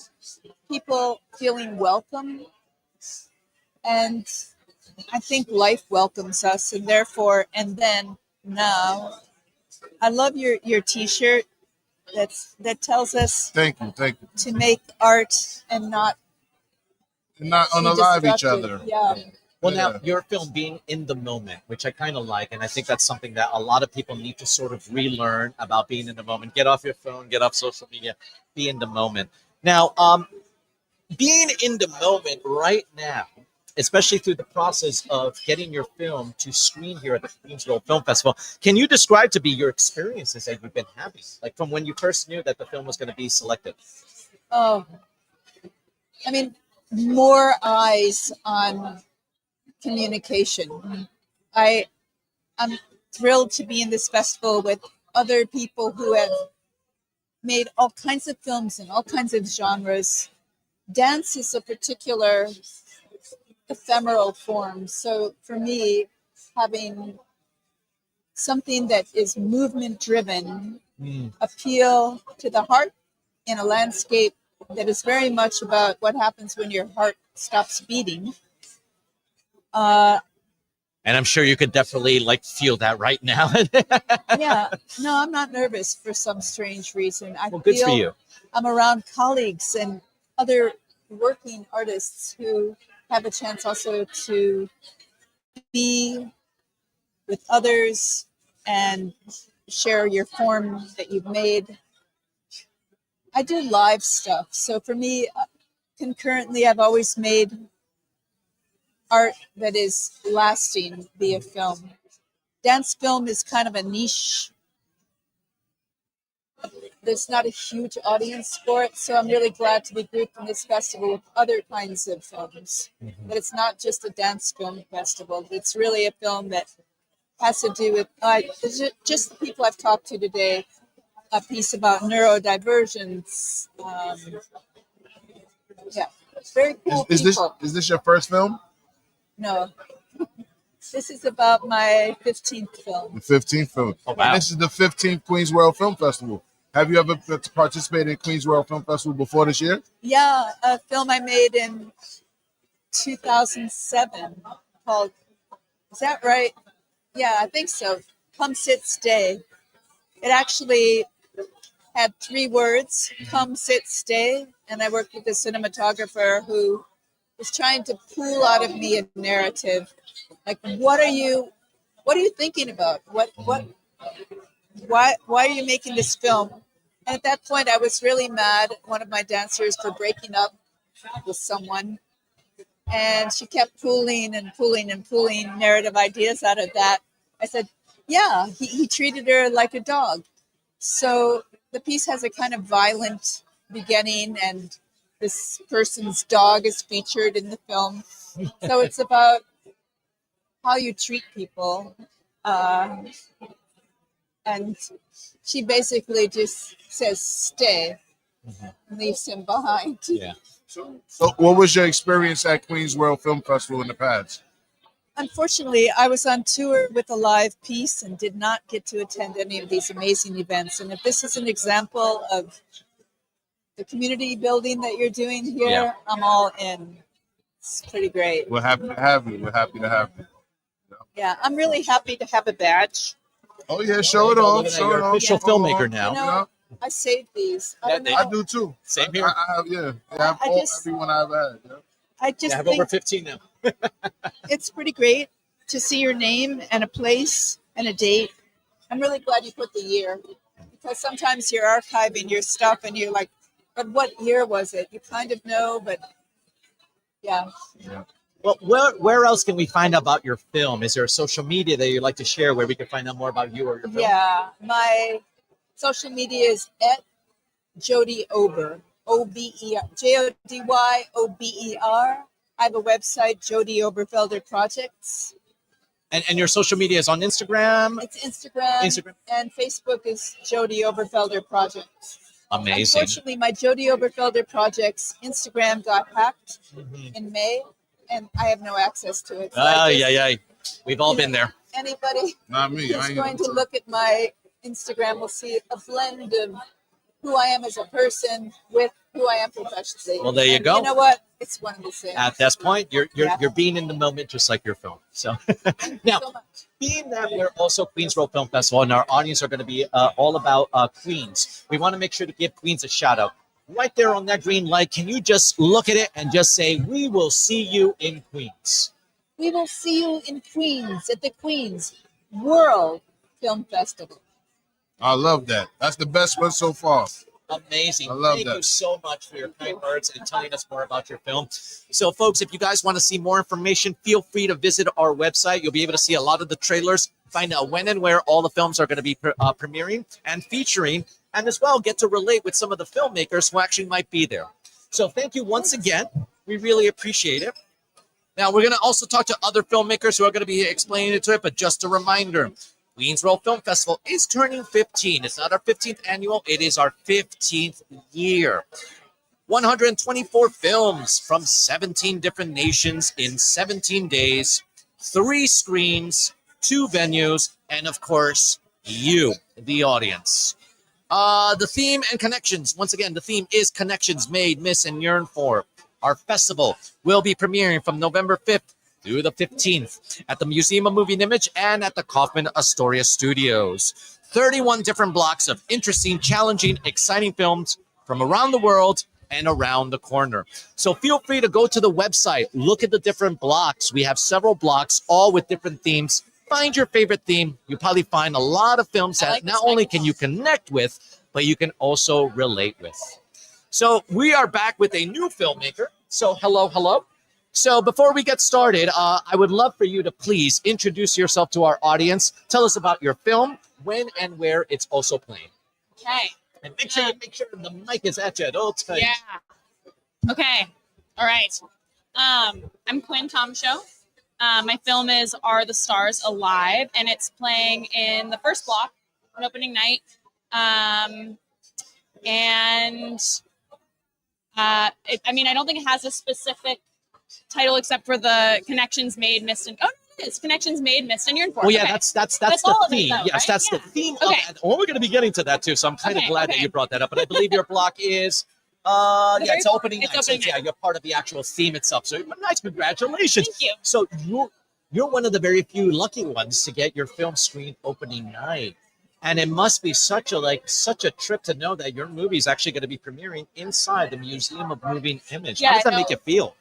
people feeling welcome. And I think life welcomes us, and therefore, and then now. I love your T-shirt that tells us Thank you. to make art and not Not be unalive each destructive. other. Yeah. Well, now your film being in the moment, which I kind of like, and I think that's something that a lot of people need to sort of relearn about being in the moment. Get off your phone, get off social media, be in the moment. Now, being in the moment right now, especially through the process of getting your film to screen here at the Queensville Film Festival, can you describe to me your experiences that you've been having, like from when you first knew that the film was going to be selected? Oh, I mean, more eyes on communication. I'm thrilled to be in this festival with other people who have made all kinds of films in all kinds of genres. Dance is a particular ephemeral form. So for me, having something that is movement driven, appeal to the heart in a landscape that is very much about what happens when your heart stops beating. And I'm sure you could definitely like feel that right now. Yeah, no, I'm not nervous for some strange reason. I Well, good for you. I'm around colleagues and other working artists who have a chance also to be with others and share your form that you've made. I do live stuff. So for me, concurrently, I've always made art that is lasting via film. Dance film is kind of a niche. There's not a huge audience for it, so I'm really glad to be grouped in this festival with other kinds of films. That it's not just a dance film festival. It's really a film that has to do with just the people I've talked to today. A piece about neurodivergence. Yeah, very cool Is people. this your first film? No, this is about my 15th film. The 15th film. Oh, wow. And this is the 15th Queens World Film Festival. Have you ever participated in Queens World Film Festival before this year? Yeah, a film I made in 2007 called, is that right? Yeah, I think so. Come Sit Stay. It actually had 3 words, come sit stay, and I worked with a cinematographer who was trying to pull out of me a narrative. Like, what are you thinking about? Why are you making this film? And at that point I was really mad at one of my dancers for breaking up with someone. And she kept pulling and pulling and pulling narrative ideas out of that. I said, yeah, he treated her like a dog. So the piece has a kind of violent beginning and this person's dog is featured in the film. So it's about how you treat people. And she basically just says, stay, and leaves him behind. Yeah. So, what was your experience at Queens World Film Festival in the past? Unfortunately, I was on tour with a live piece and did not get to attend any of these amazing events. And if this is an example of the community building that you're doing here, Yeah. I'm all in. It's pretty great. We're happy to have you. We're happy to have you. Yeah, I'm really happy to have a badge. Oh yeah, show it off. Show You're it an off. official filmmaker now. You know, I saved these. I don't know. I do too. Same here. I have, yeah. I have I all, just- everyone I've had. Yeah. I just I have think over 15 now. it's pretty great to see your name and a place and a date. I'm really glad you put the year, because sometimes you're archiving your stuff and you're like, but what year was it? You kind of know, but yeah. Well, where else can we find out about your film? Is there a social media that you'd like to share where we can find out more about you or your film? Yeah, my social media is at Jody Ober, Ober, JODYOBER. I have a website, Jody Oberfelder Projects. And your social media is on Instagram? It's Instagram. And Facebook is Jody Oberfelder Projects. Amazing. Unfortunately, my Jody Oberfelder Projects Instagram got hacked in May, and I have no access to it. So Yeah. We've all been there. Anybody Not me. I who's ain't going to look at my Instagram will see a blend of who I am as a person with who I am professionally. Well, there you And go. You know what? It's one of the same. At this point, you're Yeah. being in the moment, just like your film. So now, being that we're also Queens World Film Festival, and our audience are going to be all about Queens, we want to make sure to give Queens a shout out. Right there on that green light, can you just look at it and just say, "We will see you in Queens"? We will see you in Queens at the Queens World Film Festival. I love that. That's the best one so far. Amazing. I love Thank that. you so much for your kind words and telling us more about your film. So, folks, if you guys want to see more information, feel free to visit our website. You'll be able to see a lot of the trailers, find out when and where all the films are going to be premiering and featuring, and as well get to relate with some of the filmmakers who actually might be there. So thank you once again. We really appreciate it. Now, we're going to also talk to other filmmakers who are going to be explaining it to it, but just a reminder, Queens World Film Festival is turning 15. It's not our 15th annual. It is our 15th year. 124 films from 17 different nations in 17 days, 3 screens, 2 venues, and of course, you, the audience. The theme and connections. Once again, the theme is Connections Made, Miss, and Yearn For. Our festival will be premiering from November 5th through the 15th at the Museum of Moving Image and at the Kaufman Astoria Studios. 31 different blocks of interesting, challenging, exciting films from around the world and around the corner. So feel free to go to the website, look at the different blocks. We have several blocks, all with different themes. Find your favorite theme. You'll probably find a lot of films that not only can you connect with, but you can also relate with. So we are back with a new filmmaker. So hello. So before we get started, I would love for you to please introduce yourself to our audience. Tell us about your film, when and where it's also playing. Okay. And make sure the mic is at you at all times. Yeah. Okay. All right. I'm Quinn Tomshow. My film is Are the Stars Alive? And it's playing in the first block on opening night. I don't think it has a specific title except for the Connections Made, Missed, and it is Connections Made, Missed, and Yearn For. Well, yeah, Okay. that's all the of it, theme. though, Yes, right? that's Yeah. the theme. Okay. We're going to be getting to that too. So I'm kind of glad that you brought that up. But I believe your block is, it's opening night. So yeah, you're part of the actual theme itself. So nice, congratulations. Thank you. So you're one of the very few lucky ones to get your film screen opening night. And it must be such a trip to know that your movie is actually going to be premiering inside the Museum of Moving Image. Yeah, How does that no. make you feel?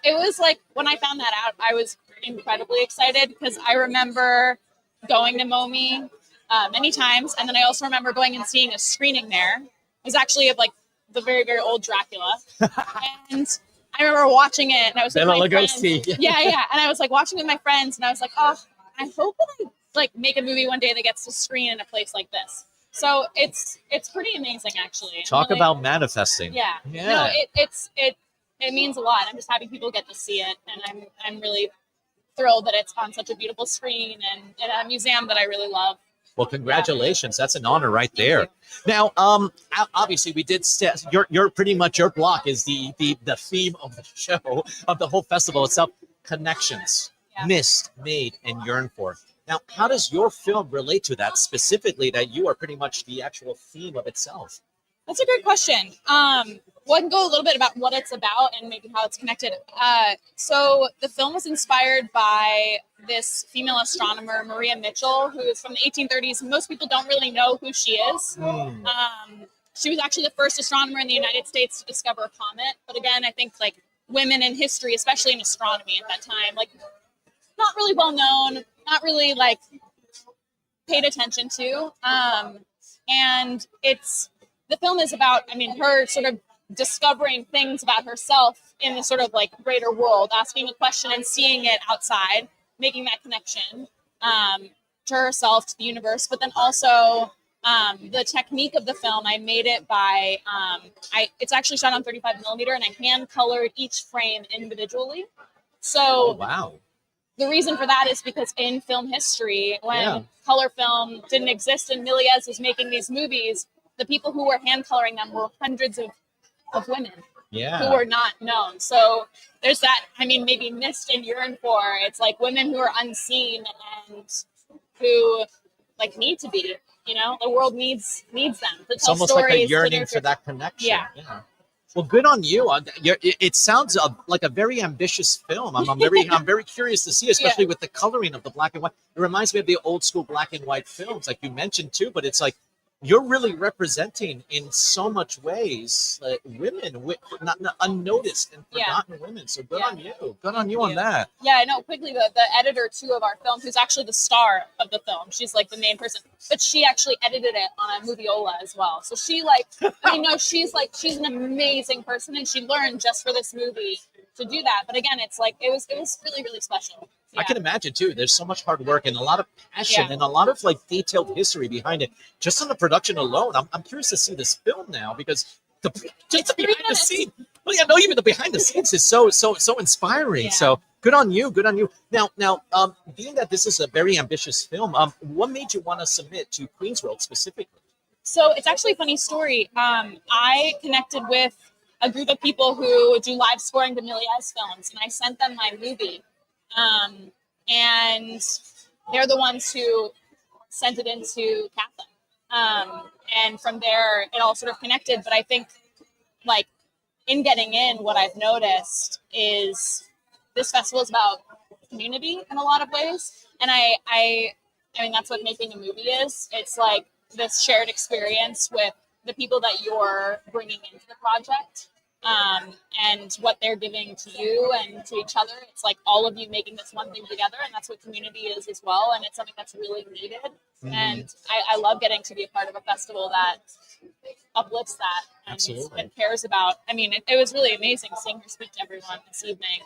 It was like when I found that out, I was incredibly excited because I remember going to MoMI many times, and then I also remember going and seeing a screening there. It was actually of like the very, very old Dracula, and I remember watching it, and I was with my friends. Yeah, and I was like watching with my friends, and I was like, oh, I hope that I like make a movie one day that gets to screen in a place like this. So it's pretty amazing, actually. I'm Talk really- about manifesting. Yeah. Yeah. No, it means a lot. I'm just happy people get to see it, and I'm really thrilled that it's on such a beautiful screen and in a museum that I really love. Well, congratulations. That's an honor right there. Now, obviously we did you're pretty much, your block is the theme of the show, of the whole festival itself, connections, missed, made, and yearned for. Now, how does your film relate to that specifically, that you are pretty much the actual theme of itself? That's a great question. Well, I can go a little bit about what it's about and maybe how it's connected. So the film was inspired by this female astronomer, Maria Mitchell, who is from the 1830s. Most people don't really know who she is. She was actually the first astronomer in the United States to discover a comet. But again, I think like women in history, especially in astronomy at that time, like not really well known, not really like paid attention to. And the film is about, I mean, her sort of discovering things about herself in the sort of like greater world, asking a question and seeing it outside, making that connection to herself, to the universe. But then also the technique of the film, I made it by, it's actually shot on 35 millimeter, and I hand colored each frame individually. So wow. The reason for that is because in film history, when color film didn't exist and Méliès was making these movies, the people who were hand coloring them were hundreds of women who were not known. So there's that, I mean, maybe missed and yearned for. It's like women who are unseen and who like need to be, you know, the world needs them to It's tell almost stories. like a yearning for that connection. Yeah. Well, good on you. It sounds like a very ambitious film. I'm very curious to see, especially with the coloring of the black and white. It reminds me of the old school black and white films, like you mentioned too. But it's like you're really representing in so much ways women, not unnoticed and forgotten women. So good on you. Good on you on that. Yeah, I know. Quickly, the editor too of our film, who's actually the star of the film, she's like the main person, but she actually edited it on a Moviola as well. So she like, I know she's an amazing person, and she learned just for this movie to do that. But again, it's like it was really, really special. I can imagine too. There's so much hard work and a lot of passion and a lot of like detailed history behind it. Just on the production alone, I'm curious to see this film now, because just the behind the scenes. Well, yeah, no, even the behind the scenes is so inspiring. So good on you. Good on you. Now, being that this is a very ambitious film, what made you want to submit to Queen's World specifically? So it's actually a funny story. I connected with a group of people who do live scoring to Méliès films, and I sent them my movie. And they're the ones who sent it into Catholic. And from there, it all sort of connected. But I think, like, in getting in, what I've noticed is this festival is about community in a lot of ways. And I mean, that's what making a movie is. It's like this shared experience with the people that you're bringing into the project. And what they're giving to you and to each other. It's like all of you making this one thing together, and that's what community is as well. And it's something that's really needed. And I love getting to be a part of a festival that uplifts that and cares about. I mean, it was really amazing seeing her speak to everyone this evening,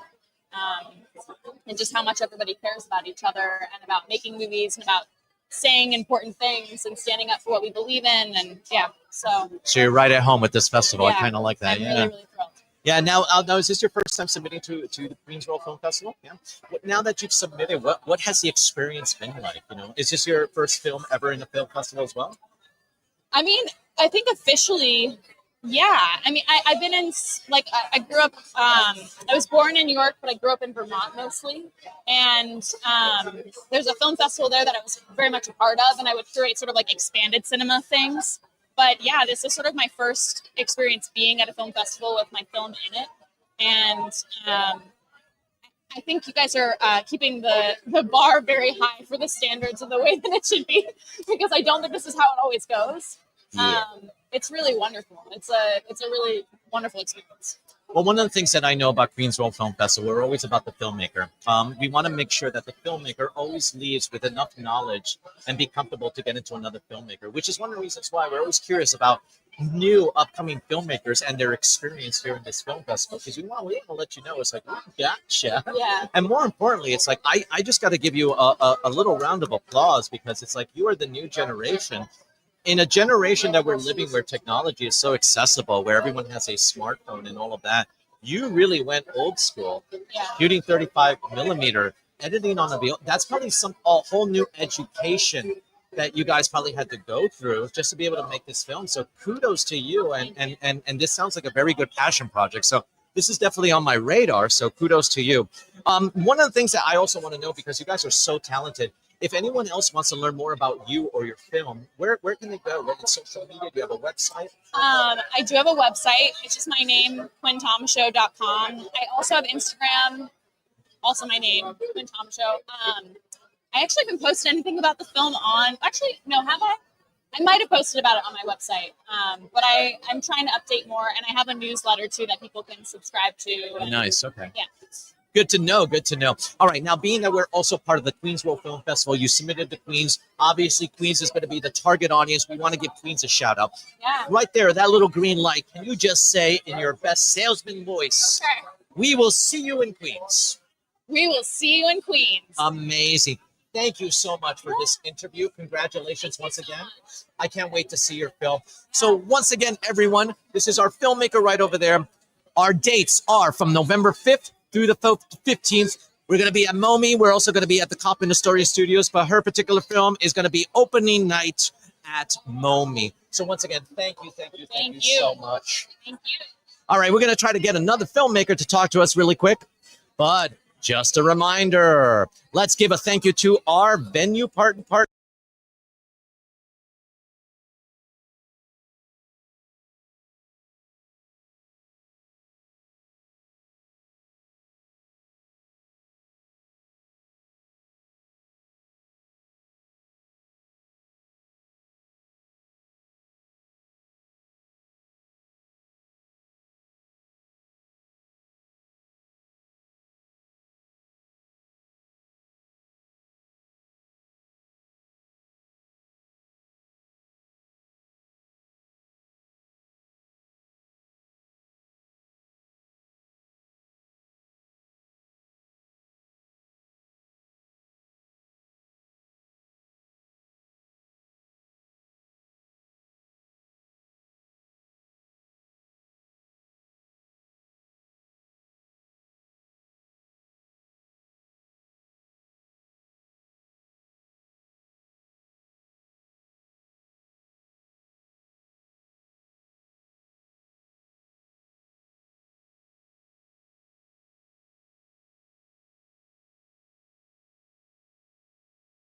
and just how much everybody cares about each other and about making movies and about saying important things and standing up for what we believe in. And so you're right at home with this festival. I kind of like that. I'm really thrilled. Yeah. Now, is this your first time submitting to the Queen's World Film Festival? Yeah. Now that you've submitted, what has the experience been like? You know, is this your first film ever in a film festival as well? I mean, I think officially, yeah. I mean, I've been in, like, I grew up, I was born in New York, but I grew up in Vermont mostly. And there's a film festival there that I was very much a part of, and I would curate sort of like expanded cinema things. But yeah, this is sort of my first experience being at a film festival with my film in it. And I think you guys are keeping the bar very high for the standards of the way that it should be, because I don't think this is how it always goes. It's really wonderful. It's a really wonderful experience. Well, one of the things that I know about Queen's World Film Festival, we're always about the filmmaker. We want to make sure that the filmmaker always leaves with enough knowledge and be comfortable to get into another filmmaker, which is one of the reasons why we're always curious about new upcoming filmmakers and their experience here in this film festival, because we want to let you know, it's like, oh, gotcha. Yeah. And more importantly, it's like, I just got to give you a little round of applause, because it's like you are the new generation. in a generation that we're living where technology is so accessible, where everyone has a smartphone and all of that, you really went old school, shooting 35 millimeter, editing on a video. That's probably a whole new education that you guys probably had to go through just to be able to make this film. So kudos to you. And this sounds like a very good passion project. So this is definitely on my radar. So kudos to you. One of the things that I also want to know, because you guys are so talented, if anyone else wants to learn more about you or your film, where can they go? What social media? Do you have a website? I do have a website. It's just my name, quintomshow.com. I also have Instagram, also my name, Quinn Tom Show. I actually haven't posted anything about the film actually, no, have I? I might have posted about it on my website, but I'm trying to update more, and I have a newsletter too that people can subscribe to. Nice. Okay. Yeah. Good to know. Good to know. All right. Now, being that we're also part of the Queens World Film Festival, you submitted to Queens. Obviously, Queens is going to be the target audience. We want to give Queens a shout out. Yeah. Right there, that little green light. Can you just say in your best salesman voice, "We will see you in Queens"? We will see you in Queens. Amazing. Thank you so much for this interview. Congratulations once again. I can't wait to see your film. So once again, everyone, this is our filmmaker right over there. Our dates are from November 5th through the 15th. We're going to be at MoMI. We're also going to be at the Cop in Astoria Studios, but her particular film is going to be opening night at MoMI. So once again, thank you so much. Thank you. All right, we're going to try to get another filmmaker to talk to us really quick, but just a reminder, let's give a thank you to our venue partner.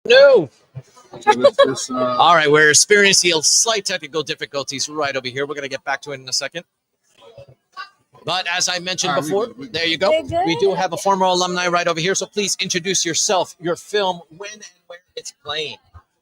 No. All right, we're experiencing a slight technical difficulties right over here. We're going to get back to it in a second. But as I mentioned before, there you go. We do have a former alumni right over here. So please introduce yourself, your film, when and where it's playing.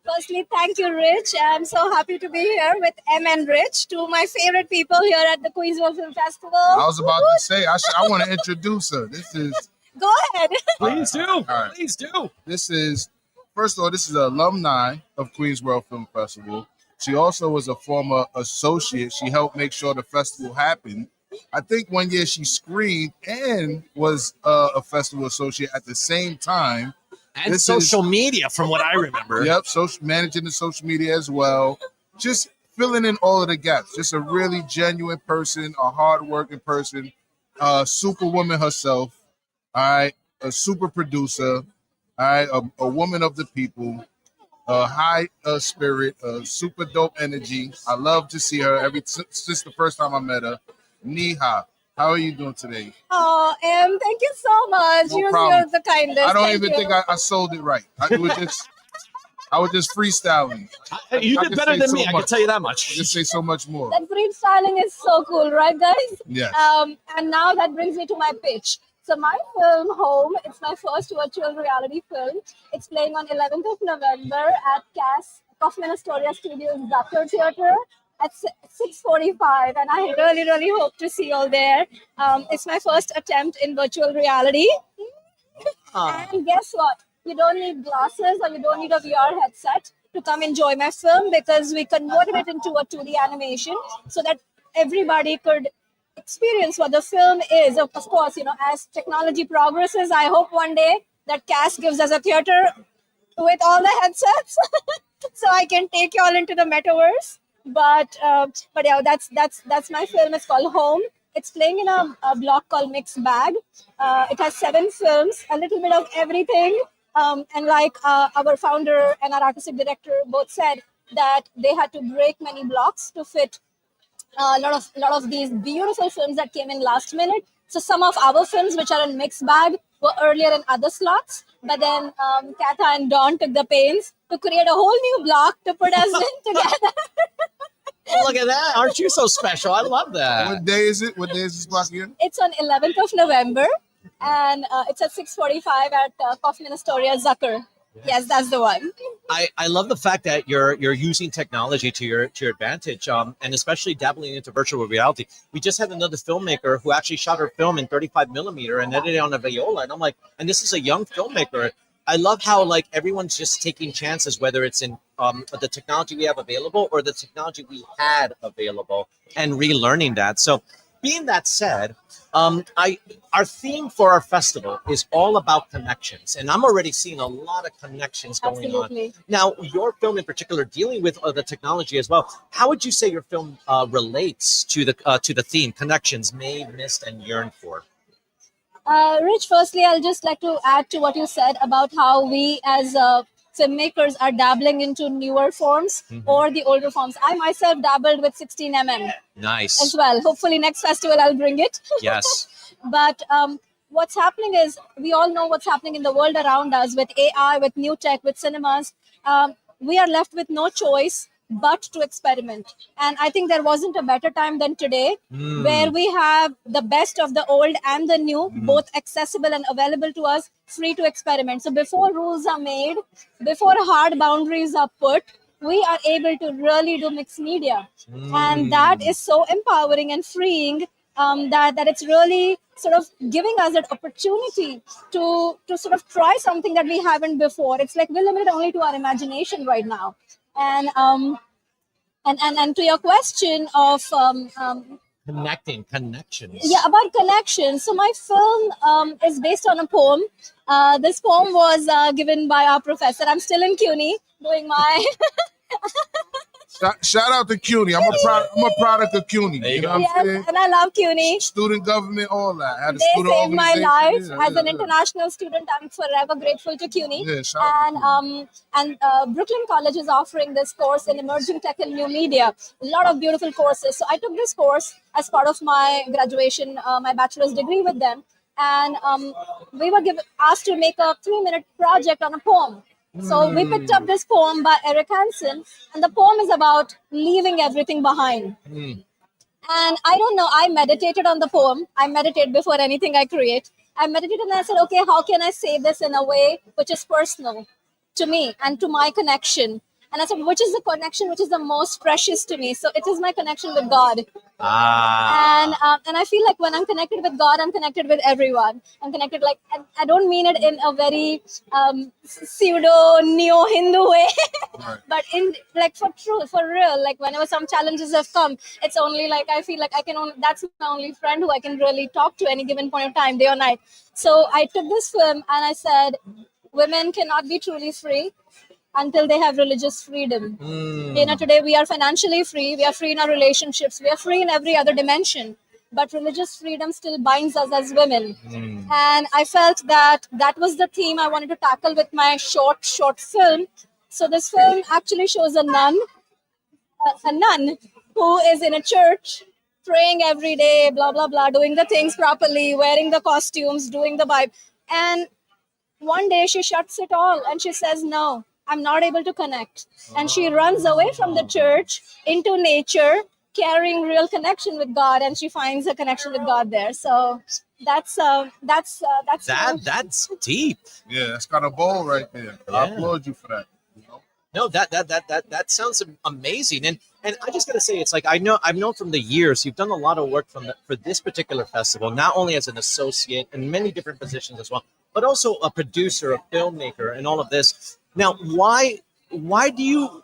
Firstly, thank you, Rich. I'm so happy to be here with M and Rich, two of my favorite people here at the Queens World Film Festival. I was about to say, I want to introduce her. This is... Go ahead. Please do. Please do. This is, first of all, this is an alumni of Queens World Film Festival. She also was a former associate. She helped make sure the festival happened. I think one year she screened and was a festival associate at the same time. And social media, from what I remember. Yep, managing the social media as well. Just filling in all of the gaps. Just a really genuine person, a hardworking person, superwoman herself. All right, a super producer. All right, a woman of the people, a high spirit, a super dope energy. I love to see her since the first time I met her. Niha, how are you doing today? Oh, M, thank you so much. No You're problem. the kindest. I don't Thank even you. think I sold it right. I was just freestyling. You I did could better say than so me. I can much. tell you that much. I can say so much more. That freestyling is so cool, right, guys? Yes. And now that brings me to my pitch. So my film, Home, it's my first virtual reality film. It's playing on 11th of November at Kaufman Astoria Studios Zucker Theatre at 6:45, and I really hope to see you all there. It's my first attempt in virtual reality. And guess what? You don't need glasses or you don't need a VR headset to come enjoy my film because we converted it into a 2D animation so that everybody could experience what the film is. Of course, as technology progresses, I hope one day that CAS gives us a theater with all the headsets. So so I can take you all into the metaverse. But yeah, that's my film. It's called Home. It's playing in a block called Mixed Bag. It has 7 films, a little bit of everything. And like our founder and our artistic director both said, that they had to break many blocks to fit a lot of these beautiful films that came in last minute. So some of our films, which are in Mixed Bag, were earlier in other slots. But then Katha and Dawn took the pains to create a whole new block to put us in together. Look at that. Aren't you so special? I love that. What day is it? What day is this block again? It's on 11th of November, and it's at 6:45 at Kaufman Astoria, Zucker. Yes, that's the one. I love the fact that you're using technology to your advantage, and especially dabbling into virtual reality. We just had another filmmaker who actually shot her film in 35 millimeter and edited it on a viola, and I'm like, and this is a young filmmaker. I love how like everyone's just taking chances, whether it's in the technology we have available or the technology we had available, and relearning that. So, being that said, our theme for our festival is all about connections, and I'm already seeing a lot of connections going Absolutely. on. Now, your film in particular, dealing with the technology as well. How would you say your film relates to the theme, connections made, missed, and yearned for? Rich, firstly, I'll just like to add to what you said about how we as filmmakers are dabbling into newer forms or the older forms. I myself dabbled with 16mm Nice. as well. Hopefully next festival I'll bring it. Yes. But what's happening is we all know what's happening in the world around us with AI, with new tech, with cinemas. We are left with no choice but to experiment. And I think there wasn't a better time than today, where we have the best of the old and the new, both accessible and available to us, free to experiment. So before rules are made, before hard boundaries are put, we are able to really do mixed media. And that is so empowering and freeing, that it's really sort of giving us that opportunity to sort of try something that we haven't before. It's like we're limited only to our imagination right now. And to your question of Connections. yeah, about connection. So my film is based on a poem. This poem was given by our professor. I'm still in CUNY doing my Shout out to CUNY. I'm a product of CUNY. You know what I'm saying? and I love CUNY. Student government, all that. I had a They student saved my life. organization. As an international student, I'm forever grateful to CUNY. Yeah, shout out And Brooklyn College is offering this course in emerging tech and new media. A lot of beautiful courses. So I took this course as part of my graduation, my bachelor's degree with them. And we were asked to make a 3-minute project on a poem. So we picked up this poem by Eric Hansen, and the poem is about leaving everything behind. And I don't know, I meditated on the poem. I meditate before anything I create. I meditated and I said, okay, how can I say this in a way which is personal to me and to my connection? And I said, which is the connection which is the most precious to me? So it is my connection with God. And I feel like when I'm connected with God, I'm connected with everyone. I'm connected, like, and I don't mean it in a very pseudo neo-Hindu way, but in like for true, for real. Like whenever some challenges have come, it's only like I feel like I can only, that's my only friend who I can really talk to any given point of time, day or night. So I took this film and I said, women cannot be truly free until they have religious freedom. You know, today we are financially free, we are free in our relationships, we are free in every other dimension, but religious freedom still binds us as women. And I felt that that was the theme I wanted to tackle with my short film. So this film actually shows a nun who is in a church, praying every day, blah, blah, blah, doing the things properly, wearing the costumes, doing the Bible. And one day she shuts it all and she says, no, I'm not able to connect. And she runs away from the church into nature, carrying real connection with God, and she finds a connection with God there. So that's deep. Yeah, that's kind of bold right there. I applaud you for that. No, that sounds amazing, and I just gotta say, it's like I've known from the years you've done a lot of work for this particular festival, not only as an associate in many different positions as well, but also a producer, a filmmaker, and all of this. Now, why do you?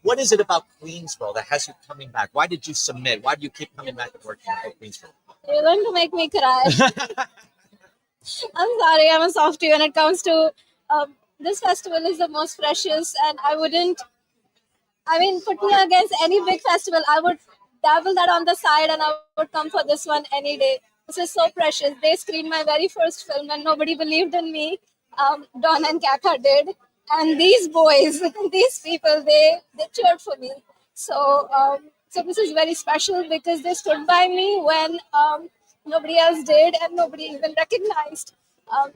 What is it about Queensboro that has you coming back? Why did you submit? Why do you keep coming back and working at Queensboro? You're going to make me cry. I'm sorry, I'm a softie when it comes to this festival is the most precious, and I wouldn't I mean, put me against any big festival, I would dabble that on the side and I would come for this one any day. This is so precious. They screened my very first film and nobody believed in me. Don and Kaka did. And these boys, these people, they cheered for me. So this is very special because they stood by me when nobody else did and nobody even recognized. I'm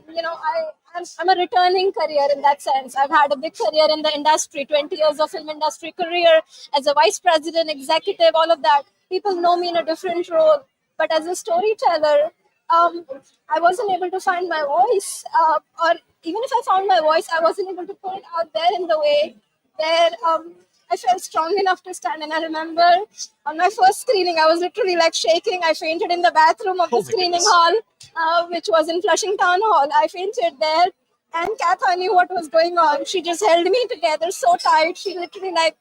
a returning career in that sense. I've had a big career in the industry, 20 years of film industry career as a vice president, executive, all of that. People know me in a different role. But as a storyteller, I wasn't able to find my voice. Or even if I found my voice, I wasn't able to put it out there in the way where I felt strong enough to stand. And I remember on my first screening, I was literally like shaking. I fainted in the bathroom of the screening hall, which was in Flushing Town Hall. I fainted there. And Katha knew what was going on. She just held me together so tight. She literally like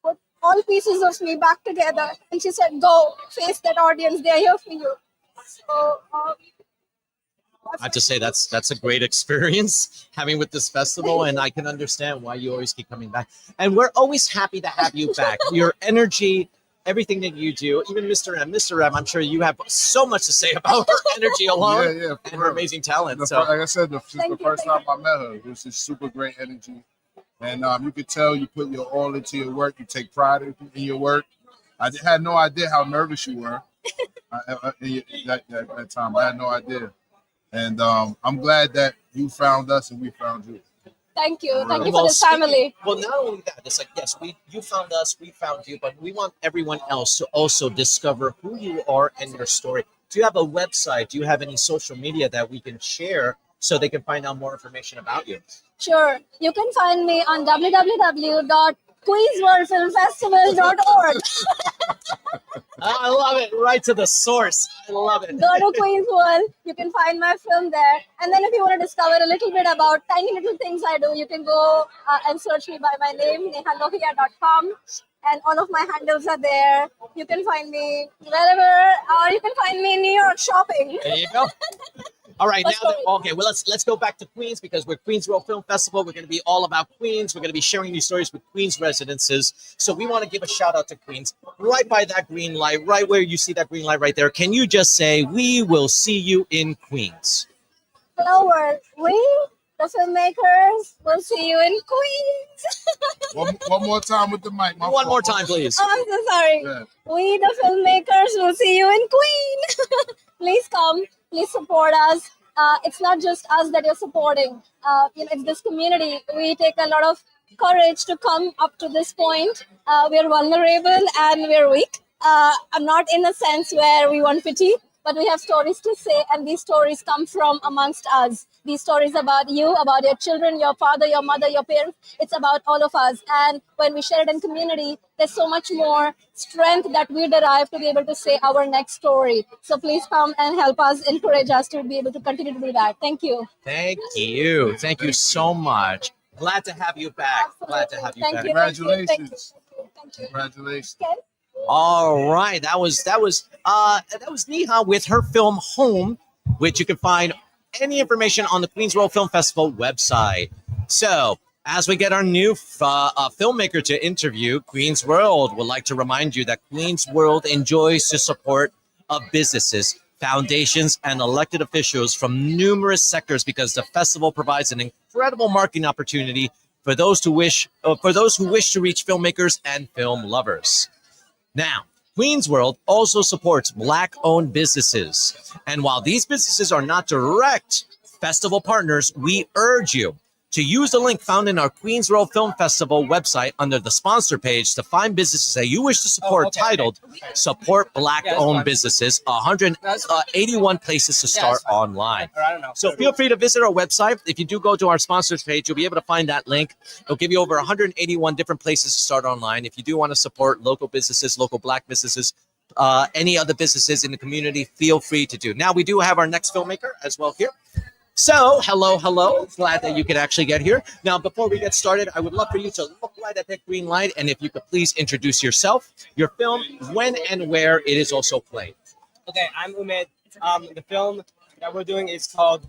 put all pieces of me back together. And she said, go, face that audience. They're here for you. So I have to say that's a great experience having with this festival, and I can understand why you always keep coming back. And we're always happy to have you back. Your energy, everything that you do, even Mr. M, I'm sure you have so much to say about her energy alone and her amazing talent. Like I said, since the first time I met her, it was just super great energy. And you could tell you put your all into your work. You take pride in your work. I had no idea how nervous you were that time. I had no idea. And I'm glad that you found us and we found you. Thank you. Thank you for this family. Well, not only that, it's like, yes, you found us, we found you, but we want everyone else to also discover who you are and your story. Do you have a website? Do you have any social media that we can share so they can find out more information about you? Sure. You can find me on www.queensworldfilmfestival.org. I love it. Right to the source. I love it. Go to Queens World. You can find my film there. And then if you want to discover a little bit about tiny little things I do, you can go and search me by my name, nehalohia.com. And all of my handles are there. You can find me wherever, or you can find me in New York shopping. There you go. All right, well, let's go back to Queens because we're Queens World Film Festival. We're going to be all about Queens. We're going to be sharing these stories with Queens residences. So we want to give a shout out to Queens. Right by that green light, right where you see that green light right there. Can you just say, we will see you in Queens? Hello, world. We, the filmmakers, will see you in Queens. one more time with the mic. One more time, please. Oh, I'm so sorry. Yeah. We, the filmmakers, will see you in Queens. Please come. Please support us. It's not just us that you're supporting. It's this community. We take a lot of courage to come up to this point. We're vulnerable and we're weak. I'm not in a sense where we want pity, but we have stories to say, and these stories come from amongst us. These stories about you, about your children, your father, your mother, your parents. It's about all of us. And when we share it in community, there's so much more strength that we derive to be able to say our next story. So please come and help us, encourage us to be able to continue to do that. Thank you. Thank you. Thank you so much. Glad to have you back. Glad to have you back. Congratulations. Congratulations. All right, that was Neha with her film Home, which you can find any information on the Queens World Film Festival website. So, as we get our new filmmaker to interview, Queens World would like to remind you that Queens World enjoys the support of businesses, foundations, and elected officials from numerous sectors because the festival provides an incredible marketing opportunity for those who wish to reach filmmakers and film lovers. Now, Queens World also supports Black-owned businesses. And while these businesses are not direct festival partners, we urge you to use the link found in our Queens World Film Festival website under the sponsor page to find businesses that you wish to support titled Support Black-Owned Businesses, 181 places to start online. So feel free to visit our website. If you do go to our sponsors page, you'll be able to find that link. It'll give you over 181 different places to start online. If you do want to support local businesses, local Black businesses, any other businesses in the community, feel free to do. Now, we do have our next filmmaker as well here. So, hello. Glad that you could actually get here. Now, before we get started, I would love for you to look right at that green light, and if you could please introduce yourself, your film, when and where it is also played. Okay, I'm Umed. The film that we're doing is called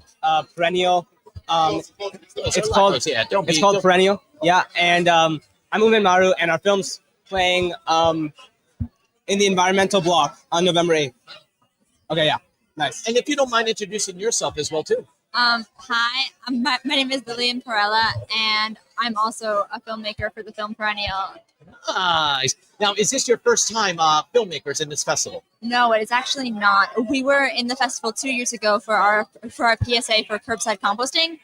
Perennial. It's called Perennial. Yeah, and I'm Umen Maru, and our film's playing in the environmental block on November 8th. Okay, yeah, nice. And if you don't mind introducing yourself as well, too. Hi, my name is Lillian Perella, and I'm also a filmmaker for the Film Perennial. Nice. Now, is this your first time filmmakers in this festival? No, it is actually not. We were in the festival 2 years ago for our PSA for curbside composting.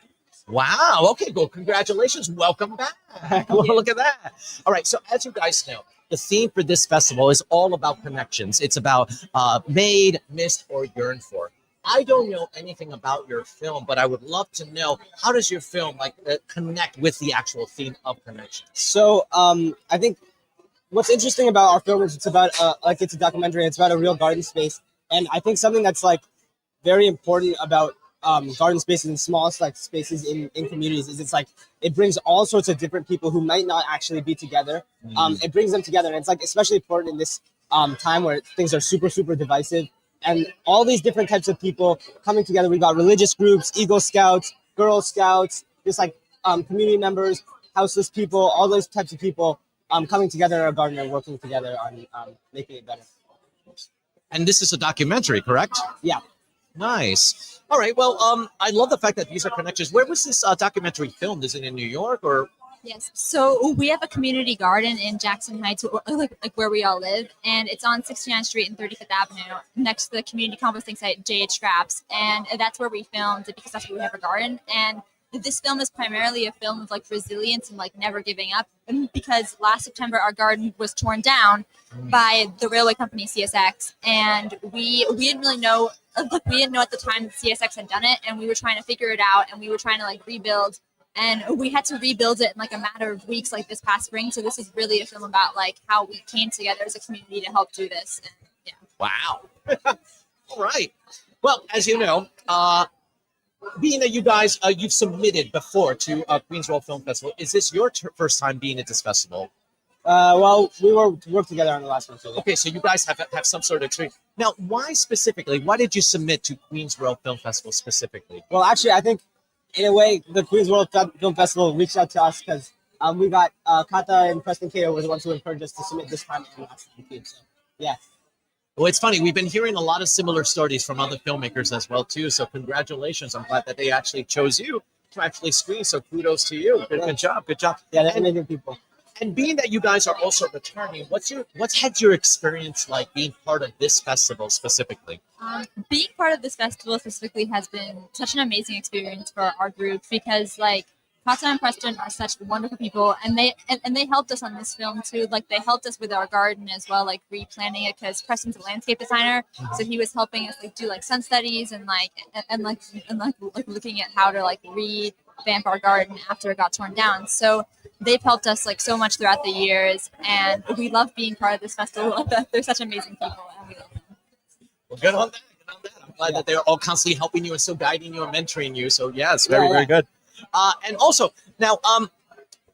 Wow. Okay, well, congratulations. Welcome back. Well, look at that. All right. So as you guys know, the theme for this festival is all about connections. It's about made, missed, or yearned for. I don't know anything about your film, but I would love to know, how does your film connect with the actual theme of connection? So I think what's interesting about our film is it's about it's a documentary. It's about a real garden space, and I think something that's like very important about garden spaces and small spaces in communities is it's like it brings all sorts of different people who might not actually be together. It brings them together, and it's like especially important in this time where things are super divisive, and all these different types of people coming together. We've got religious groups, Eagle Scouts, Girl Scouts, just like community members, houseless people, all those types of people coming together in our garden and working together on making it better. And this is a documentary, correct? Yeah. Nice. All right. Well, I love the fact that these are connections. Where was this documentary filmed? Is it in New York or? Yes. So we have a community garden in Jackson Heights, like where we all live, and it's on 69th Street and 35th Avenue, next to the community composting site JH Scraps, and that's where we filmed it because that's where we have a garden. And this film is primarily a film of like resilience and like never giving up. And because last September our garden was torn down by the railway company CSX, and we didn't really know. We didn't know at the time that CSX had done it, and we were trying to figure it out, and we were trying to like rebuild. And we had to rebuild it in like a matter of weeks, like this past spring. So this is really a film about like how we came together as a community to help do this. And, yeah. Wow. All right. Well, as you know, being that you guys, you've submitted before to Queens World Film Festival, is this your first time being at this festival? Well, we worked together on the last one too. Okay, so you guys have some sort of experience. Now, why specifically? Why did you submit to Queens World Film Festival specifically? Well, actually, I think in a way the Queens World Film Festival reached out to us because we got Kata and Preston Kato were the ones who encouraged us to submit this time and last time. So, yeah. Well, it's funny. We've been hearing a lot of similar stories from other filmmakers as well too. So congratulations! I'm glad that they actually chose you to actually screen. So kudos to you. Good job. Good job. Yeah, they're amazing people. And being that you guys are also returning, what's had your experience like being part of this festival specifically? Being part of this festival specifically has been such an amazing experience for our group because like Kata and Preston are such wonderful people, and they helped us on this film too. Like they helped us with our garden as well, like replanting it because Preston's a landscape designer, so he was helping us like do like sun studies and looking at how to like revamp our garden after it got torn down. So they've helped us like so much throughout the years, and we love being part of this festival. They're such amazing people, and we love them. Well, good on that. I'm glad that they're all constantly helping you and still guiding you and mentoring you. So yes, very good. And also now,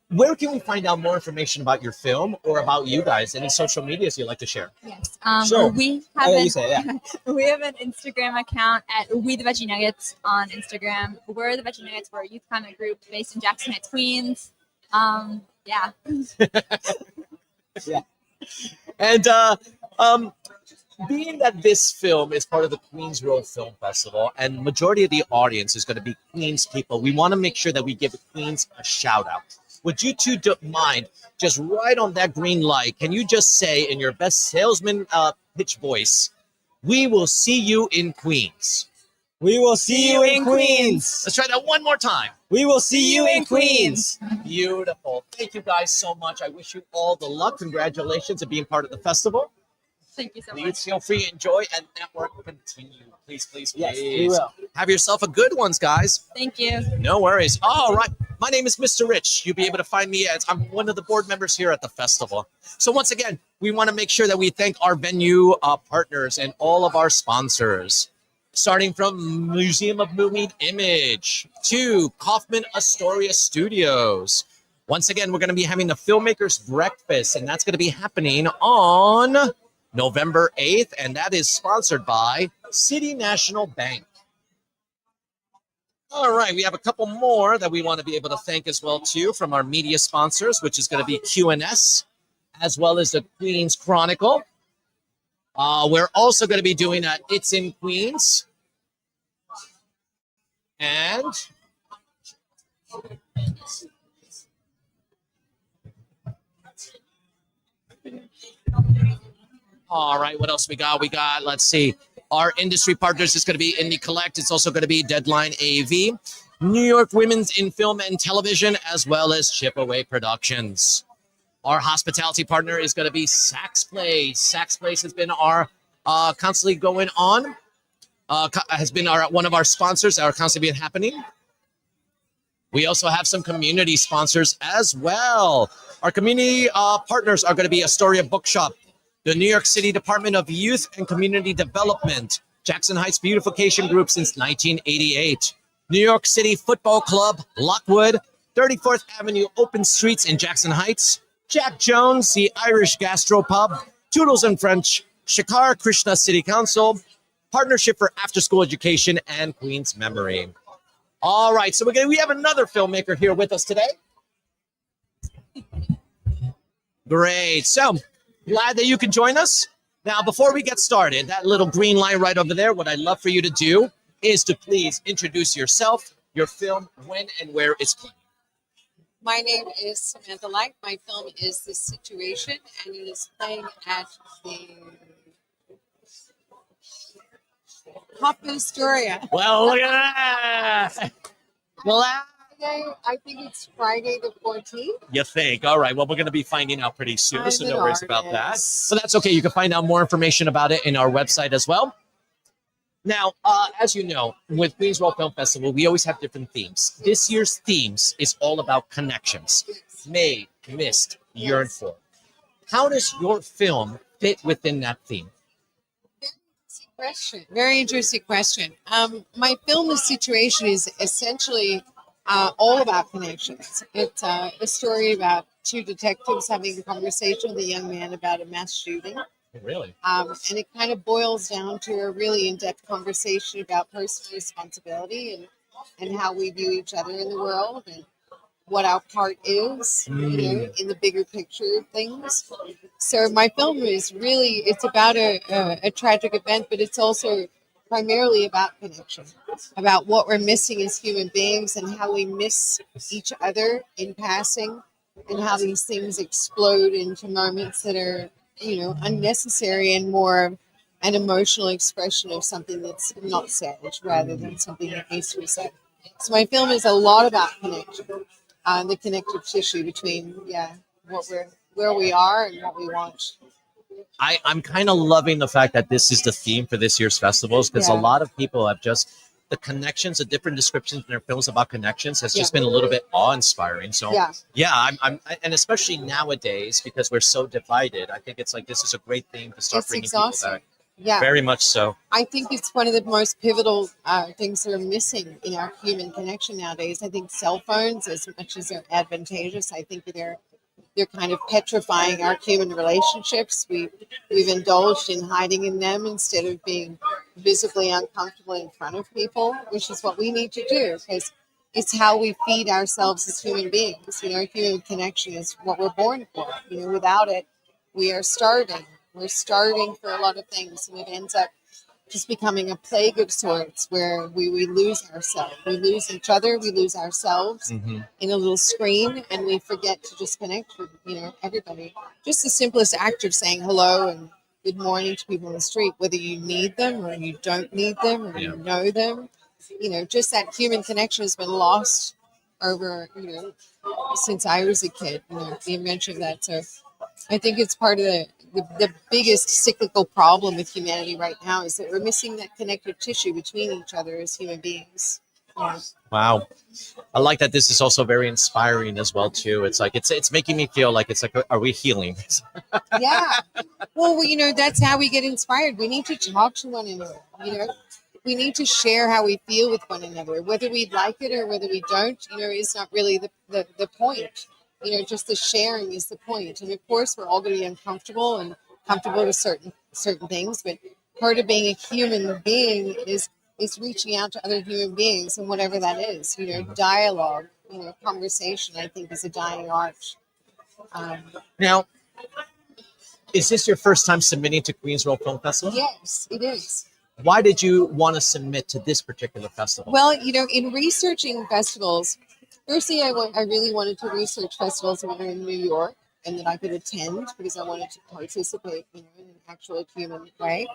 where can we find out more information about your film or about you guys? Any social medias you'd like to share? Yes. Sure. We have we have an Instagram account at We the Veggie Nuggets on Instagram. We're the Veggie Nuggets. We're a youth comment group based in Jackson Heights, Queens. Yeah. Yeah. And being that this film is part of the Queens World Film Festival and majority of the audience is going to be Queens people, we want to make sure that we give Queens a shout out. Would you two mind just right on that green light? Can you just say in your best salesman pitch voice, "We will see you in Queens"? We will see you in Queens. Let's try that one more time. We will see you in Queens. Beautiful. Thank you guys so much. I wish you all the luck. Congratulations on being part of the festival. Thank you so much. Please feel free to enjoy and network continue. Please. Yes, we will. Have yourself a good ones, guys. Thank you. No worries. All right. My name is Mr. Rich. You'll be able to find me as I'm one of the board members here at the festival. So once again, we want to make sure that we thank our venue partners and all of our sponsors. Starting from Museum of Moving Image to Kaufman Astoria Studios. Once again, we're going to be having the Filmmakers Breakfast, and that's going to be happening on November 8th, and that is sponsored by City National Bank. All right, we have a couple more that we want to be able to thank as well too from our media sponsors, which is going to be QNS, as well as the Queens Chronicle. We're also going to be doing It's in Queens, and all right, what else we got? We got, let's see, our industry partners is going to be Indie Collect. It's also going to be Deadline AV, New York Women's in Film and Television, as well as Chip Away Productions. Our hospitality partner is going to be Sax Place. Sax Place has been our constantly going on, has been one of our sponsors that are constantly been happening. We also have some community sponsors as well. Our community partners are going to be Astoria Bookshop, the New York City Department of Youth and Community Development, Jackson Heights Beautification Group since 1988, New York City Football Club, Lockwood, 34th Avenue Open Streets in Jackson Heights, Jack Jones, the Irish Gastropub, Toodles and French, Shikar Krishna City Council, Partnership for After School Education, and Queen's Memory. All right, so we have another filmmaker here with us today. Great. So glad that you can join us. Now, before we get started, that little green line right over there, what I'd love for you to do is to please introduce yourself, your film, when and where it's playing. My name is Samantha Light. My film is The Situation, and it is playing at the Hoffman Astoria. Well, look at that. Well, I think it's Friday the 14th. you think? All right. Well, we're going to be finding out pretty soon, I'm so an no worries about that. artist. So that's okay. You can find out more information about it in our website as well. Now, as you know, with Queens World Film Festival, we always have different themes. This year's themes is all about connections. Made, missed, yearned for. How does your film fit within that theme? Question. Very interesting question. My film, The Situation, is essentially all about connections. It's a story about two detectives having a conversation with a young man about a mass shooting. Really? And it kind of boils down to a really in-depth conversation about personal responsibility and how we view each other in the world and what our part is, in the bigger picture of things. So my film is really, it's about a tragic event, but it's also primarily about connection, about what we're missing as human beings and how we miss each other in passing and how these things explode into moments that are, unnecessary and more an emotional expression of something that's not said rather than something that needs to be said. So my film is a lot about connection. The connective tissue between where we are and what we want. I'm kind of loving the fact that this is the theme for this year's festivals because a lot of people have just the connections, the different descriptions in their films about connections has just been a little bit awe-inspiring. So I'm and especially nowadays because we're so divided, I think it's like this is a great theme to start bringing people back. Yeah, very much so. I think it's one of the most pivotal things that are missing in our human connection nowadays. I think cell phones, as much as they're advantageous, I think they're kind of petrifying our human relationships. We've indulged in hiding in them instead of being visibly uncomfortable in front of people, which is what we need to do because it's how we feed ourselves as human beings. Human connection is what we're born for. Without it, we are starving. We're starving for a lot of things, and it ends up just becoming a plague of sorts where we lose ourselves. We lose each other. We lose ourselves in a little screen, and we forget to just connect with, everybody. Just the simplest act of saying hello and good morning to people in the street, whether you need them or you don't need them or you know them. Just that human connection has been lost over, since I was a kid, the invention of that. So I think it's part of the biggest cyclical problem with humanity right now is that we're missing that connective tissue between each other as human beings. Yeah. Wow. I like that this is also very inspiring as well too. It's like it's making me feel like it's like are we healing? Yeah. Well, that's how we get inspired. We need to talk to one another, We need to share how we feel with one another. Whether we like it or whether we don't, is not really the point. Just the sharing is the point. And of course, we're all going to be uncomfortable and comfortable with certain things. But part of being a human being is is reaching out to other human beings, and whatever that is, dialogue, conversation, I think is a dying art. Now, is this your first time submitting to Queensborough Film Festival? Yes, it is. Why did you want to submit to this particular festival? Well, in researching festivals, firstly, I really wanted to research festivals that were in New York and that I could attend because I wanted to participate, in an actual human way.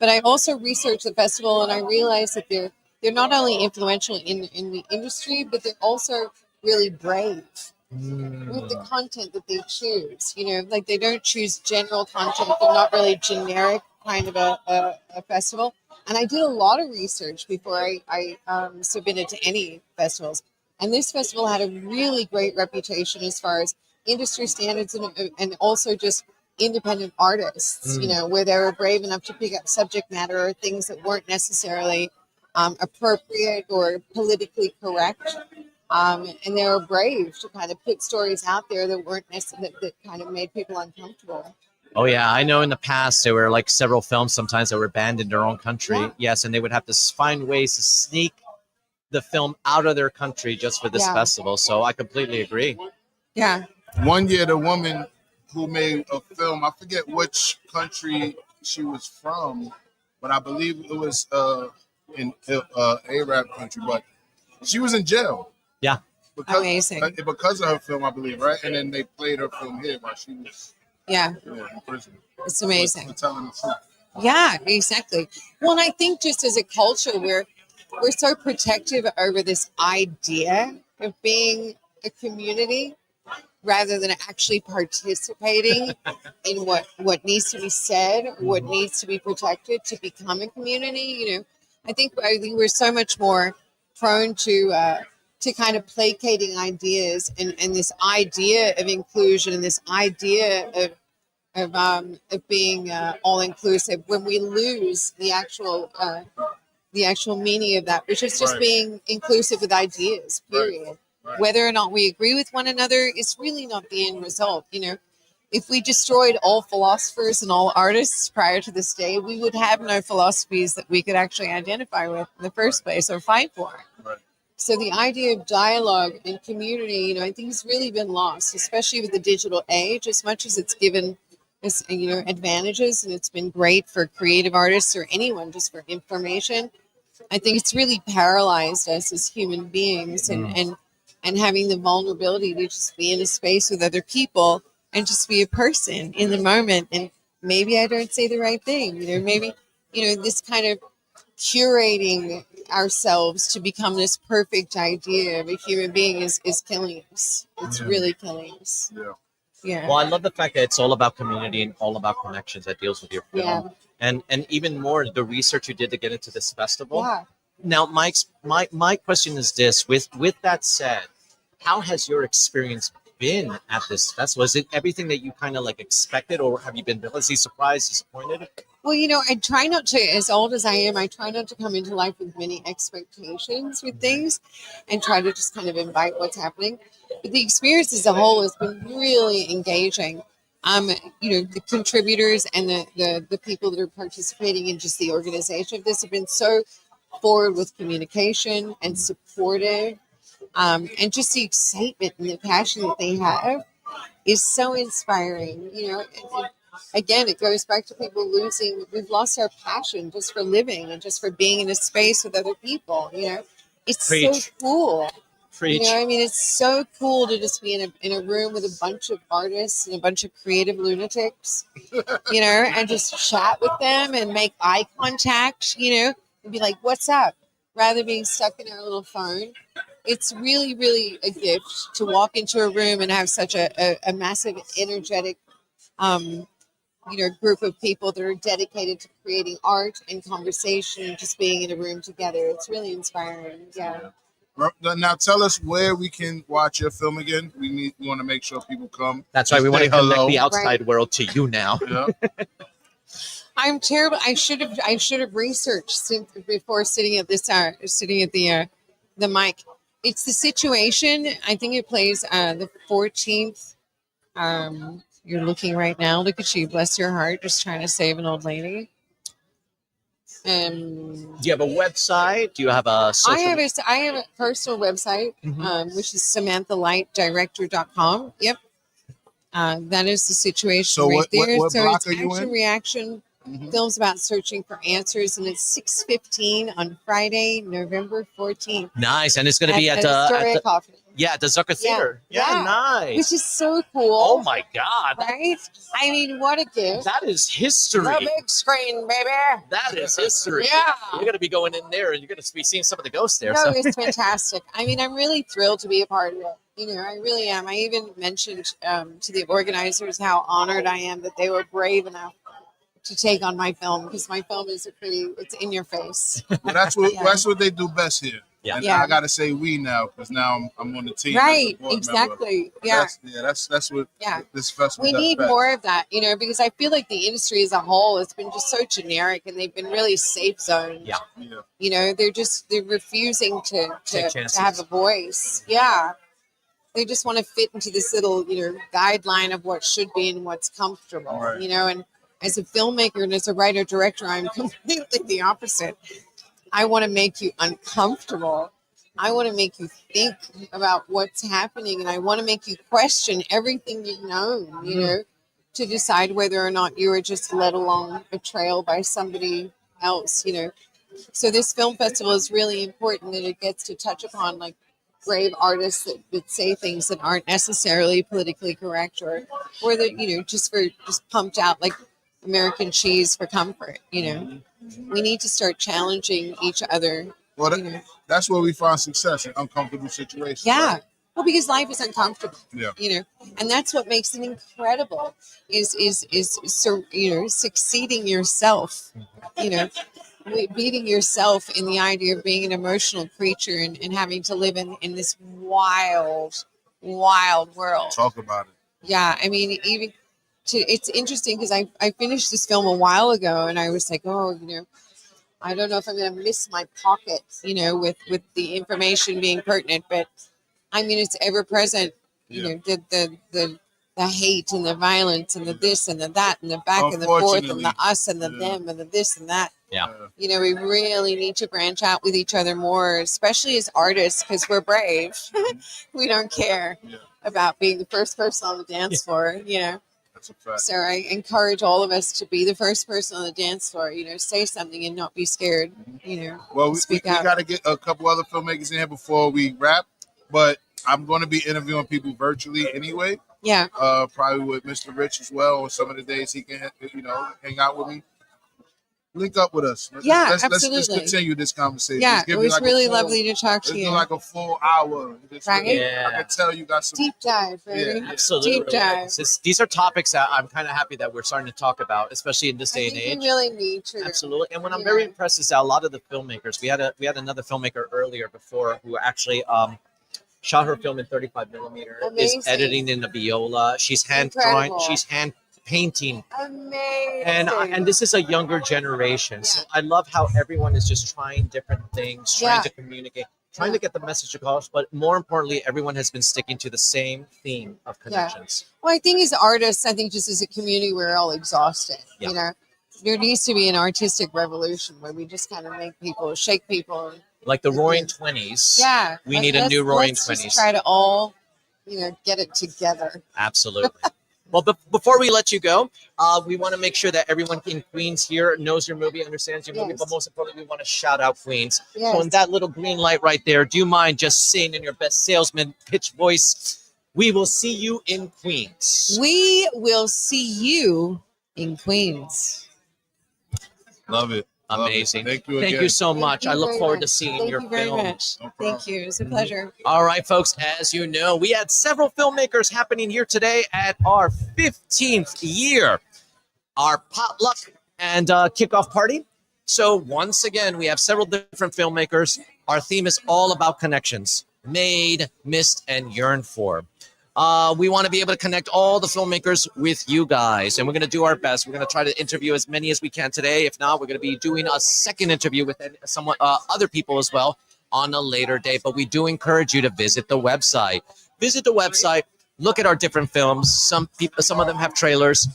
But I also researched the festival, and I realized that they're not only influential in the industry, but they're also really brave with the content that they choose. Like they don't choose general content. They're not really generic kind of a festival. And I did a lot of research before I submitted to any festivals. And this festival had a really great reputation as far as industry standards and also just independent artists, where they were brave enough to pick up subject matter or things that weren't necessarily appropriate or politically correct. And they were brave to kind of put stories out there that weren't necessarily, that kind of made people uncomfortable. Oh yeah, I know in the past there were like several films sometimes that were banned in their own country. Yeah. Yes, and they would have to find ways to sneak the film out of their country just for this festival. So I completely agree. Yeah. One year, the woman who made a film, I forget which country she was from, but I believe it was in Arab country, but she was in jail. Yeah. Amazing. Because of her film, I believe, right? And then they played her film here while she was in prison. It's amazing. For telling the truth. Yeah, exactly. Well, and I think just as a culture, we're so protective over this idea of being a community rather than actually participating in what needs to be said, what needs to be protected to become a community. I think we're so much more prone to kind of placating ideas and this idea of inclusion and this idea of being all inclusive when we lose the actual meaning of that, which is just being inclusive with ideas, period. Right. Whether or not we agree with one another is really not the end result. If we destroyed all philosophers and all artists prior to this day, we would have no philosophies that we could actually identify with in the first place or fight for. Right. So the idea of dialogue and community, I think has really been lost, especially with the digital age, as much as it's given us, advantages and it's been great for creative artists or anyone just for information. I think it's really paralyzed us as human beings and having the vulnerability to just be in a space with other people and just be a person in the moment. And maybe I don't say the right thing, maybe, this kind of curating ourselves to become this perfect idea of a human being is killing us. It's really killing us. Yeah. Yeah. Well, I love the fact that it's all about community and all about connections that deals with your film. Yeah. And even more the research you did to get into this festival. Yeah. Now, my question is this: with that said, how has your experience been at this festival? Is it everything that you kind of like expected, or have you been pleasantly surprised, disappointed? Well, I try not to, as old as I am, I try not to come into life with many expectations with things and try to just kind of invite what's happening. But the experience as a whole has been really engaging. The contributors and the people that are participating in just the organization of this have been so forward with communication and supportive. And just the excitement and the passion that they have is so inspiring. Again, it goes back to people we've lost our passion just for living and just for being in a space with other people. It's Preach. So cool. Preach. It's so cool to just be in a room with a bunch of artists and a bunch of creative lunatics, and just chat with them and make eye contact, and be like, what's up? Rather than being stuck in our little phone. It's really, really a gift to walk into a room and have such a massive, energetic, group of people that are dedicated to creating art and conversation, just being in a room together. It's really inspiring. Yeah. Now tell us where we can watch your film again. We want to make sure people come. That's right. We want to connect the outside world to you now. Yeah. I'm terrible. I should have researched before sitting at the mic. It's The Situation. I think it plays the 14th. You're looking right now. Look at you. Bless your heart. Just trying to save an old lady. Do you have a website? Do you have a social? I have a personal website, which is SamanthaLightDirector.com. Yep. That is the situation So right there. what So block it's are you action in? reaction films about searching for answers, and it's 6:15 on Friday, November 14th. Nice, and it's going to be at Astoria Coffee. at the Zucker Theater. Yeah, nice. Which is so cool. Oh my God! Right? I mean, what a gift. That is history. The big screen, baby. That is history. Yeah. You're going to be going in there, and you're going to be seeing some of the ghosts there. No, so. it's fantastic. I mean, I'm really thrilled to be a part of it. You know, I really am. I even mentioned to the organizers how honored I am that they were brave enough to take on my film, because my film is it's in your face. Well, that's what they do best here. Yeah. And Yeah. I got to say we now, because now I'm on the team. Right, as a board exactly. member. Yeah. That's what this festival We does need best. more of that, you know, because I feel like the industry as a whole has been just so generic, and they've been really safe zoned. Yeah. You know, they're refusing to chances. have a voice. Yeah. They just want to fit into this little, guideline of what should be and what's comfortable, Right. and as a filmmaker and as a writer director, I'm completely the opposite. I want to make you uncomfortable. I want to make you think about what's happening, and I want to make you question everything you've known, to decide whether or not you were just led along a trail by somebody else, So this film festival is really important that it gets to touch upon like brave artists that say things that aren't necessarily politically correct or that, just pumped out like American cheese for comfort, We need to start challenging each other. Well, that's where we find success in uncomfortable situations. Yeah. Right? Well, because life is uncomfortable. Yeah. And that's what makes it incredible is succeeding yourself, beating yourself in the idea of being an emotional creature and having to live in this wild world. Talk about it. Yeah. I mean, it's interesting because I finished this film a while ago, and I was like, I don't know if I'm going to miss my pocket, with the information being pertinent, but I mean, it's ever present, the hate and the violence and the this and the that and the back and the forth and the us and the them and the this and that. Yeah. We really need to branch out with each other more, especially as artists, because we're brave. We don't care about being the first person on the dance floor, That's a fact. So I encourage all of us to be the first person on the dance floor, say something and not be scared, Well, we speak out. got to get a couple other filmmakers in here before we wrap, but I'm going to be interviewing people virtually anyway. Yeah. Probably with Mr. Rich as well, on some of the days he can, hang out with me. Link up with us. Yeah, Let's absolutely. continue this conversation. Yeah, Let's give it me was like a really full- lovely to talk to let's you. do like a full hour. Right? Yeah. I can tell you got some Deep dive, baby. Absolutely. Deep dive. These are topics that I'm kind of happy that we're starting to talk about, especially in this day and We age. really need to. Absolutely. And what I'm very impressed is that a lot of the filmmakers, we had another filmmaker earlier before who actually shot her film in 35 millimeter, Amazing. is editing in the viola. She's hand drawing, Incredible. she's hand painting. Amazing. And this is a younger generation. So I love how everyone is just trying different things, trying Yeah. to communicate, trying to get the message across, but more importantly, everyone has been sticking to the same theme of connections. Well, I think as artists, just as a community, we're all exhausted. Yeah. There needs to be an artistic revolution where we just kind of make people, shake people. Like the Roaring 20s. Yeah. We need a new Roaring let's 20s. Just try to all, get it together. Absolutely. Well, before we let you go, we want to make sure that everyone in Queens here knows your movie, understands your movie, Yes. but most importantly, we want to shout out Queens. Yes. So in that little green light right there, do you mind just saying in your best salesman pitch voice, we will see you in Queens. We will see you in Queens. Love it. Amazing. Thank you Thank again. you so much. you I look very forward to much. seeing Thank your you very films. much. No Thank you. It's a pleasure. All right, folks, as you know, we had several filmmakers happening here today at our 15th year, our potluck and kickoff party. So once again, we have several different filmmakers. Our theme is all about connections, made, missed, and yearned for. We want to be able to connect all the filmmakers with you guys, and we're going to do our best. We're going to try to interview as many as we can today. If not, we're going to be doing a second interview with other people as well on a later date. But we do encourage you to visit the website. Visit the website. Look at our different films. Some of them have trailers.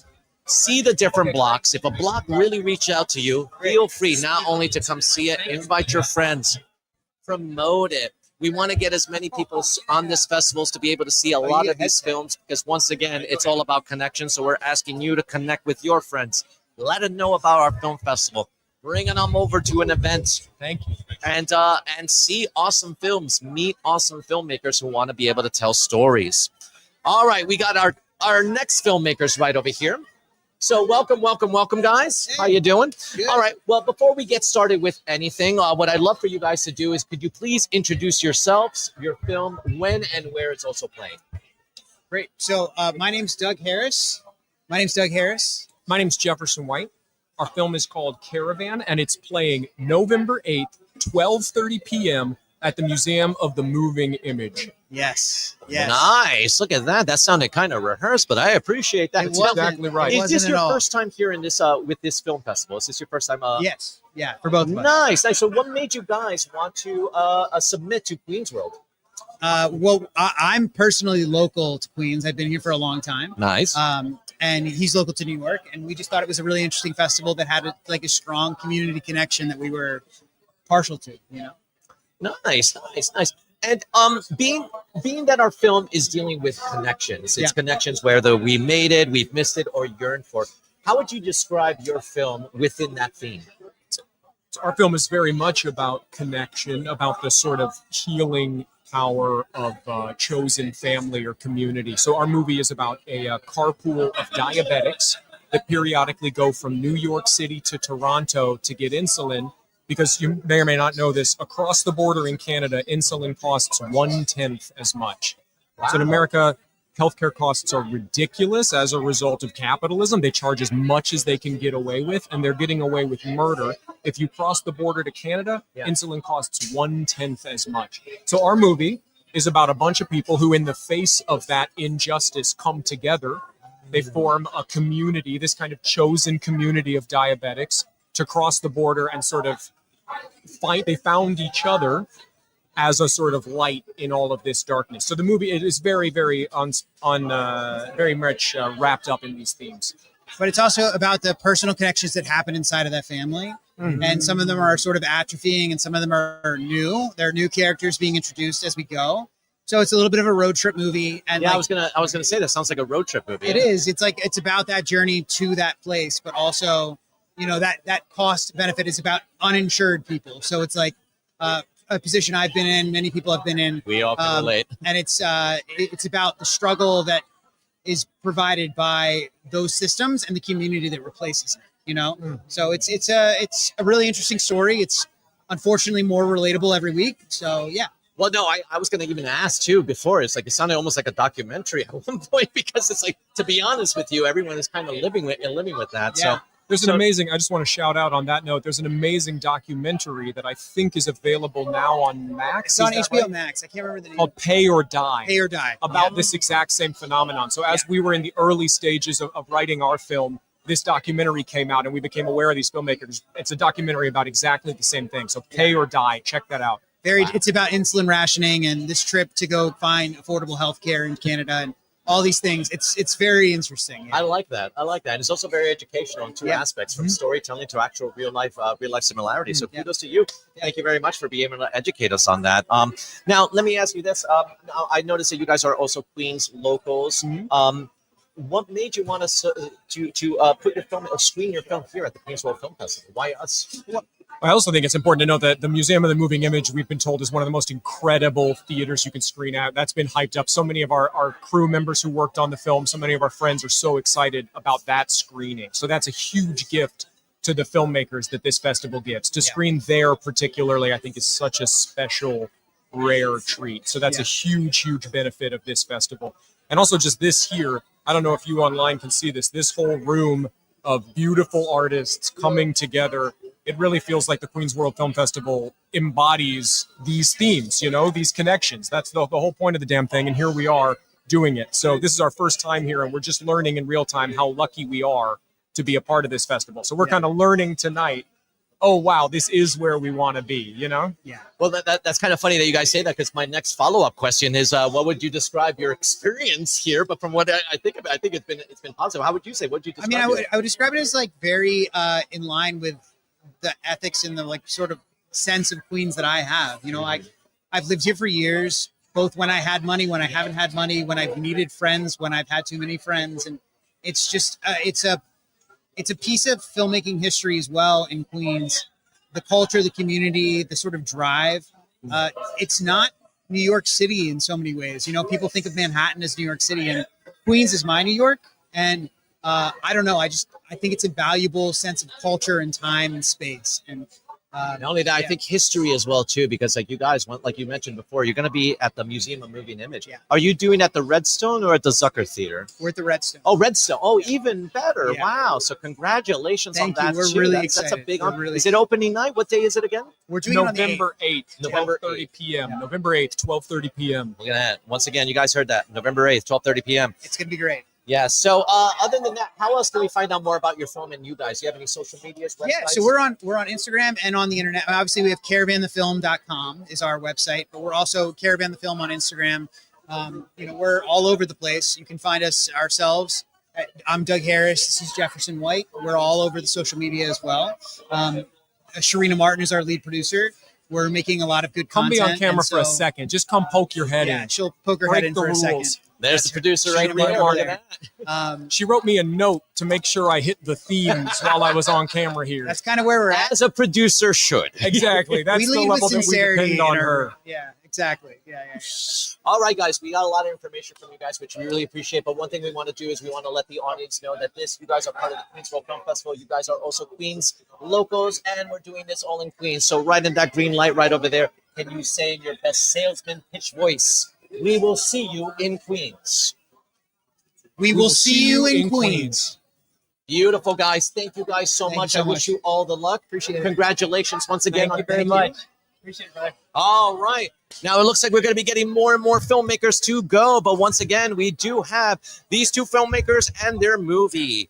see the different blocks. If a block really reached out to you, feel free not only to come see it, invite your friends, promote it. We want to get as many people on this festival to be able to see a lot of these films, because once again, it's all about connection. So we're asking you to connect with your friends. Let them know about our film festival. Bringing them over to an event. Thank you. And see awesome films. Meet awesome filmmakers who want to be able to tell stories. All right, we got our next filmmakers right over here. So welcome, guys. How you doing? Good. All right. Well, before we get started with anything, what I'd love for you guys to do is, could you please introduce yourselves, your film, when and where it's also playing? Great. So my name's Doug Harris. My name's Jefferson White. Our film is called Caravan, and it's playing November 8th, 12:30 p.m. at the Museum of the Moving Image. Yes. Nice. Look at that. That sounded kind of rehearsed, but I appreciate that. That's exactly right. Is this your first time here in this with this film festival? Is this your first time? Yes. Yeah, for both of us. Nice. So what made you guys want to submit to Queens World? Well, I'm personally local to Queens. I've been here for a long time. Nice. And he's local to New York, and we just thought it was a really interesting festival that had a strong community connection that we were partial to, you know. Nice. And being that our film is dealing with connections, it's connections whether we made it, we've missed it, or yearn for. How would you describe your film within that theme? Our film is very much about connection, about the sort of healing power of chosen family or community. So our movie is about a carpool of diabetics that periodically go from New York City to Toronto to get insulin, because you may or may not know this, across the border in Canada, insulin costs 1/10 as much. Wow. So in America, healthcare costs are ridiculous as a result of capitalism. They charge as much as they can get away with, and they're getting away with murder. If you cross the border to Canada, insulin costs 1/10 as much. So our movie is about a bunch of people who, in the face of that injustice, come together. They form a community, this kind of chosen community of diabetics, to cross the border and sort of fight. They found each other as a sort of light in all of this darkness. So the movie, it is very, very very much wrapped up in these themes. But it's also about the personal connections that happen inside of that family. Mm-hmm. And some of them are sort of atrophying, and some of them are new. They're new characters being introduced as we go. So it's a little bit of a road trip movie. And I was gonna say that sounds like a road trip movie. It is. It's about that journey to that place, but also, you know, that cost benefit is about uninsured people. So it's like a position I've been in, many people have been in. We all can relate. And it's about the struggle that is provided by those systems and the community that replaces it, you know? So it's a really interesting story. It's unfortunately more relatable every week. So yeah. Well, no, I was going to even ask too before. It's like, it sounded almost like a documentary at one point, because it's like, to be honest with you, everyone is kind of living with that. Yeah. So there's an amazing, I just want to shout out on that note, there's an amazing documentary that I think is available now on Max. It's on HBO Max. I can't remember the name. Called Pay or Die. Pay or Die. About this exact same phenomenon. So as we were in the early stages of writing our film, this documentary came out and we became aware of these filmmakers. It's a documentary about exactly the same thing. So Pay or Die, check that out. It's about insulin rationing and this trip to go find affordable healthcare in Canada and all these things. It's very interesting. Yeah. I like that. And it's also very educational in two aspects, from storytelling to actual real life similarities. So kudos to you. Thank you very much for being able to educate us on that. Now, let me ask you this. Now, I noticed that you guys are also Queens locals. What made you want us to put your film or screen your film here at the Queens World Film Festival? Why us? I also think it's important to note that the Museum of the Moving Image, we've been told, is one of the most incredible theaters you can screen at. That's been hyped up. So many of our crew members who worked on the film, so many of our friends are so excited about that screening. So that's a huge gift to the filmmakers that this festival gives. To screen there particularly, I think, is such a special, rare treat. So that's a huge, huge benefit of this festival. And also just this here, I don't know if you online can see this whole room of beautiful artists coming together. It really feels like the Queens World Film Festival embodies these themes, you know, these connections. That's the whole point of the damn thing. And here we are doing it. So this is our first time here, and we're just learning in real time how lucky we are to be a part of this festival. So we're kind of learning tonight oh wow, this is where we want to be, you know? Yeah. Well, that's kind of funny that you guys say that, because my next follow-up question is, what would you describe your experience here? But from what I think about, I think it's been positive. How would you say? What would you I describe? mean, I would describe it as like very in line with the ethics and the like sort of sense of Queens that I have. You know, I've lived here for years, both when I had money, when I haven't had money, when I've needed friends, when I've had too many friends, and it's just it's a piece of filmmaking history as well in Queens. The culture, the community, the sort of drive. It's not New York City in so many ways. You know, people think of Manhattan as New York City, and Queens is my New York. And I don't know. I think it's a valuable sense of culture and time and space. And not only that, I think history as well too, because like you guys went, like you mentioned before, you're going to be at the Museum of Moving Image. Yeah. Are you doing at the Redstone or at the Zucker Theater? We're at the Redstone. Oh, Redstone. Oh, even better. Yeah. Wow. So congratulations Thank on you. that. We're too. really That's a excited. big We're honor. really Is it opening night? What day is it again? We're doing it on the November 8th, November 12:30 p.m. November 8th, 12:30 p.m. Look at that. Once again, you guys heard that. November 8th, 12:30 p.m. It's going to be great. Yeah. So other than that, how else can we find out more about your film and you guys? Do you have any social medias, websites? Yeah, so we're on Instagram and on the internet. Obviously, we have caravanthefilm.com is our website, but we're also Caravan the Film on Instagram. You know, we're all over the place. You can find us ourselves. I'm Doug Harris. This is Jefferson White. We're all over the social media as well. Sharina Martin is our lead producer. We're making a lot of good Come content. be on camera and for a so- second. Just come poke your head Yeah, in. she'll poke her Break head in the for a second. rules. There's the producer right Sharina there. Martin Look over at that. She wrote me a note to make sure I hit the themes while I was on camera here. That's kind of where we're at. As a producer should. Exactly. That's We the lead with level that we sincerity depend on in our- her. Yeah, exactly. Yeah. All right, guys, we got a lot of information from you guys, which we really appreciate. But one thing we want to do is we want to let the audience know that you guys are part of the Queensboro Film Festival. You guys are also Queens locals, and we're doing this all in Queens. So right in that green light right over there, can you say in your best salesman pitch voice, we will see you in Queens. We will see you in Queens. Beautiful, guys. Thank you guys so Thank you much. so I wish much. you all the luck. Appreciate it. Congratulations once again. Thank you very much. Appreciate it, brother. All right. Now it looks like we're going to be getting more and more filmmakers to go. But once again, we do have these two filmmakers and their movie.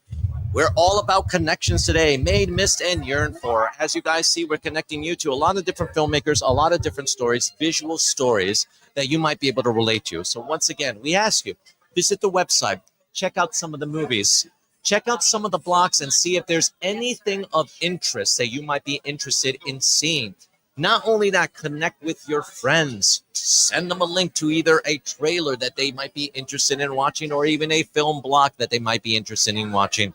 We're all about connections today, made, missed, and yearned for. As you guys see, we're connecting you to a lot of different filmmakers, a lot of different stories, visual stories that you might be able to relate to. So once again, we ask you, visit the website, check out some of the movies, check out some of the blocks, and see if there's anything of interest that you might be interested in seeing. Not only that, connect with your friends. Send them a link to either a trailer that they might be interested in watching or even a film block that they might be interested in watching.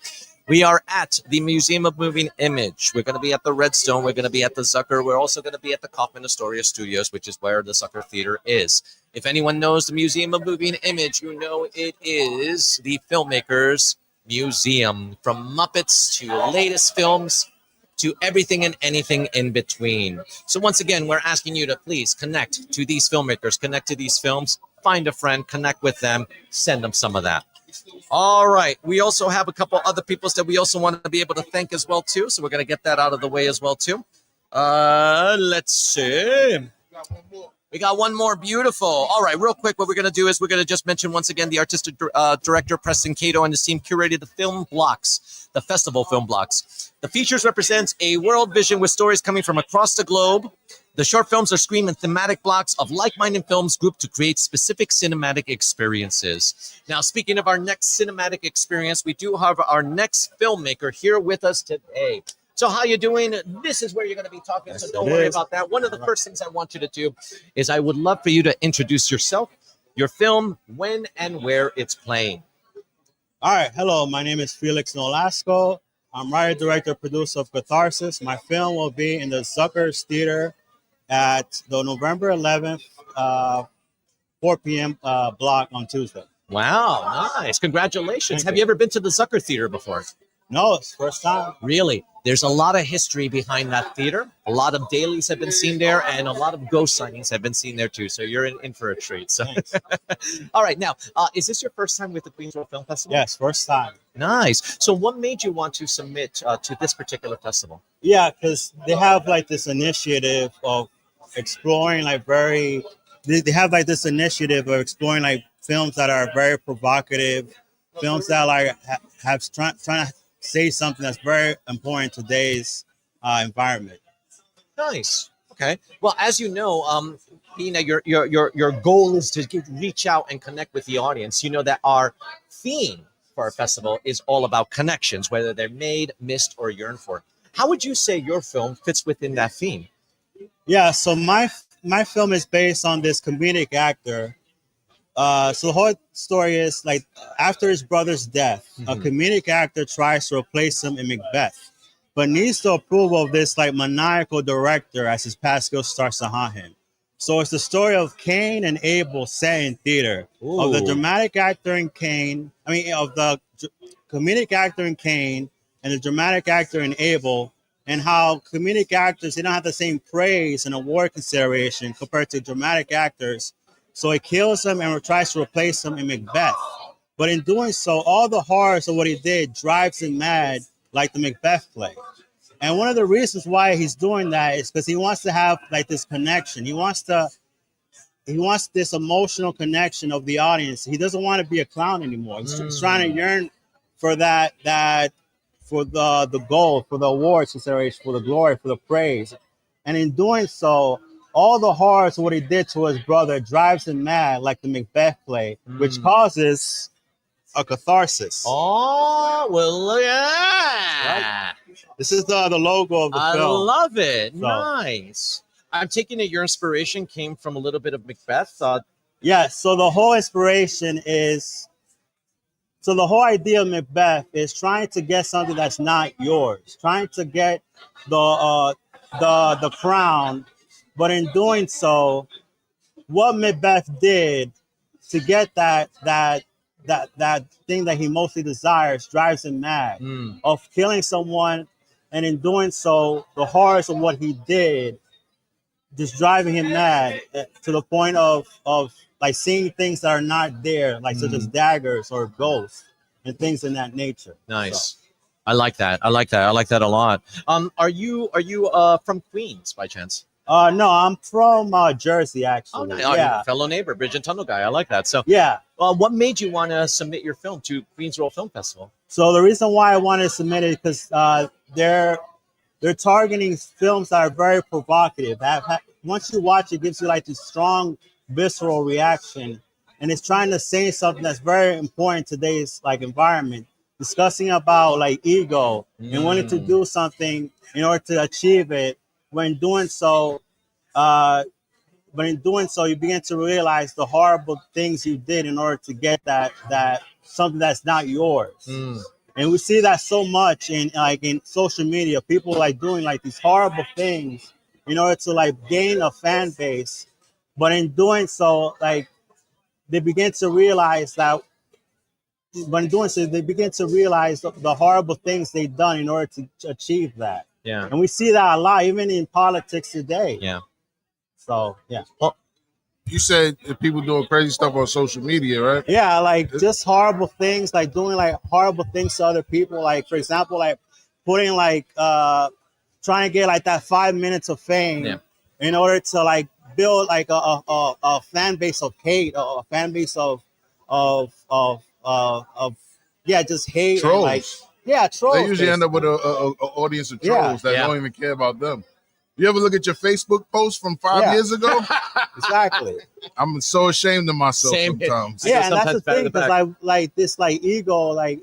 We are at the Museum of Moving Image. We're going to be at the Redstone. We're going to be at the Zucker. We're also going to be at the Kaufman Astoria Studios, which is where the Zucker Theater is. If anyone knows the Museum of Moving Image, you know it is the Filmmakers Museum. From Muppets to latest films, to everything and anything in between. So once again, we're asking you to please connect to these filmmakers, connect to these films, find a friend, connect with them, send them some of that. All right. We also have a couple other people that we also want to be able to thank as well too. So we're going to get that out of the way as well too. Let's see. We got one more. Beautiful. All right, real quick, what we're going to do is we're going to just mention once again the artistic director, Preston Cato, and his team curated the film blocks, the festival film blocks. The features represent a world vision with stories coming from across the globe. The short films are screened in thematic blocks of like-minded films grouped to create specific cinematic experiences. Now, speaking of our next cinematic experience, we do have our next filmmaker here with us today. So how you doing? This is where you're going to be talking, so don't worry about that. One of the first things I want you to do is I would love for you to introduce yourself, your film, when and where it's playing. All right. Hello, my name is Felix Nolasco. I'm writer, director, producer of Catharsis. My film will be in the Zucker's Theater at the November 11th, 4 p.m. Block on Tuesday. Wow, nice. Congratulations. Have you ever been to the Zucker Theater before? No, it's first time. Really? There's a lot of history behind that theater. A lot of dailies have been seen there, and a lot of ghost signings have been seen there too. So you're in for a treat. So, all right. Now, is this your first time with the Queensboro Film Festival? Yes, first time. Nice. So what made you want to submit to this particular festival? Yeah, because they have like this initiative of exploring they have like this initiative of exploring like films that are very provocative, films that like trying to say something that's very important in today's environment. Nice. Okay. Well, as you know, Ina, your goal is to reach out and connect with the audience. You know that our theme for our festival is all about connections, whether they're made, missed, or yearned for. How would you say your film fits within that theme? Yeah, so my film is based on this comedic actor. So the whole story is like after his brother's death, a comedic actor tries to replace him in Macbeth, but needs the approval of this like maniacal director as his past guilt starts to haunt him. So it's the story of Cain and Abel set in theater, of the Ooh. dramatic actor in Cain. I mean, of the comedic actor in Cain and the dramatic actor in Abel, and how comedic actors, they don't have the same praise and award consideration compared to dramatic actors. So he kills him and tries to replace him in Macbeth. But in doing so, all the horrors of what he did drives him mad, like the Macbeth play. And one of the reasons why he's doing that is because he wants to have like this connection. He wants this emotional connection of the audience. He doesn't want to be a clown anymore. He's trying to yearn for for the gold, for the awards consideration, for the glory, for the praise. And in doing so, all the horrors of what he did to his brother drives him mad, like the Macbeth play, which causes a catharsis. Oh, well, look at that. Right? This is the logo of the I film. love it. So- Nice. I'm taking it your inspiration came from a little bit of Macbeth. Yeah, so the whole inspiration is, so the whole idea of Macbeth is trying to get something that's not yours, trying to get the crown, but in doing so, what Macbeth did to get that thing that he mostly desires drives him mad, of killing someone, and in doing so, the horrors of what he did just driving him mad to the point of like seeing things that are not there, like such as daggers or ghosts and things in that nature. Nice. So, I like that. I like that. I like that a lot. Are you from Queens by chance? no, I'm from Jersey, actually. Oh, nice. Oh, Yeah. you're a fellow neighbor, Bridge and Tunnel guy. I like that. So Yeah. What made you want to submit your film to Queens Royal Film Festival? So the reason why I wanted to submit it because they're targeting films that are very provocative. Once you watch it, gives you like this strong visceral reaction, and it's trying to say something that's very important in today's like environment, discussing about like ego and wanting to do something in order to achieve it. When doing so, you begin to realize the horrible things you did in order to get that something that's not yours. And we see that so much in social media, people like doing like these horrible things in order to like gain a fan base. But in doing so, like they begin to realize that when doing so, they begin to realize the horrible things they've done in order to achieve that. Yeah. And we see that a lot, even in politics today. Yeah. So, yeah. Well, you said that people doing crazy stuff on social media, right? Yeah, like just horrible things, like doing like horrible things to other people. Like, for example, like putting like trying to get like that 5 minutes of fame in order to like build like a fan base of hate, a fan base of just hate. Trolls. And, like, yeah, trolls. They usually end up with basically. a audience of Yeah. trolls that Yeah. don't even care about them. You ever look at your Facebook post from 5 years ago? Exactly. I'm so ashamed of myself sometimes. Yeah, and that's the thing, because like this like ego, like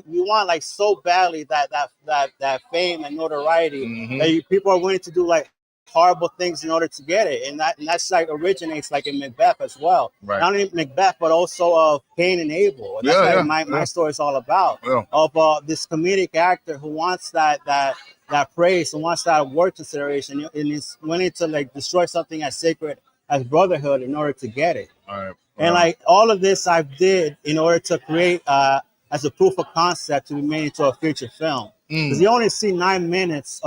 you want like so badly that fame and notoriety that people are willing to do like horrible things in order to get it, and that's like originates like in Macbeth as well. Right. Not only Macbeth, but also of Cain and Abel. And that's my story is all about. Yeah. Of this comedic actor who wants that praise and wants that award consideration, and is willing to like destroy something as sacred as brotherhood in order to get it. All right. And like all of this I did in order to create as a proof of concept to be made into a feature film. Because you only see 9 minutes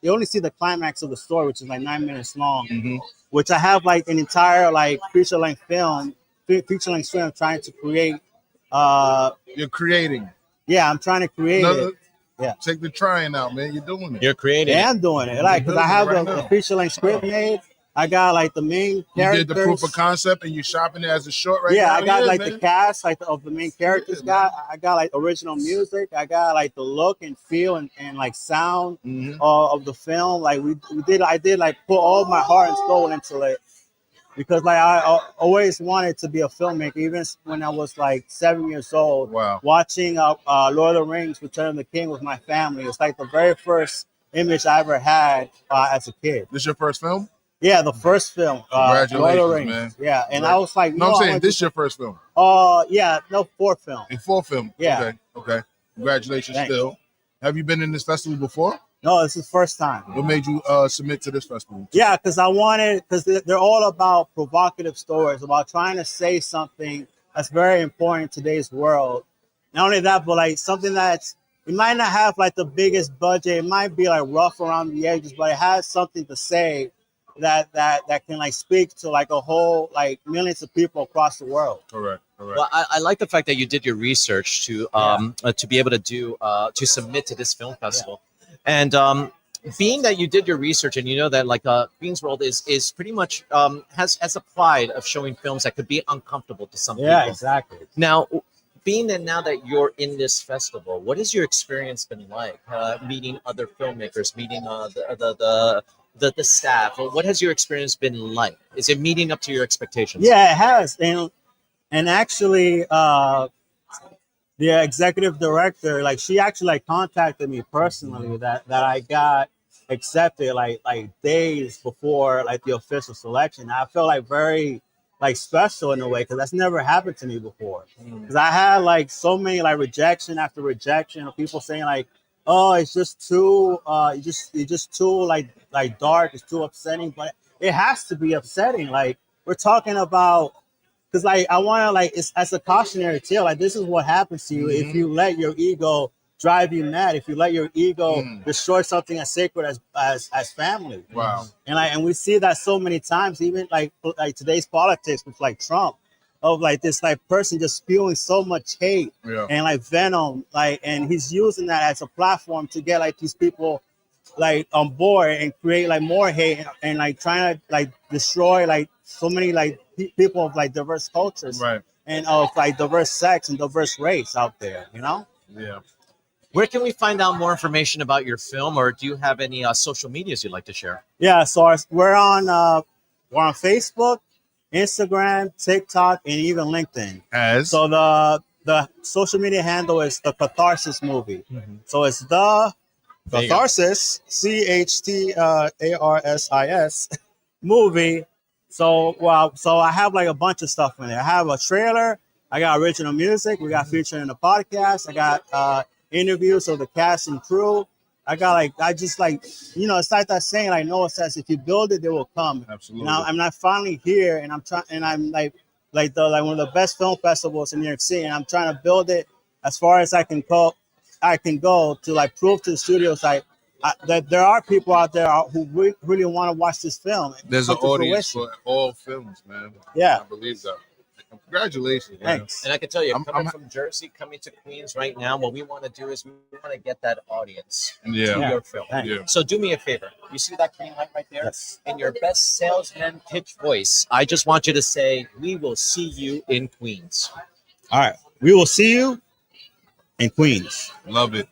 you only see the climax of the story, which is like 9 minutes long, which I have like an entire like feature-length film trying to create. You're creating. Yeah, I'm trying to create it. Yeah. Take the trying out, man. You're doing it. You're creating Yeah, I'm doing it. Like, because I have Right the now. feature-length script made. I got like the main You characters. did the proof of concept and you're shopping it as a short right Yeah, now? I got like man. the cast like of the main characters. I got like original music. I got like the look and feel and like sound of the film. Like I did like put all my heart and soul into it because like I always wanted to be a filmmaker, even when I was like 7 years old. Wow. Watching Lord of the Rings: Return of the King with my family. It's like the very first image I ever had as a kid. This your first film? Yeah, the first film. Congratulations, Lord of the Rings. man. Yeah, and I was like, no, I'm saying I this is your first film. Yeah, no, fourth film. A fourth film. Yeah. Okay. Congratulations. Thanks. Still. Have you been in this festival before? No, this is first time. What made you submit to this festival? Yeah, because they're all about provocative stories, about trying to say something that's very important in today's world. Not only that, but like something that's, it might not have like the biggest budget. It might be like rough around the edges, but it has something to say that can like speak to like a whole like millions of people across the world. Correct. Well, I like the fact that you did your research to be able to do to submit to this film festival, and being that you did your research and you know that like Queen's World is pretty much has a pride of showing films that could be uncomfortable to some people. Yeah, exactly. Now, being that now that you're in this festival, what has your experience been like? Meeting other filmmakers, meeting the staff. What has your experience been like? Is it meeting up to your expectations? Yeah, it has, and actually, the executive director, like she actually like contacted me personally that I got accepted like days before like the official selection. I felt like very like special in a way because that's never happened to me before. Because I had like so many like rejection after rejection of people saying like, oh, it's just too it's just too like dark, it's too upsetting. But it has to be upsetting. Like we're talking about, because like I want to like, it's as a cautionary tale, like this is what happens to you if you let your ego drive you mad, if you let your ego destroy something as sacred as family. Wow. And we see that so many times, even like today's politics with like Trump, of like this like person just spewing so much hate and like venom, like, and he's using that as a platform to get like these people like on board and create like more hate and like trying to like destroy like so many like people of like diverse cultures and of like diverse sex and diverse race out there, you know? Yeah. Where can we find out more information about your film, or do you have any social medias you'd like to share? Yeah, so we're on Facebook, Instagram, TikTok, and even LinkedIn. So the social media handle is the Catharsis Movie. So it's the Catharsis, CHTARSIS movie. So I have like a bunch of stuff in there. I have a trailer. I got original music. We got featured in the podcast. I got interviews of the cast and crew. I got like, I just like, it's like that saying, like Noah says, if you build it, they will come. Absolutely. And I'm not finally here, and I'm trying, and I'm like one of the best film festivals in New York City, and I'm trying to build it as far as I can go to like prove to the studios that there are people out there who really want to watch this film. There's an audience for all films, man. Yeah. I believe that. Congratulations, man. Thanks. And I can tell you, coming from Jersey, coming to Queens right now, what we want to do is we want to get that audience to your film. Yeah. So do me a favor. You see that green light right there? Yes. In your best salesman pitch voice, I just want you to say, "We will see you in Queens." All right. We will see you in Queens. Love it.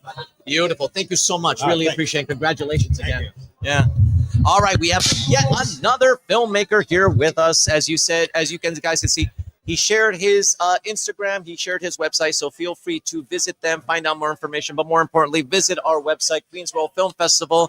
Beautiful. Thank you so much. Really appreciate it. Congratulations again. Yeah. All right. We have yet another filmmaker here with us. As you said, as you guys can see, he shared his Instagram. He shared his website. So feel free to visit them, find out more information. But more importantly, visit our website, Queens World Film Festival.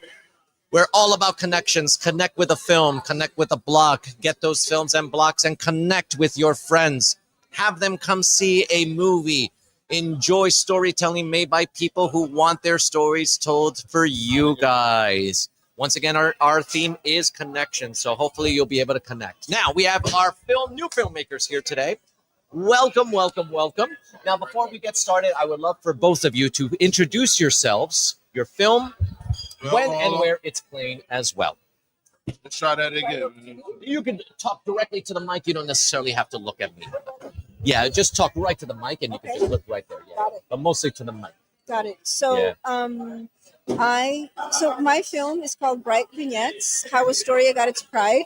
We're all about connections. Connect with a film. Connect with a block. Get those films and blocks and connect with your friends. Have them come see a movie. Enjoy storytelling made by people who want their stories told for you guys. Once again, our theme is connection, so hopefully you'll be able to connect. Now, we have our new filmmakers here today. Welcome, welcome, welcome. Now, before we get started, I would love for both of you to introduce yourselves, your film, when and where it's playing as well. Let's try that again. You can talk directly to the mic. You don't necessarily have to look at me. Yeah, just talk right to the mic, and you can just look right there. Yeah. But mostly to the mic. Got it. So, my film is called Bright Vignettes: How Astoria Got Its Pride,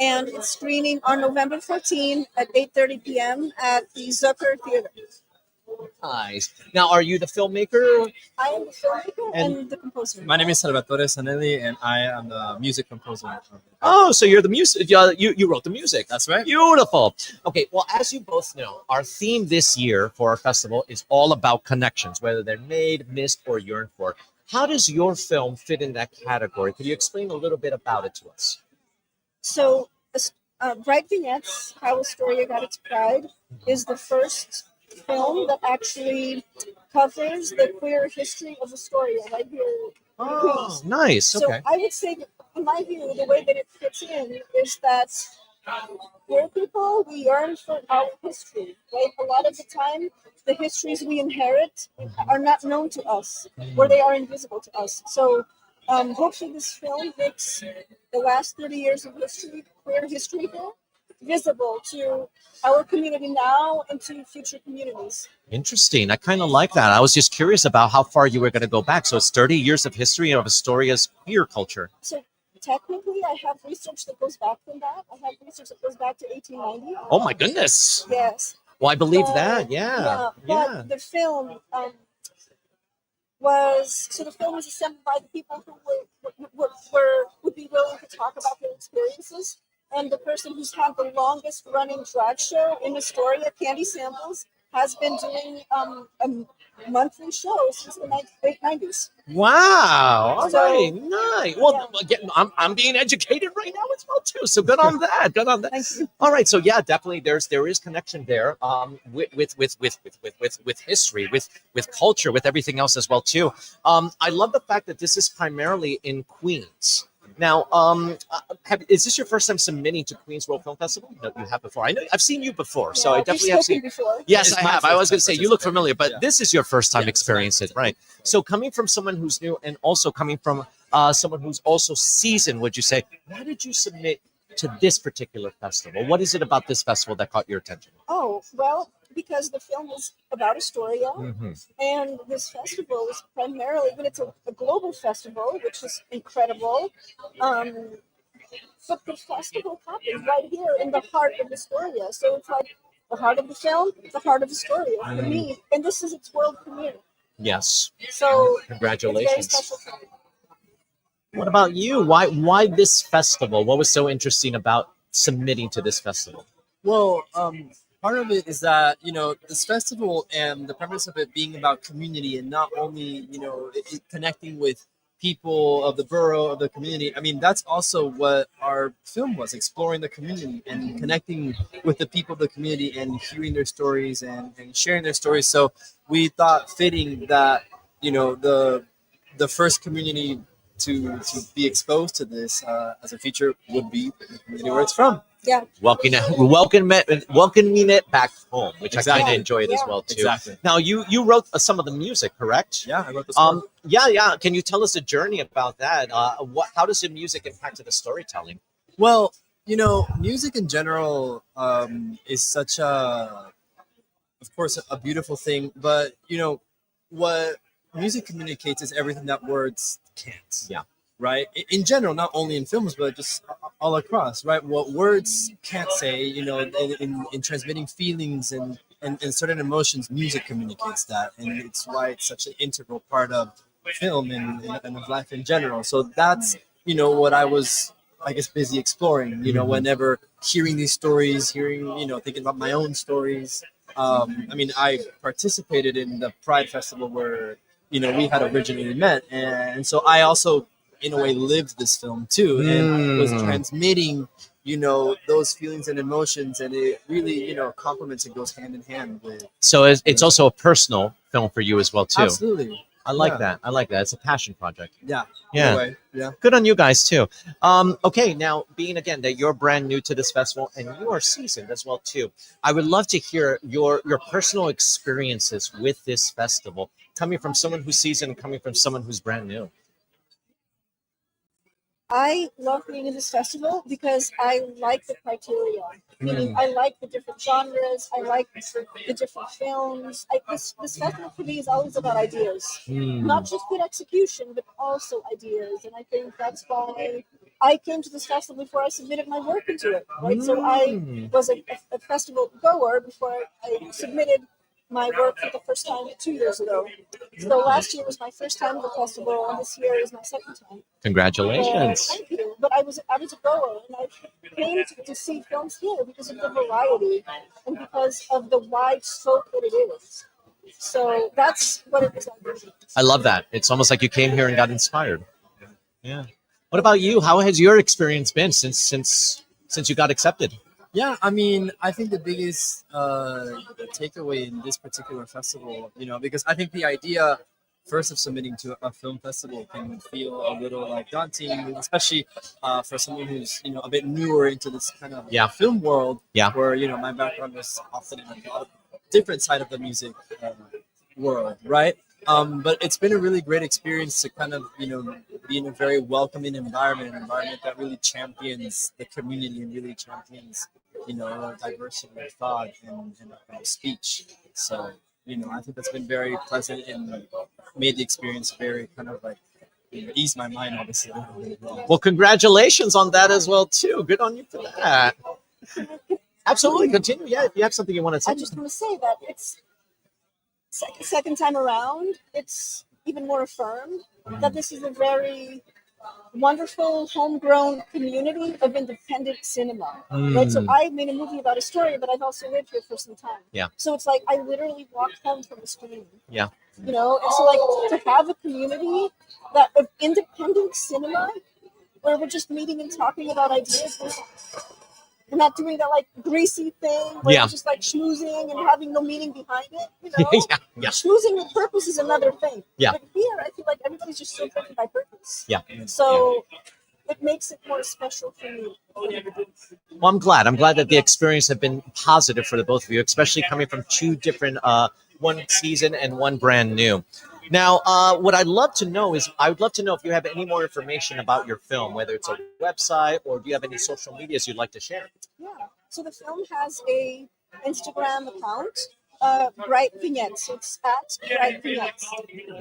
and it's screening on November 14 at 8:30 p.m. at the Zucker Theater. Nice. Now, are you the filmmaker? I am the filmmaker And and the composer. My name is Salvatore Sanelli, and I am the music composer. Oh, so you're the music. You wrote the music. That's right. Beautiful. Okay. Well, as you both know, our theme this year for our festival is all about connections, whether they're made, missed, or yearned for. How does your film fit in that category? Could you explain a little bit about it to us? So, Bright Vignettes, How Astoria Got Its Pride, is the first film that actually covers the queer history of Astoria right here in Queens. Nice. So Okay. I would say, in my view, the way that it fits in is that queer people, we yearn for our history, right? A lot of the time, the histories we inherit are not known to us, or they are invisible to us. So hopefully this film makes the last 30 years of history, queer history here, visible to our community now and to future communities. Interesting. I kind of like that. I was just curious about how far you were going to go back. So it's 30 years of history of Astoria's queer culture. So technically, I have research that goes back from that. I have research that goes back to 1890. Oh my goodness. Yes. Well, I believe So, that. Yeah. But the film the film was assembled by the people who would be willing to talk about their experiences. And the person who's had the longest running drag show in Astoria, Candy Samples, has been doing a monthly show since the late 90s. Wow. All So- right. Nice. Well, again, I'm being educated right now as well too. So good on that. Good on that. Thank you. All right. So yeah, definitely there is connection there with history, with culture, with everything else as well too. I love the fact that this is primarily in Queens. Now, is this your first time submitting to Queens World Film Festival? No, you have before. I know I've seen you before, so I We've definitely have spoken seen. before. Yes, It's I my have. I first was going to time say you look participating. familiar, but Yeah. this is your first time Yeah, it's my experiencing it, right? So, coming from someone who's new and also coming from someone who's also seasoned, would you say, why did you submit to this particular festival? What is it about this festival that caught your attention? Oh, well, because the film is about Astoria, Mhm. and this festival is primarily, it's a global festival, which is incredible. But the festival happens right here in the heart of Astoria. So it's like the heart of the film, the heart of Astoria for me. And this is its world premiere. Yes. So Congratulations. it's very special for me. What about you? Why this festival? What was so interesting about submitting to this festival? Well, part of it is that this festival and the premise of it being about community and not only it connecting with people of the borough of the community. I mean, that's also what our film was, exploring the community and connecting with the people of the community and hearing their stories and sharing their stories. So we thought fitting that the first community to be exposed to this as a feature would be the community where it's from. Yeah. Welcoming it back home, which I kind of enjoyed as well too. Exactly. Now you wrote some of the music, correct? Yeah, I wrote the score. Yeah. Can you tell us a journey about that? How does the music impact the storytelling? Well, music in general is such of course, a beautiful thing. But what music communicates is everything that words can't. Yeah. Right. In general, not only in films, but just all across. Right. What words can't say, in transmitting feelings and certain emotions, music communicates that, and it's why it's such an integral part of film and of life in general. So that's what I was, I guess, busy exploring. Whenever hearing these stories, thinking about my own stories. I mean, I participated in the Pride Festival where we had originally met, and so I also, in a way, lived this film too, and was transmitting those feelings and emotions, and it really complements and goes hand in hand with. So it's also a personal film for you as well too. Absolutely. I like that. It's a passion project. Yeah. Yeah. Anyway, yeah. Good on you guys too. Okay, now being again that you're brand new to this festival and you are seasoned as well too, I would love to hear your personal experiences with this festival, coming from someone who's seasoned, coming from someone who's brand new. I love being in this festival because I like the criteria. Meaning, I like the different genres. I like the different films. This festival for me is always about ideas, not just good execution, but also ideas. And I think that's why I came to this festival before I submitted my work into it, right? So I was a festival goer before I submitted my work for the first time 2 years ago. So last year was my first time at the festival, and this year is my second time. Congratulations. Thank you. But I was a goer, and I came to see films here because of the variety and because of the wide scope that it is. So that's what it was like. I love that. It's almost like you came here and got inspired. Yeah. What about you? How has your experience been since you got accepted? Yeah, I mean, I think the biggest takeaway in this particular festival, because I think the idea first of submitting to a film festival can feel a little like daunting, especially for someone who's a bit newer into this kind of film world. Yeah. Where my background is often in a different side of the music world, right? But it's been a really great experience to kind of be in a very welcoming environment, an environment that really champions the community and really champions diversity of thought and speech. So I think that's been very pleasant and made the experience very kind of like ease my mind, obviously. Well, congratulations on that as well too. Good on you for that. Absolutely, continue. Yeah, if you have something you want to say. I just want to say that it's second time around, it's even more affirmed that this is a very wonderful homegrown community of independent cinema. Right? So I made a movie about Astoria, but I've also lived here for some time. Yeah. So it's like I literally walked home from the screen. Yeah. And so like to have a community that of independent cinema where we're just meeting and talking about ideas. We're not doing that like greasy thing where Yeah. we're just like schmoozing and having no meaning behind it. Yeah. Schmoozing with purpose is another thing. Yeah. But here, I feel like everybody's just so driven by purpose. Yeah. So it makes it more special for me. Well, I'm glad. I'm glad that the experience have been positive for the both of you, especially coming from two different, one season and one brand new. Now, what I'd love to know is, I would love to know if you have any more information about your film, whether it's a website or do you have any social medias you'd like to share? Yeah. So the film has a Instagram account, Bright Vignettes. So it's at Bright Vignettes.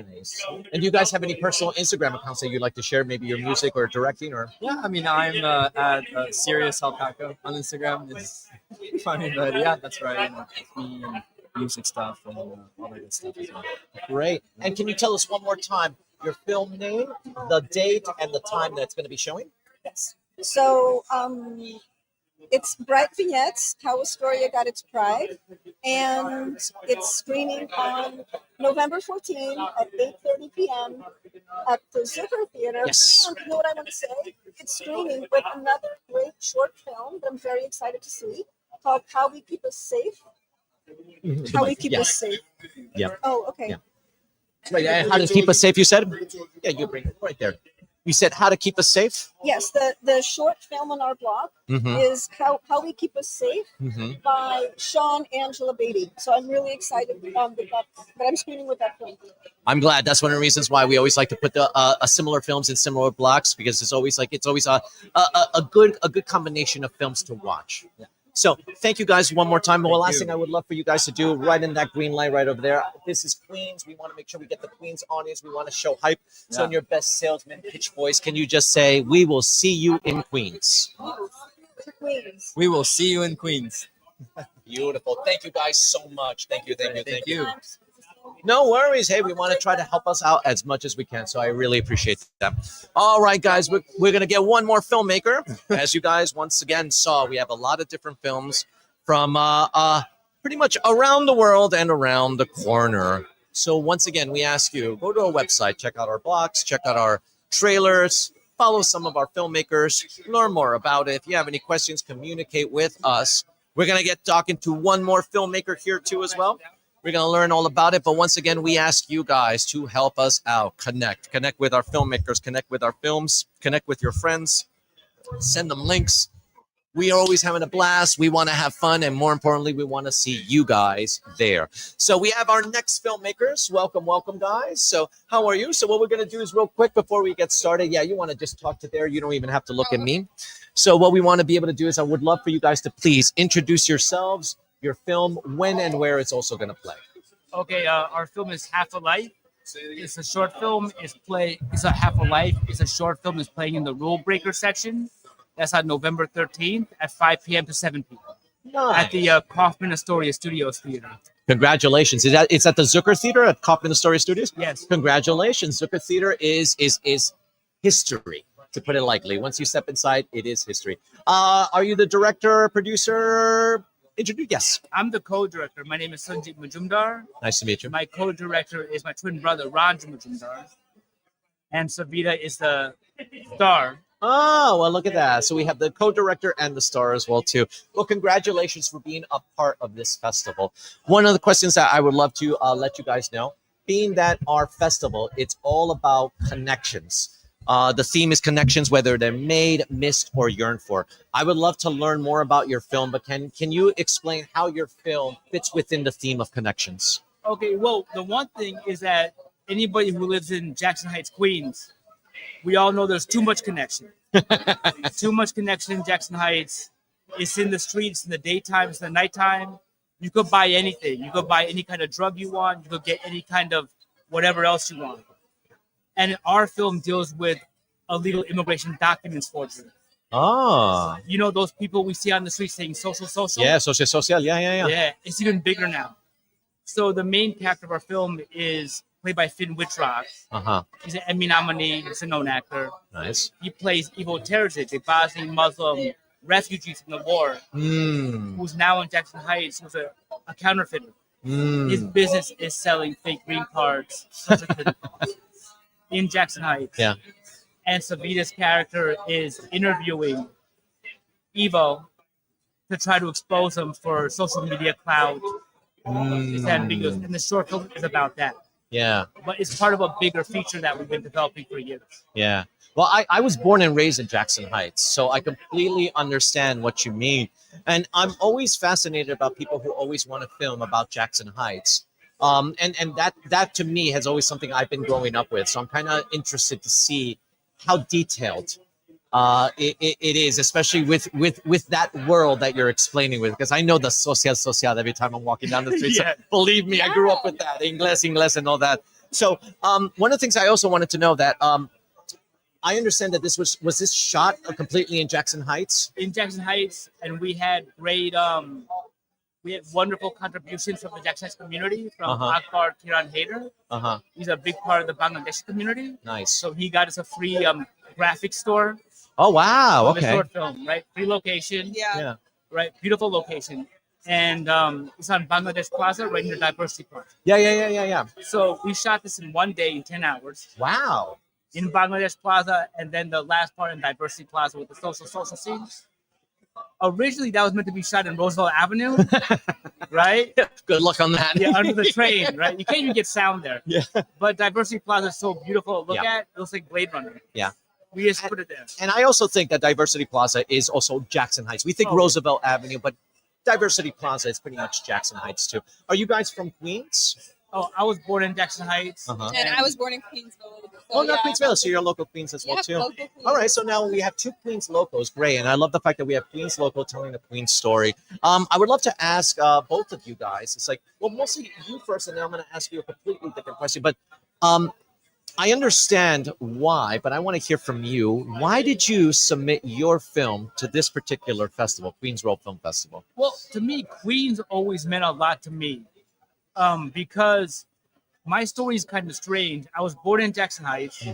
Nice. And do you guys have any personal Instagram accounts that you'd like to share? Maybe your music or directing or? Yeah, I mean, I'm at Serious Alpaca on Instagram. It's funny, but yeah, that's right. It's me and music stuff and all that good stuff as well. Great. And can you tell us one more time your film name, the date, and the time that it's going to be showing? Yes. So it's Bright Vignettes, How Astoria Got Its Pride. And it's screening on November 14 at 8:30 p.m. at the Zucker Theater. Yes. And you know what I want to say? It's screening with another great short film that I'm very excited to see called How We Keep Us Safe. How We Keep Us Safe. Yeah. Oh, okay. Yeah. Right. And how to keep us safe, you said? Yeah, you bring it right there. You said how to keep us safe? Yes, the short film on our blog is How We Keep Us Safe by Sean Angela Beatty. So I'm really excited that I'm screening with that film. I'm glad. That's one of the reasons why we always like to put the similar films in similar blocks, because it's always a good combination of films to watch. Yeah. So thank you guys one more time. The last thing I would love for you guys to do, right in that green light right over there. This is Queens. We want to make sure we get the Queens audience. We want to show hype. So in your best salesman pitch voice, can you just say, "We will see you in Queens"? Queens. We will see you in Queens. Beautiful. Thank you guys so much. Thank you. No worries. Hey, we want to try to help us out as much as we can. So I really appreciate that. All right, guys, we're going to get one more filmmaker. As you guys once again saw, we have a lot of different films from pretty much around the world and around the corner. So once again, we ask you, go to our website, check out our blogs, check out our trailers, follow some of our filmmakers, learn more about it. If you have any questions, communicate with us. We're going to get talking to one more filmmaker here too as well. We're going to learn all about it. But once again, we ask you guys to help us out. Connect with our filmmakers, connect with our films, connect with your friends, send them links. We are always having a blast. We want to have fun. And more importantly, we want to see you guys there. So we have our next filmmakers. Welcome, guys. So how are you? So what we're going to do is real quick before we get started. Yeah, you want to just talk to there. You don't even have to look at me. So what we want to be able to do is I would love for you guys to please introduce yourselves, your film, when and where it's also going to play. Okay, our film is Half a Life. It's a short film. It's a half a life. It's a short film. It's playing in the Rule Breaker section. That's on November 13th at 5 p.m. to 7 p.m. at the Kaufman Astoria Studios Theater. Congratulations! It's at the Zucker Theater at Kaufman Astoria Studios. Yes. Congratulations! Zucker Theater is history, to put it lightly. Once you step inside, it is history. Are you the director, producer? Introduce. Yes. I'm the co-director. My name is Sanjeev Majumdar. Nice to meet you. My co-director is my twin brother, Ranj Majumdar. And Savita is the star. Oh, well, look at that. So we have the co-director and the star as well, too. Well, congratulations for being a part of this festival. One of the questions that I would love to let you guys know, being that our festival, it's all about connections. The theme is connections, whether they're made, missed, or yearned for. I would love to learn more about your film, but can you explain how your film fits within the theme of connections? Okay, well, the one thing is that anybody who lives in Jackson Heights, Queens, we all know there's too much connection. Too much connection in Jackson Heights. It's in the streets, in the daytime, it's in the nighttime. You could buy anything. You could buy any kind of drug you want. You could get any kind of whatever else you want. And our film deals with illegal immigration documents forgery. Ah. You know those people we see on the street saying social? Yeah, social. Yeah. Yeah, it's even bigger now. So the main character of our film is played by Finn Wittrock. Uh-huh. He's an Emmy nominee. He's a known actor. Nice. He plays Ivo Terzic, a Bosnian Muslim refugee from the war, who's now in Jackson Heights, who's a counterfeiter. His business is selling fake green cards in Jackson Heights. Yeah. And Savita's character is interviewing Evo to try to expose him for social media clout. It's ambiguous, and the short film is about that. Yeah. But it's part of a bigger feature that we've been developing for years. Yeah. Well, I was born and raised in Jackson Heights, so I completely understand what you mean. And I'm always fascinated about people who always want to film about Jackson Heights. And that to me has always something I've been growing up with. So I'm kind of interested to see how detailed it is, especially with that world that you're explaining with, because I know the social every time I'm walking down the street. Yeah. So believe me, I grew up with that, English and all that. So one of the things I also wanted to know that I understand that this was this shot completely in Jackson Heights? In Jackson Heights, and we had great, we had wonderful contributions from the Jackson Heights community, from Akbar Kiran Haider. He's a big part of the Bangladeshi community. Nice. So he got us a free graphic store. Oh, wow. Of a Okay. short film, right? Free location. Yeah. Right. Beautiful location. And it's on Bangladesh Plaza, right near Diversity Park. Yeah. So we shot this in one day in 10 hours. Wow. In Bangladesh Plaza, and then the last part in Diversity Plaza with the social scenes. Originally, that was meant to be shot in Roosevelt Avenue, right? Good luck on that. Yeah, under the train, right? You can't even get sound there. Yeah. But Diversity Plaza is so beautiful to look Yeah. at. It looks like Blade Runner. Yeah. We just put it there. And I also think that Diversity Plaza is also Jackson Heights. We think Roosevelt Avenue, but Diversity Plaza is pretty much Jackson Heights too. Are you guys from Queens? Oh, I was born in Jackson Heights. Uh-huh. And I was born in Queensville. So Oh, not yeah. Queensville. So you're local Queens as well Yep, too. local Queens. All right. So now we have two Queens locals. Great. And I love the fact that we have Queens local telling the Queens story. I would love to ask both of you guys. It's like, well, mostly you first, and then I'm going to ask you a completely different question. But I understand why, but I want to hear from you. Why did you submit your film to this particular festival, Queens Road Film Festival? Well, to me, Queens always meant a lot to me because my story is kind of strange. I was born in Jackson Heights,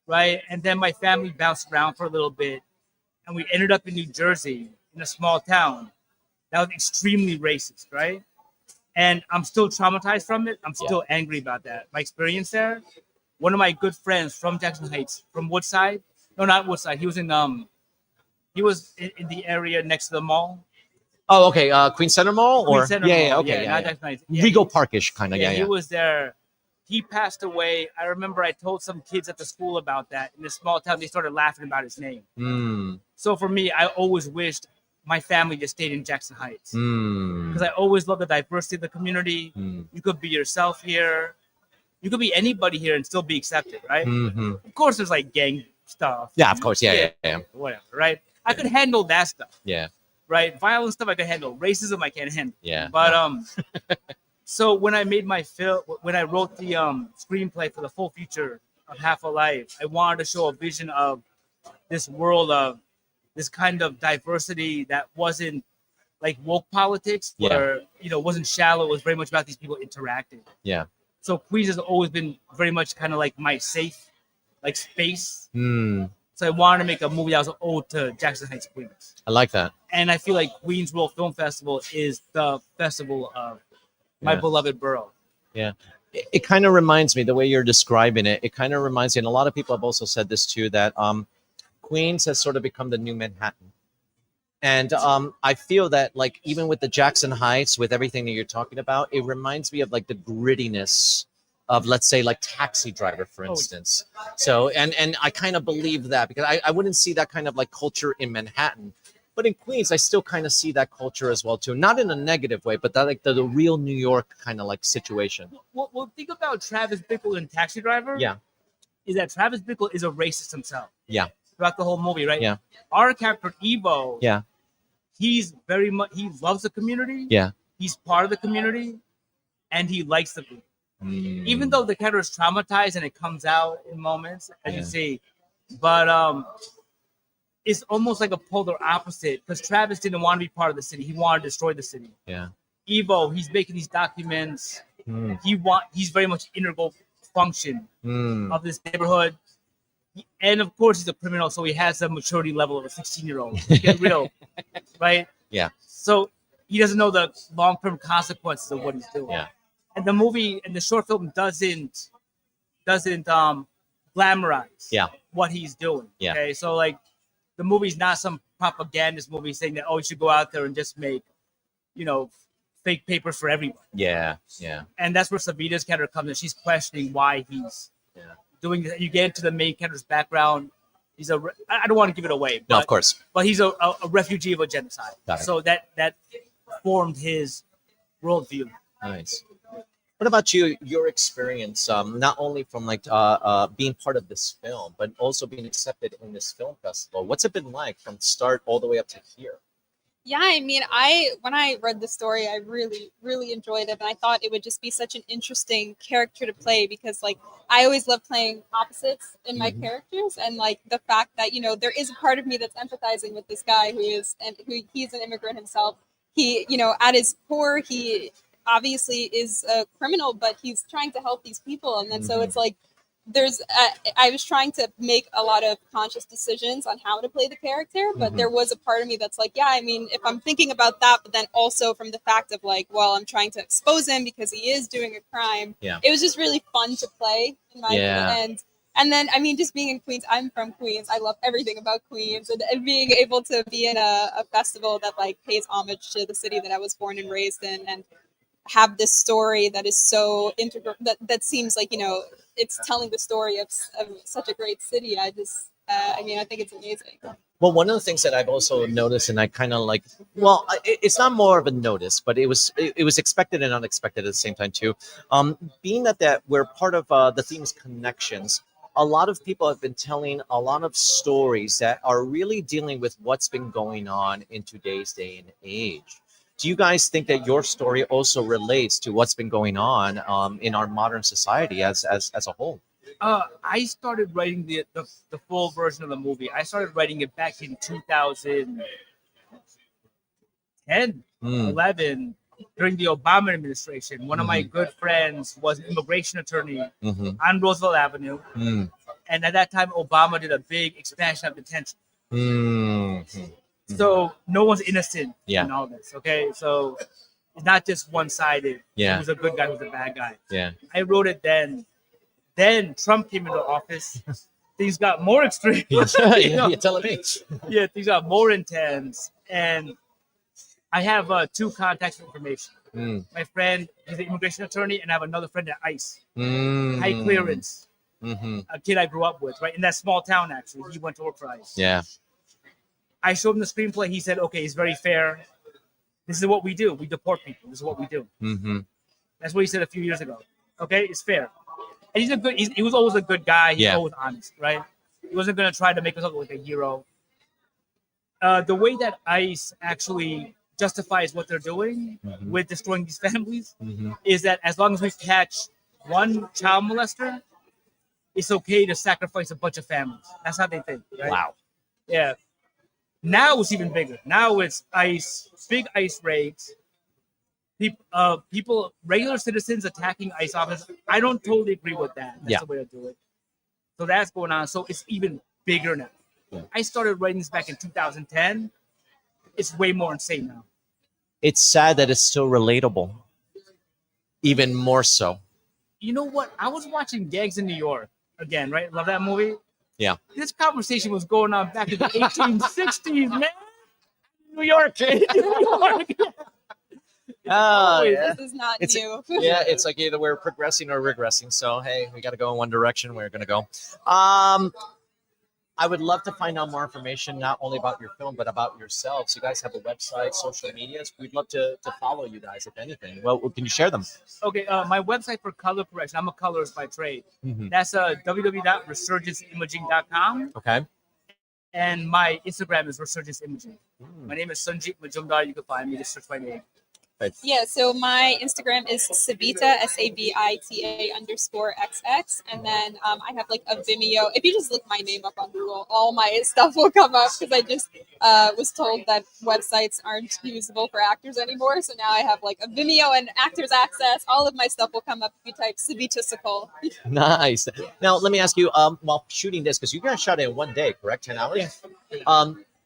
right? And then my family bounced around for a little bit, and we ended up in New Jersey in a small town that was extremely racist, right? And I'm still traumatized from it. I'm still angry about that. My experience there. One of my good friends from Jackson Heights, from Woodside. No, not Woodside. He was in in the area next to the mall. Oh, okay. Queen Center Mall? Queen Or Center yeah, Mall. okay. Not Yeah. Jackson Heights. Regal Parkish kind of. Yeah, He was there. He passed away. I remember I told some kids at the school about that. In this small town, they started laughing about his name. So for me, I always wished my family just stayed in Jackson Heights because I always love the diversity of the community. You could be yourself here. You could be anybody here and still be accepted, right? Of course, there's like gang stuff. Yeah, of course. Yeah. Whatever, right? I could handle that stuff, Yeah. right? Violent stuff I could handle. Racism I can't handle. Yeah. But So when I made my film, when I wrote the screenplay for the full feature of Half a Life, I wanted to show a vision of this world of this kind of diversity that wasn't like woke politics, Yeah. where wasn't shallow. It was very much about these people interacting. Yeah. So Queens has always been very much kind of like my safe, like space. Hmm. So I wanted to make a movie that was an ode to Jackson Heights, Queens. I like that. And I feel like Queens World Film Festival is the festival of my Yeah. beloved borough. Yeah. It kind of reminds me, the way you're describing it, it kind of reminds me, and a lot of people have also said this too, that Queens has sort of become the new Manhattan. And I feel that, like, even with the Jackson Heights, with everything that you're talking about, it reminds me of like the grittiness of, let's say, like Taxi Driver, for instance. So, and I kind of believe that, because I wouldn't see that kind of like culture in Manhattan. But in Queens, I still kind of see that culture as well too. Not in a negative way, but that like the real New York kind of like situation. Well, think about Travis Bickle in Taxi Driver. Yeah. Is that Travis Bickle is a racist himself Yeah. throughout the whole movie, right? Yeah. Our character Evo, Yeah. he's very much, he loves the community. Yeah. He's part of the community, and he likes the community. Mm. Even though the character is traumatized and it comes out in moments, as you see, but it's almost like a polar opposite, because Travis didn't want to be part of the city. He wanted to destroy the city. Yeah. Evo, he's making these documents. Mm. He's very much integral function Mm. of this neighborhood. And of course, he's a criminal, so he has a maturity level of a 16-year-old. Get real, right? Yeah. So he doesn't know the long-term consequences of what he's doing. Yeah. And the movie and the short film doesn't glamorize Yeah. what he's doing. Yeah. Okay, so like the movie's not some propagandist movie saying that, oh, you should go out there and just make, fake papers for everyone. Yeah. Yeah. And that's where Savita's character comes in. She's questioning why he's doing this. You get into the main character's background. He's I don't want to give it away. No, but, of course. But he's a refugee of a genocide. Got it. So that formed his worldview. Nice. What about you? Your experience, not only from like being part of this film, but also being accepted in this film festival. What's it been like from start all the way up to here? Yeah, I mean, when I read the story, I really, really enjoyed it, and I thought it would just be such an interesting character to play, because like I always love playing opposites in my characters, and like the fact that there is a part of me that's empathizing with this guy he's an immigrant himself. He, at his core, he obviously is a criminal, but he's trying to help these people, and then so it's like I was trying to make a lot of conscious decisions on how to play the character, but there was a part of me that's like, yeah, I mean, if I'm thinking about that, but then also from the fact of like, well, I'm trying to expose him because he is doing a crime. Yeah. It was just really fun to play in my opinion. And then, I mean, just being in Queens, I'm from Queens. I love everything about Queens, and being able to be in a festival that like pays homage to the city that I was born and raised in, and have this story that is so integral, that seems like, it's telling the story of such a great city. I think it's amazing. Well, one of the things that I've also noticed, and I kind of like, well, it's not more of a notice, but it was expected and unexpected at the same time too. Being that we're part of the theme's connections, a lot of people have been telling a lot of stories that are really dealing with what's been going on in today's day and age. Do you guys think that your story also relates to what's been going on in our modern society as a whole? I started writing the full version of the movie. I started writing it back in 2010, 11, during the Obama administration. One of my good friends was an immigration attorney on Roosevelt Avenue. And at that time, Obama did a big expansion of detention. So no one's innocent in all this, okay? So it's not just one-sided. Yeah. Who's a good guy, who's a bad guy. Yeah. I wrote it then. Then Trump came into office. Things got more extreme. You're telling me. Yeah, things got more intense. And I have two contacts of information. My friend, he's an immigration attorney, and I have another friend at ICE. High clearance. A kid I grew up with, right? In that small town, actually. He went to work for ICE. Yeah. I showed him the screenplay. He said, okay, it's very fair. This is what we do. We deport people. This is what we do. That's what he said a few years ago. Okay, it's fair. And he's a good, he was always a good guy. He's always honest, right? He wasn't going to try to make himself look like a hero. The way that ICE actually justifies what they're doing Mhm. with destroying these families Mhm. is that as long as we catch one child molester, it's okay to sacrifice a bunch of families. That's how they think, right? Wow. Yeah. Now it's even bigger. Now it's ICE, big ICE raids. People, regular citizens attacking ICE officers. I don't totally agree with that. That's Yeah. the way to do it. So that's going on. So it's even bigger now. Yeah. I started writing this back in 2010. It's way more insane now. It's sad that it's still relatable. Even more so. You know what? I was watching Gangs in New York again, right? Love that movie. Yeah. This conversation was going on back in the 1860s, man. New York. New York. Oh, yeah. This is not It's, new. yeah, it's like either we're progressing or regressing. So hey, we got to go in one direction. We're going to go. I would love to find out more information, not only about your film, but about yourselves. You guys have a website, social medias. We'd love to follow you guys, if anything. Well, can you share them? Okay, my website for color correction. I'm a colorist by trade. Mhm. That's www.resurgenceimaging.com. Okay. And my Instagram is Resurgence Imaging. Mm. My name is Sanjeet Majumdar. You can find me. Just search my name. Yeah, so my Instagram is Savita, SAVITA_XX. And then I have like a Vimeo. If you just look my name up on Google, all my stuff will come up because I just was told that websites aren't usable for actors anymore. So now I have like a Vimeo and Actors Access. All of my stuff will come up if you type Savita Sikol. Nice. Now, let me ask you, while shooting this, because you guys shot it in one day, correct? 10 hours? Yes.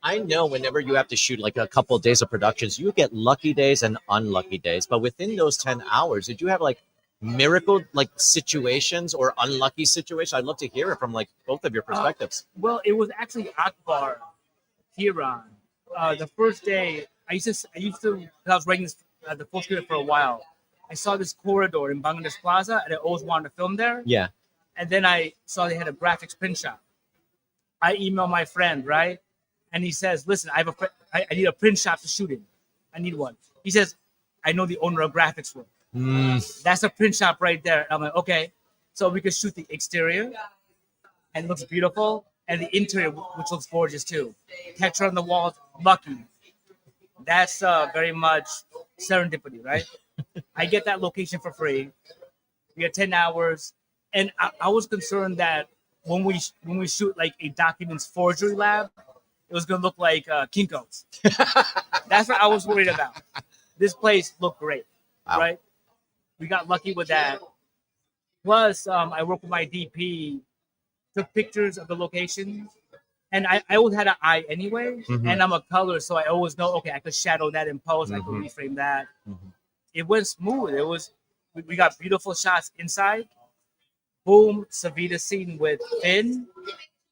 I know whenever you have to shoot like a couple of days of productions, you get lucky days and unlucky days. But within those 10 hours, did you have like miracle like situations or unlucky situations? I'd love to hear it from like both of your perspectives. Well, it was actually Akbar, Tehran. The first day, I used to, because I was writing this, the full script for a while. I saw this corridor in Bangladesh Plaza, and I always wanted to film there. Yeah. And then I saw they had a graphics print shop. I emailed my friend, right? And he says, listen, I need a print shop to shoot in. I need one. He says, I know the owner of Graphics Room. That's a print shop right there. I'm like, okay. So we could shoot the exterior, and it looks beautiful, and the interior, which looks gorgeous too. Texture on the walls, lucky. That's very much serendipity, right? I get that location for free. We had 10 hours. And I was concerned that when we shoot like a documents forgery lab, it was going to look like Kinko's. That's what I was worried about. This place looked great, right? We got lucky with that. Plus, I worked with my DP, took pictures of the location, and I always had an eye anyway, and I'm a color, so I always know, okay, I could shadow that in post, I could reframe that. It went smooth. We got beautiful shots inside. Boom, Savita scene with Finn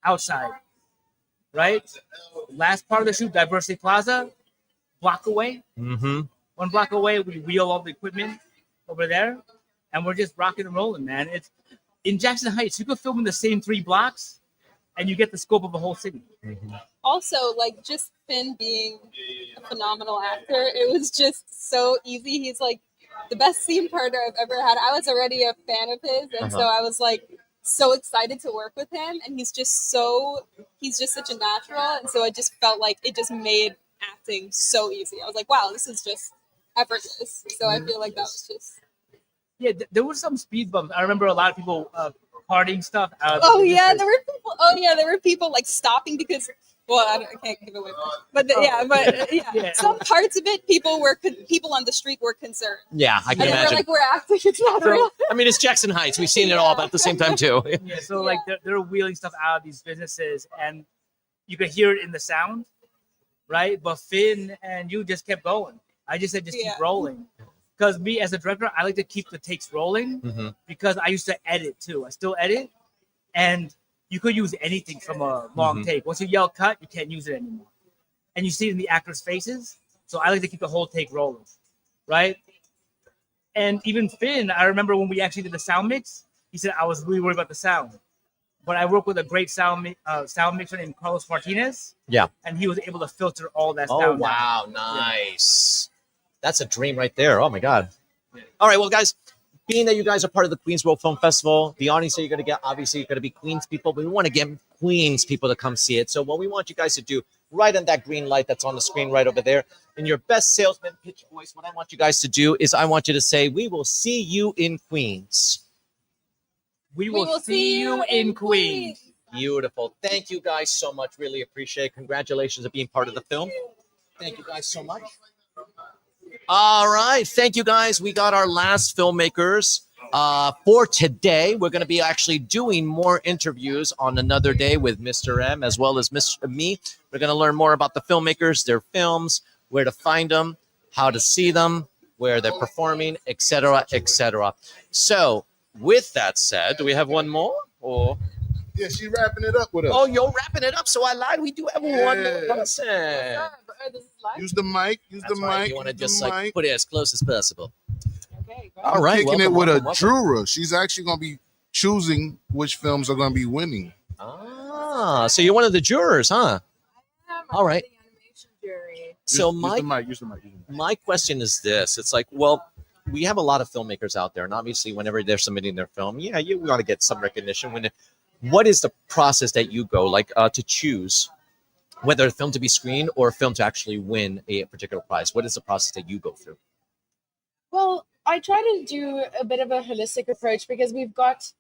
outside. Right? Last part of the shoot, Diversity Plaza, block away. One block away, we wheel all the equipment over there, and we're just rocking and rolling, man. It's in Jackson Heights. You could film in the same 3 blocks, and you get the scope of a whole city. Also, like just Finn being a phenomenal actor, it was just so easy. He's like the best scene partner I've ever had. I was already a fan of his, and so I was like so excited to work with him, and he's just such a natural, and so I just felt like it just made acting so easy. I was like, wow, this is just effortless. So I feel like that was just There were some speed bumps. I remember a lot of people partying stuff out. there were people like stopping because I can't give away, but some parts of it, people on the street were concerned. Yeah, I can and imagine. We're like, we're acting, it's not real. I mean, it's Jackson Heights. We've seen it all, but at the same time too. Yeah, so like they're wheeling stuff out of these businesses, and you could hear it in the sound, right? But Finn and you just kept going. I just said just keep rolling, because me as a director, I like to keep the takes rolling because I used to edit too. I still edit, and you could use anything from a long take. Once you yell cut, you can't use it anymore. And you see it in the actors' faces. So I like to keep the whole take rolling, right? And even Finn, I remember when we actually did the sound mix, he said, I was really worried about the sound. But I worked with a great sound mixer named Carlos Martinez. Yeah. And he was able to filter all that sound. Oh, wow. Nice. That's a dream right there. Oh, my God. All right. Well, guys, being that you guys are part of the Queens World Film Festival, the audience that you're going to get, obviously, you're going to be Queens people, but we want to get Queens people to come see it. So what we want you guys to do, right on that green light that's on the screen right over there. In your best salesman pitch voice, what I want you guys to do is I want you to say, "We will see you in Queens." We will see you in Queens. Beautiful. Thank you guys so much. Really appreciate it. Congratulations on being part of the film. Thank you guys so much. All right. Thank you guys. We got our last filmmakers for today. We're going to be actually doing more interviews on another day with Mr. M as well as me. We're going to learn more about the filmmakers, their films, where to find them, how to see them, where they're performing, etc., etc. So, with that said, do we have one more? Or Yeah, she wrapping it up with us. oh, you're wrapping it up. So I lied. We do have one more person. Use the mic. Use the mic. You want to use just the like mic. put it as close as possible. I'm All right. kicking it welcome, with welcome, a welcome. juror. She's actually going to be choosing which films are going to be winning. Ah, so you're one of the jurors, huh? All right. So use my the mic. Use the mic. my question is this: it's like, well, we have a lot of filmmakers out there, and obviously, whenever they're submitting their film, yeah, you want to get some recognition. What is the process that you go like to choose whether a film to be screened or a film to actually win a particular prize? What is the process that you go through? Well, I try to do a bit of a holistic approach because we've got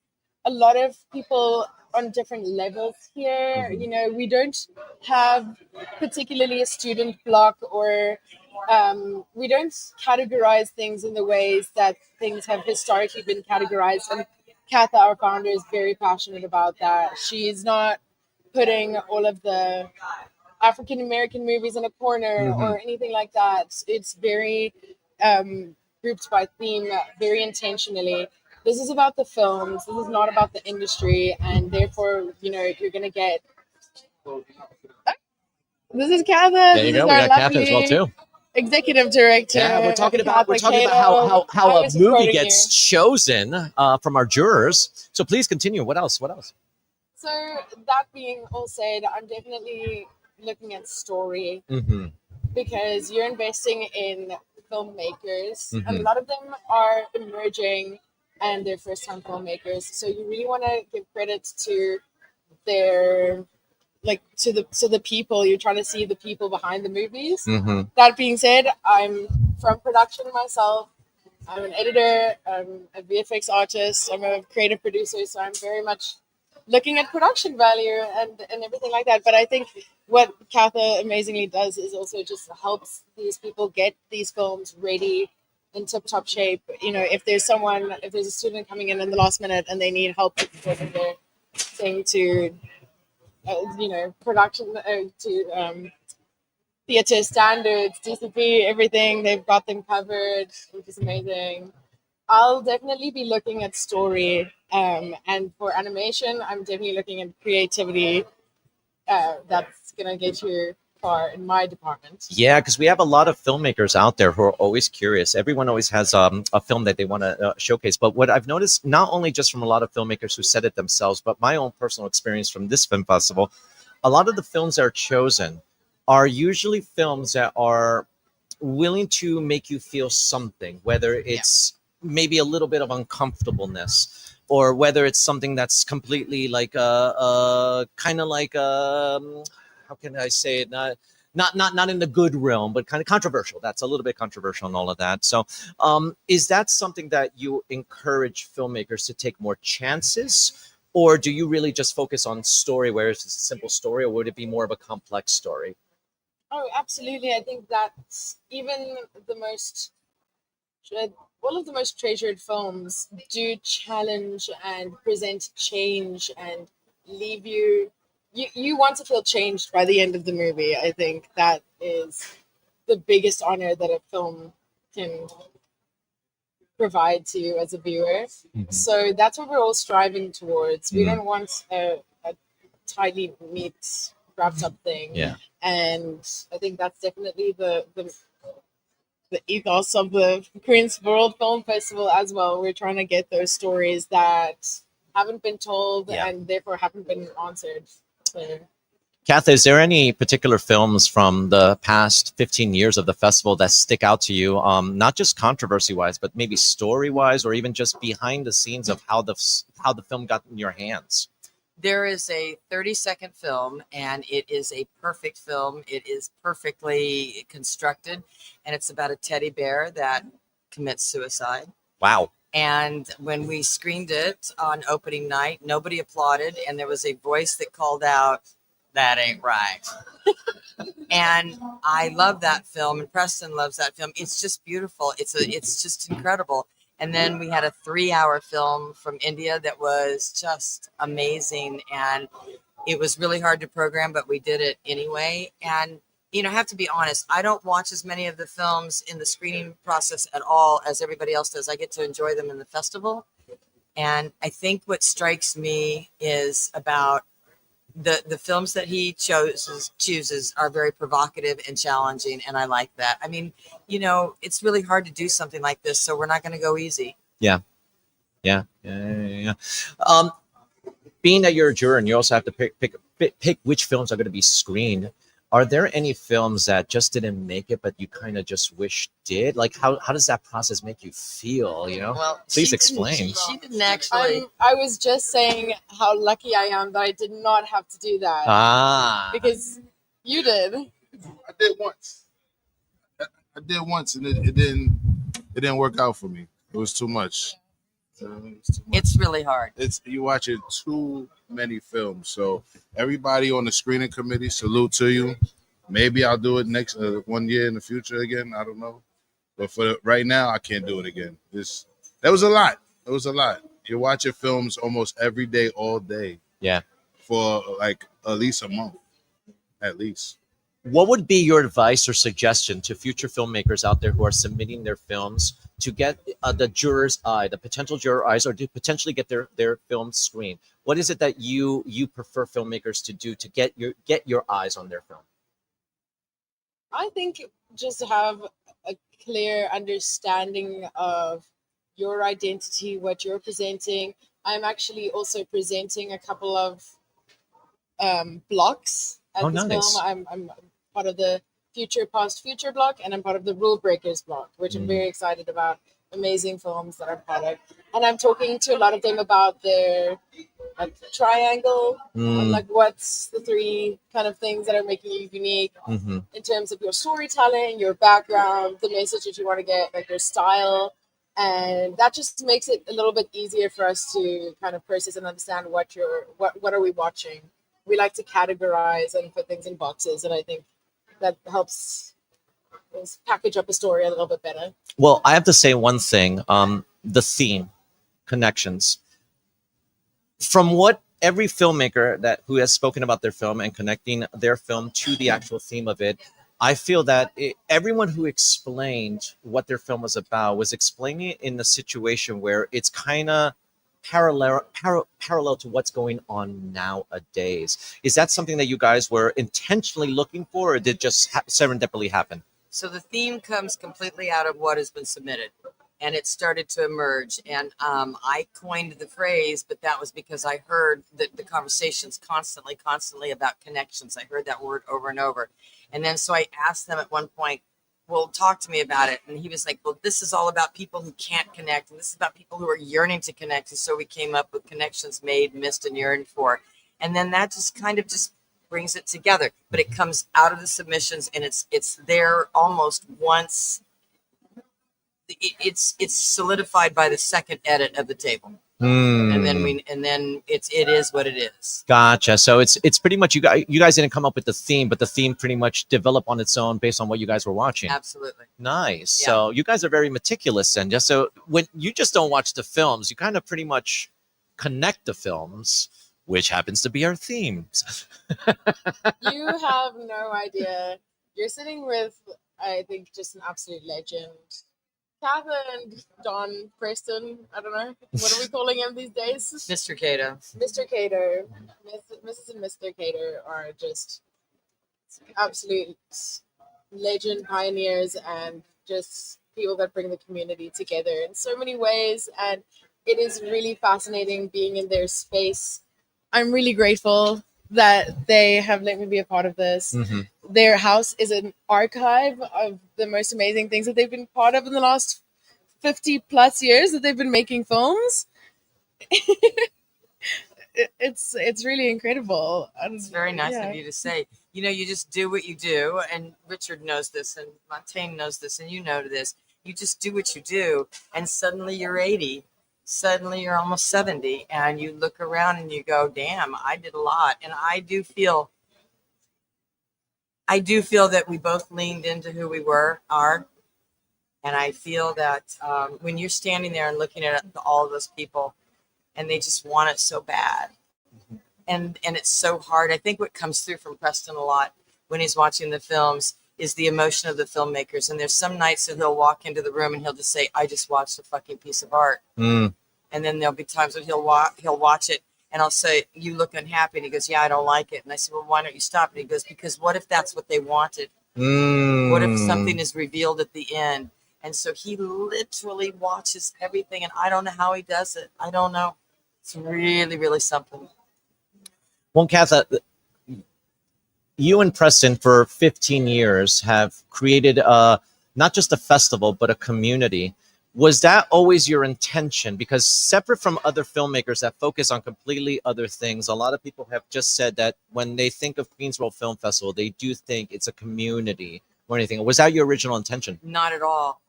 a lot of people on different levels here. You know, we don't have particularly a student block or we don't categorize things in the ways that things have historically been categorized. And Katha, our founder, is very passionate about that. She's not putting all of the African American movies in a corner or anything like that. It's very grouped by theme, very intentionally. This is about the films. This is not about the industry, and therefore, you know, you're gonna get. This is Katha. There you This go. is We our got Catherine as well lovely too. Executive director. Yeah, we're talking about Katha how Cato. a I'm movie supporting gets you. chosen from our jurors. So please continue. What else? What else? So that being all said, I'm definitely looking at story Mm-hmm. because you're investing in filmmakers. And a Mhm. lot of them are emerging and they're first time filmmakers. So you really want to give credit to their to the people. You're trying to see the people behind the movies. Mm-hmm. That being said, I'm from production myself. I'm an editor, I'm a VFX artist, I'm a creative producer, so I'm very much looking at production value and everything like that. But I think what Katha amazingly does is also just helps these people get these films ready in tip top shape. You know, if there's a student coming in the last minute and they need help with getting their thing to, production to theater standards, DCP, everything, they've got them covered, which is amazing. I'll definitely be looking at story, and for animation, I'm definitely looking at creativity. That's gonna get you far in my department. Yeah, because we have a lot of filmmakers out there who are always curious. Everyone always has a film that they want to showcase. But what I've noticed, not only just from a lot of filmmakers who said it themselves, but my own personal experience from this film festival, a lot of the films that are chosen are usually films that are willing to make you feel something, whether it's maybe a little bit of uncomfortableness or whether it's something that's completely like kind of like how can I say it, not in the good realm, but kind of controversial. That's a little bit controversial and all of that. So is that something that you encourage filmmakers to take more chances, or do you really just focus on story where it's a simple story, or would it be more of a complex story? Oh, absolutely. I think that even all of the most treasured films do challenge and present change and leave you want to feel changed by the end of the movie. I think that is the biggest honor that a film can provide to you as a viewer. So that's what we're all striving towards. We don't want a tightly neat wrapped up thing. Yeah. And I think that's definitely the ethos of the Queen's World Film Festival as well. We're trying to get those stories that haven't been told and therefore haven't been answered. So, Katha, is there any particular films from the past 15 years of the festival that stick out to you, not just controversy-wise, but maybe story-wise, or even just behind the scenes of how the film got in your hands? There is a 30-second film, and it is a perfect film. It is perfectly constructed, and it's about a teddy bear that commits suicide. Wow. And when we screened it on opening night, nobody applauded, and there was a voice that called out, "That ain't right." And I love that film, and Preston loves that film. It's just beautiful. It's just incredible. And then we had a 3-hour film from India that was just amazing, and it was really hard to program, but we did it anyway. And I have to be honest, I don't watch as many of the films in the screening process at all as everybody else does. I get to enjoy them in the festival. And I think what strikes me is about the films that he chooses are very provocative and challenging, and I like that. I mean, it's really hard to do something like this, so we're not going to go easy. Yeah. Being that you're a juror and you also have to pick which films are going to be screened, are there any films that just didn't make it but you kind of just wish did? Like how does that process make you feel? Well, Please explain. She didn't actually. I was just saying how lucky I am that I did not have to do that. Because you did. I did once. And it didn't work out for me. It was too much. It's really hard. You watching too many films. So everybody on the screening committee, salute to you. Maybe I'll do it next 1 year in the future again. I don't know. But for right now, I can't do it again. That was a lot. It was a lot. You're watching films almost every day, all day. Yeah. For like at least a month. At least. What would be your advice or suggestion to future filmmakers out there who are submitting their films to get the juror's eye, the potential juror eyes, or to potentially get their film screened? What is it that you prefer filmmakers to do to get your eyes on their film? I think just to have a clear understanding of your identity, what you're presenting. I'm actually also presenting a couple of blocks at this nice. film. I'm part of the Future Past Future block, and I'm part of the Rule Breakers block, which I'm very excited about. Amazing films that I'm part of, and I'm talking to a lot of them about their triangle, and like what's the 3 kind of things that are making you unique in terms of your storytelling, your background, the message that you want to get, like your style. And that just makes it a little bit easier for us to kind of process and understand what are we watching. We like to categorize and put things in boxes, and I think that helps us package up a story a little bit better. Well, I have to say one thing. The theme, connections. From what every filmmaker who has spoken about their film and connecting their film to the actual theme of it, I feel that everyone who explained what their film was about was explaining it in a situation where it's kind of parallel to what's going on nowadays. Is that something that you guys were intentionally looking for, or did it just serendipitously happen? So the theme comes completely out of what has been submitted, and it started to emerge. And I coined the phrase, but that was because I heard the conversations constantly about connections. I heard that word over and over. And then so I asked them at one point, well, talk to me about it. And he was like, well, this is all about people who can't connect. And this is about people who are yearning to connect. And so we came up with connections made, missed, and yearned for. And then that just kind of just brings it together. But it comes out of the submissions, and it's there almost once. It's solidified by the second edit of the table. And then it is what it is. Gotcha. So it's pretty much you guys didn't come up with the theme, but the theme pretty much developed on its own based on what you guys were watching. Absolutely. Nice. Yeah. So you guys are very meticulous, and just so when you just don't watch the films, you kind of pretty much connect the films, which happens to be our themes. You have no idea. You're sitting with, I think, just an absolute legend. Kath and Don Preston, I don't know, what are we calling him these days? Mr. Cato. Mr. Cato, Mrs. and Mr. Cato are just absolute legend pioneers and just people that bring the community together in so many ways. And it is really fascinating being in their space. I'm really grateful that they have let me be a part of this. Their house is an archive of the most amazing things that they've been part of in the last 50 plus years that they've been making films. it's really incredible. It's very nice yeah. of you to say. You know, you just do what you do, and Richard knows this, and Montaigne knows this, and you know this. You just do what you do, and suddenly you're 80. Suddenly you're almost 70, and you look around and you go, "Damn, I did a lot." And I do feel that we both leaned into who we are, and I feel that when you're standing there and looking at all of those people, and they just want it so bad, and it's so hard. I think what comes through from Preston a lot when he's watching the films is the emotion of the filmmakers. And there's some nights that he'll walk into the room and he'll just say, "I just watched a fucking piece of art." Mm. And then there'll be times when he'll watch it, and I'll say, "You look unhappy." And he goes, "Yeah, I don't like it." And I said, "Well, why don't you stop?" And he goes, "Because what if that's what they wanted? What if something is revealed at the end?" And so he literally watches everything, and I don't know how he does it. I don't know. It's really, really something. Well, Katha, you and Preston for 15 years have created not just a festival, but a community. Was that always your intention? Because separate from other filmmakers that focus on completely other things, a lot of people have just said that when they think of Queens World Film Festival, they do think it's a community or anything. Was that your original intention? Not at all.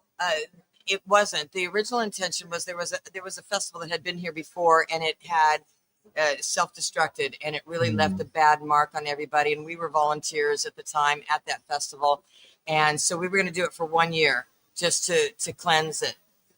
It wasn't. The original intention was there was a festival that had been here before, and it had self-destructed, and it really left a bad mark on everybody. And we were volunteers at the time at that festival, and so we were going to do it for 1 year just to cleanse it,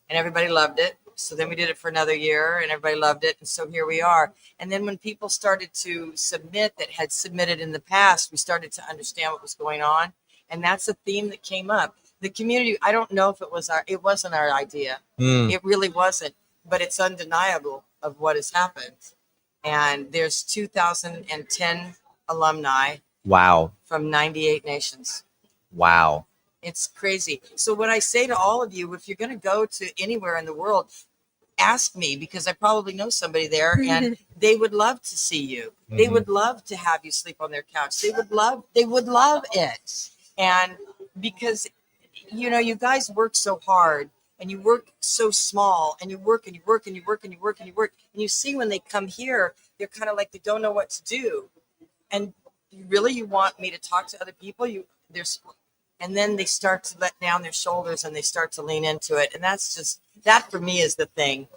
and everybody loved it. So then we did it for another year, and everybody loved it, and so here we are. And then when people started to submit that had submitted in the past, we started to understand what was going on, and that's a theme that came up. The community, I don't know if it wasn't our idea. It really wasn't, but it's undeniable of what has happened. And there's 2010 alumni. Wow. From 98 nations. Wow. It's crazy. So what I say to all of you, if you're going to go to anywhere in the world, ask me, because I probably know somebody there, and they would love to see you. They would love to have you sleep on their couch. They would love it. And because, you know, you guys work so hard, and you work so small, and you work and you work and you work and you work and you work. And you see when they come here, they're kind of like they don't know what to do. And really, you want me to talk to other people? And then they start to let down their shoulders and they start to lean into it. And that for me is the thing.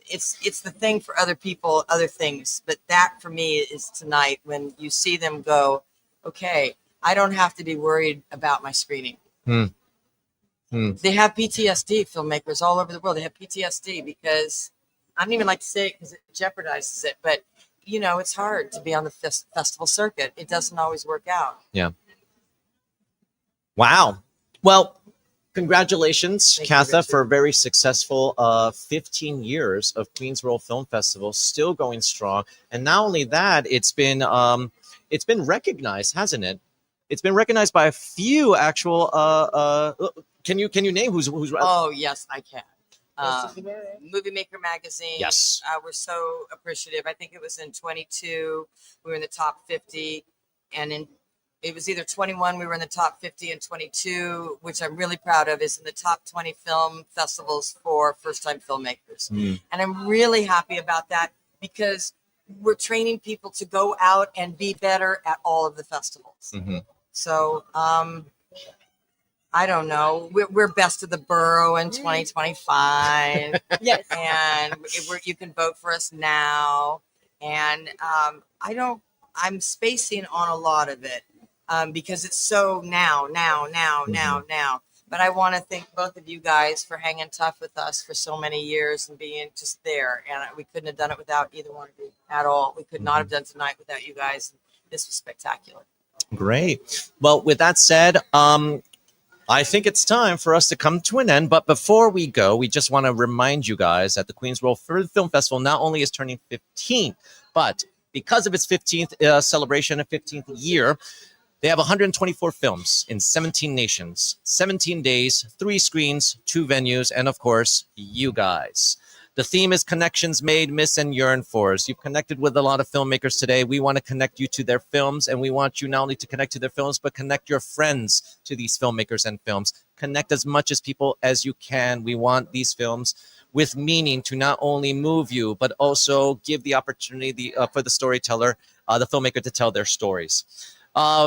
It's the thing for other people, other things. But that for me is tonight when you see them go, okay, I don't have to be worried about my screening. They have PTSD, filmmakers all over the world. They have PTSD because I don't even like to say it because it jeopardizes it. But, you know, it's hard to be on the festival circuit. It doesn't always work out. Yeah. Wow. Well, congratulations, Katha, for a very successful 15 years of Queens World Film Festival, still going strong. And not only that, it's been recognized, hasn't it? It's been recognized by a few actual. Can you name who's? Oh yes, I can. Movie Maker magazine. Yes. We're so appreciative. I think it was in 22. We were in the top 50, and it was either 21. We were in the top 50, and 22, which I'm really proud of, is in the top 20 film festivals for first-time filmmakers. And I'm really happy about that because we're training people to go out and be better at all of the festivals. So I don't know. We're best of the borough in 2025. Yes. And you can vote for us now. And I'm spacing on a lot of it because it's so now. But I want to thank both of you guys for hanging tough with us for so many years and being just there. And we couldn't have done it without either one of you at all. We could not have done tonight without you guys. This was spectacular. Great. Well, with that said, I think it's time for us to come to an end. But before we go, we just want to remind you guys that the Queens World Film Festival not only is turning 15, but because of its 15th celebration and 15th year, they have 124 films in 17 nations, 17 days, 3 screens, 2 venues, and of course, you guys. The theme is Connections Made, Miss, and Yearn for. You've connected with a lot of filmmakers today. We want to connect you to their films, and we want you not only to connect to their films, but connect your friends to these filmmakers and films. Connect as much as people as you can. We want these films. with meaning to not only move you, but also give the opportunity for the storyteller, the filmmaker, to tell their stories.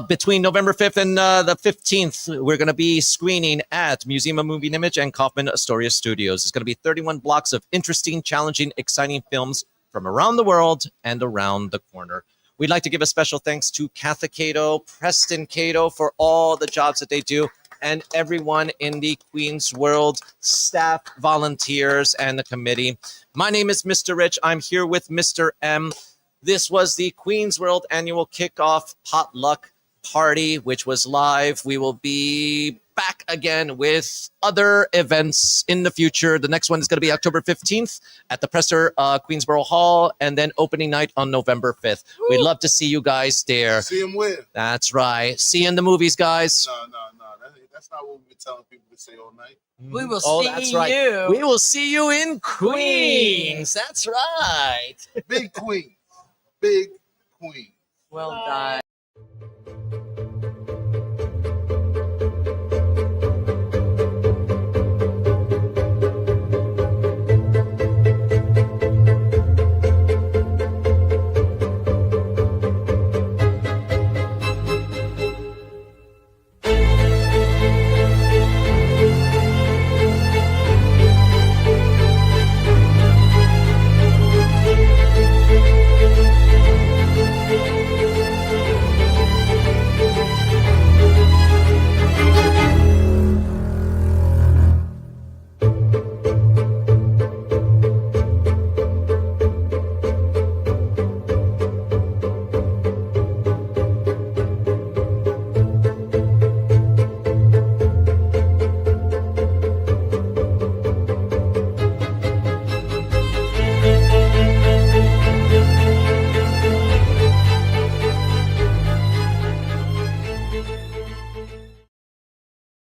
Between November 5th and the 15th, we're going to be screening at Museum of Moving Image and Kaufman Astoria Studios. It's going to be 31 blocks of interesting, challenging, exciting films from around the world and around the corner. We'd like to give a special thanks to Katha Cato, Preston Cato for all the jobs that they do, and everyone in the Queen's World staff, volunteers, and the committee. My name is Mr. Rich. I'm here with Mr. M. This was the Queen's World annual kickoff potluck party, which was live. We will be back again with other events in the future. The next one is going to be October 15th at the Presser Queensboro Hall, and then opening night on November 5th. We'd love to see you guys there. See them where? That's right. See you in the movies, guys. No. That's not what we've been telling people to say all night. We will Oh, see that's right. you. We will see you in Queens. That's right. Big Queen. Big Queen. Well done.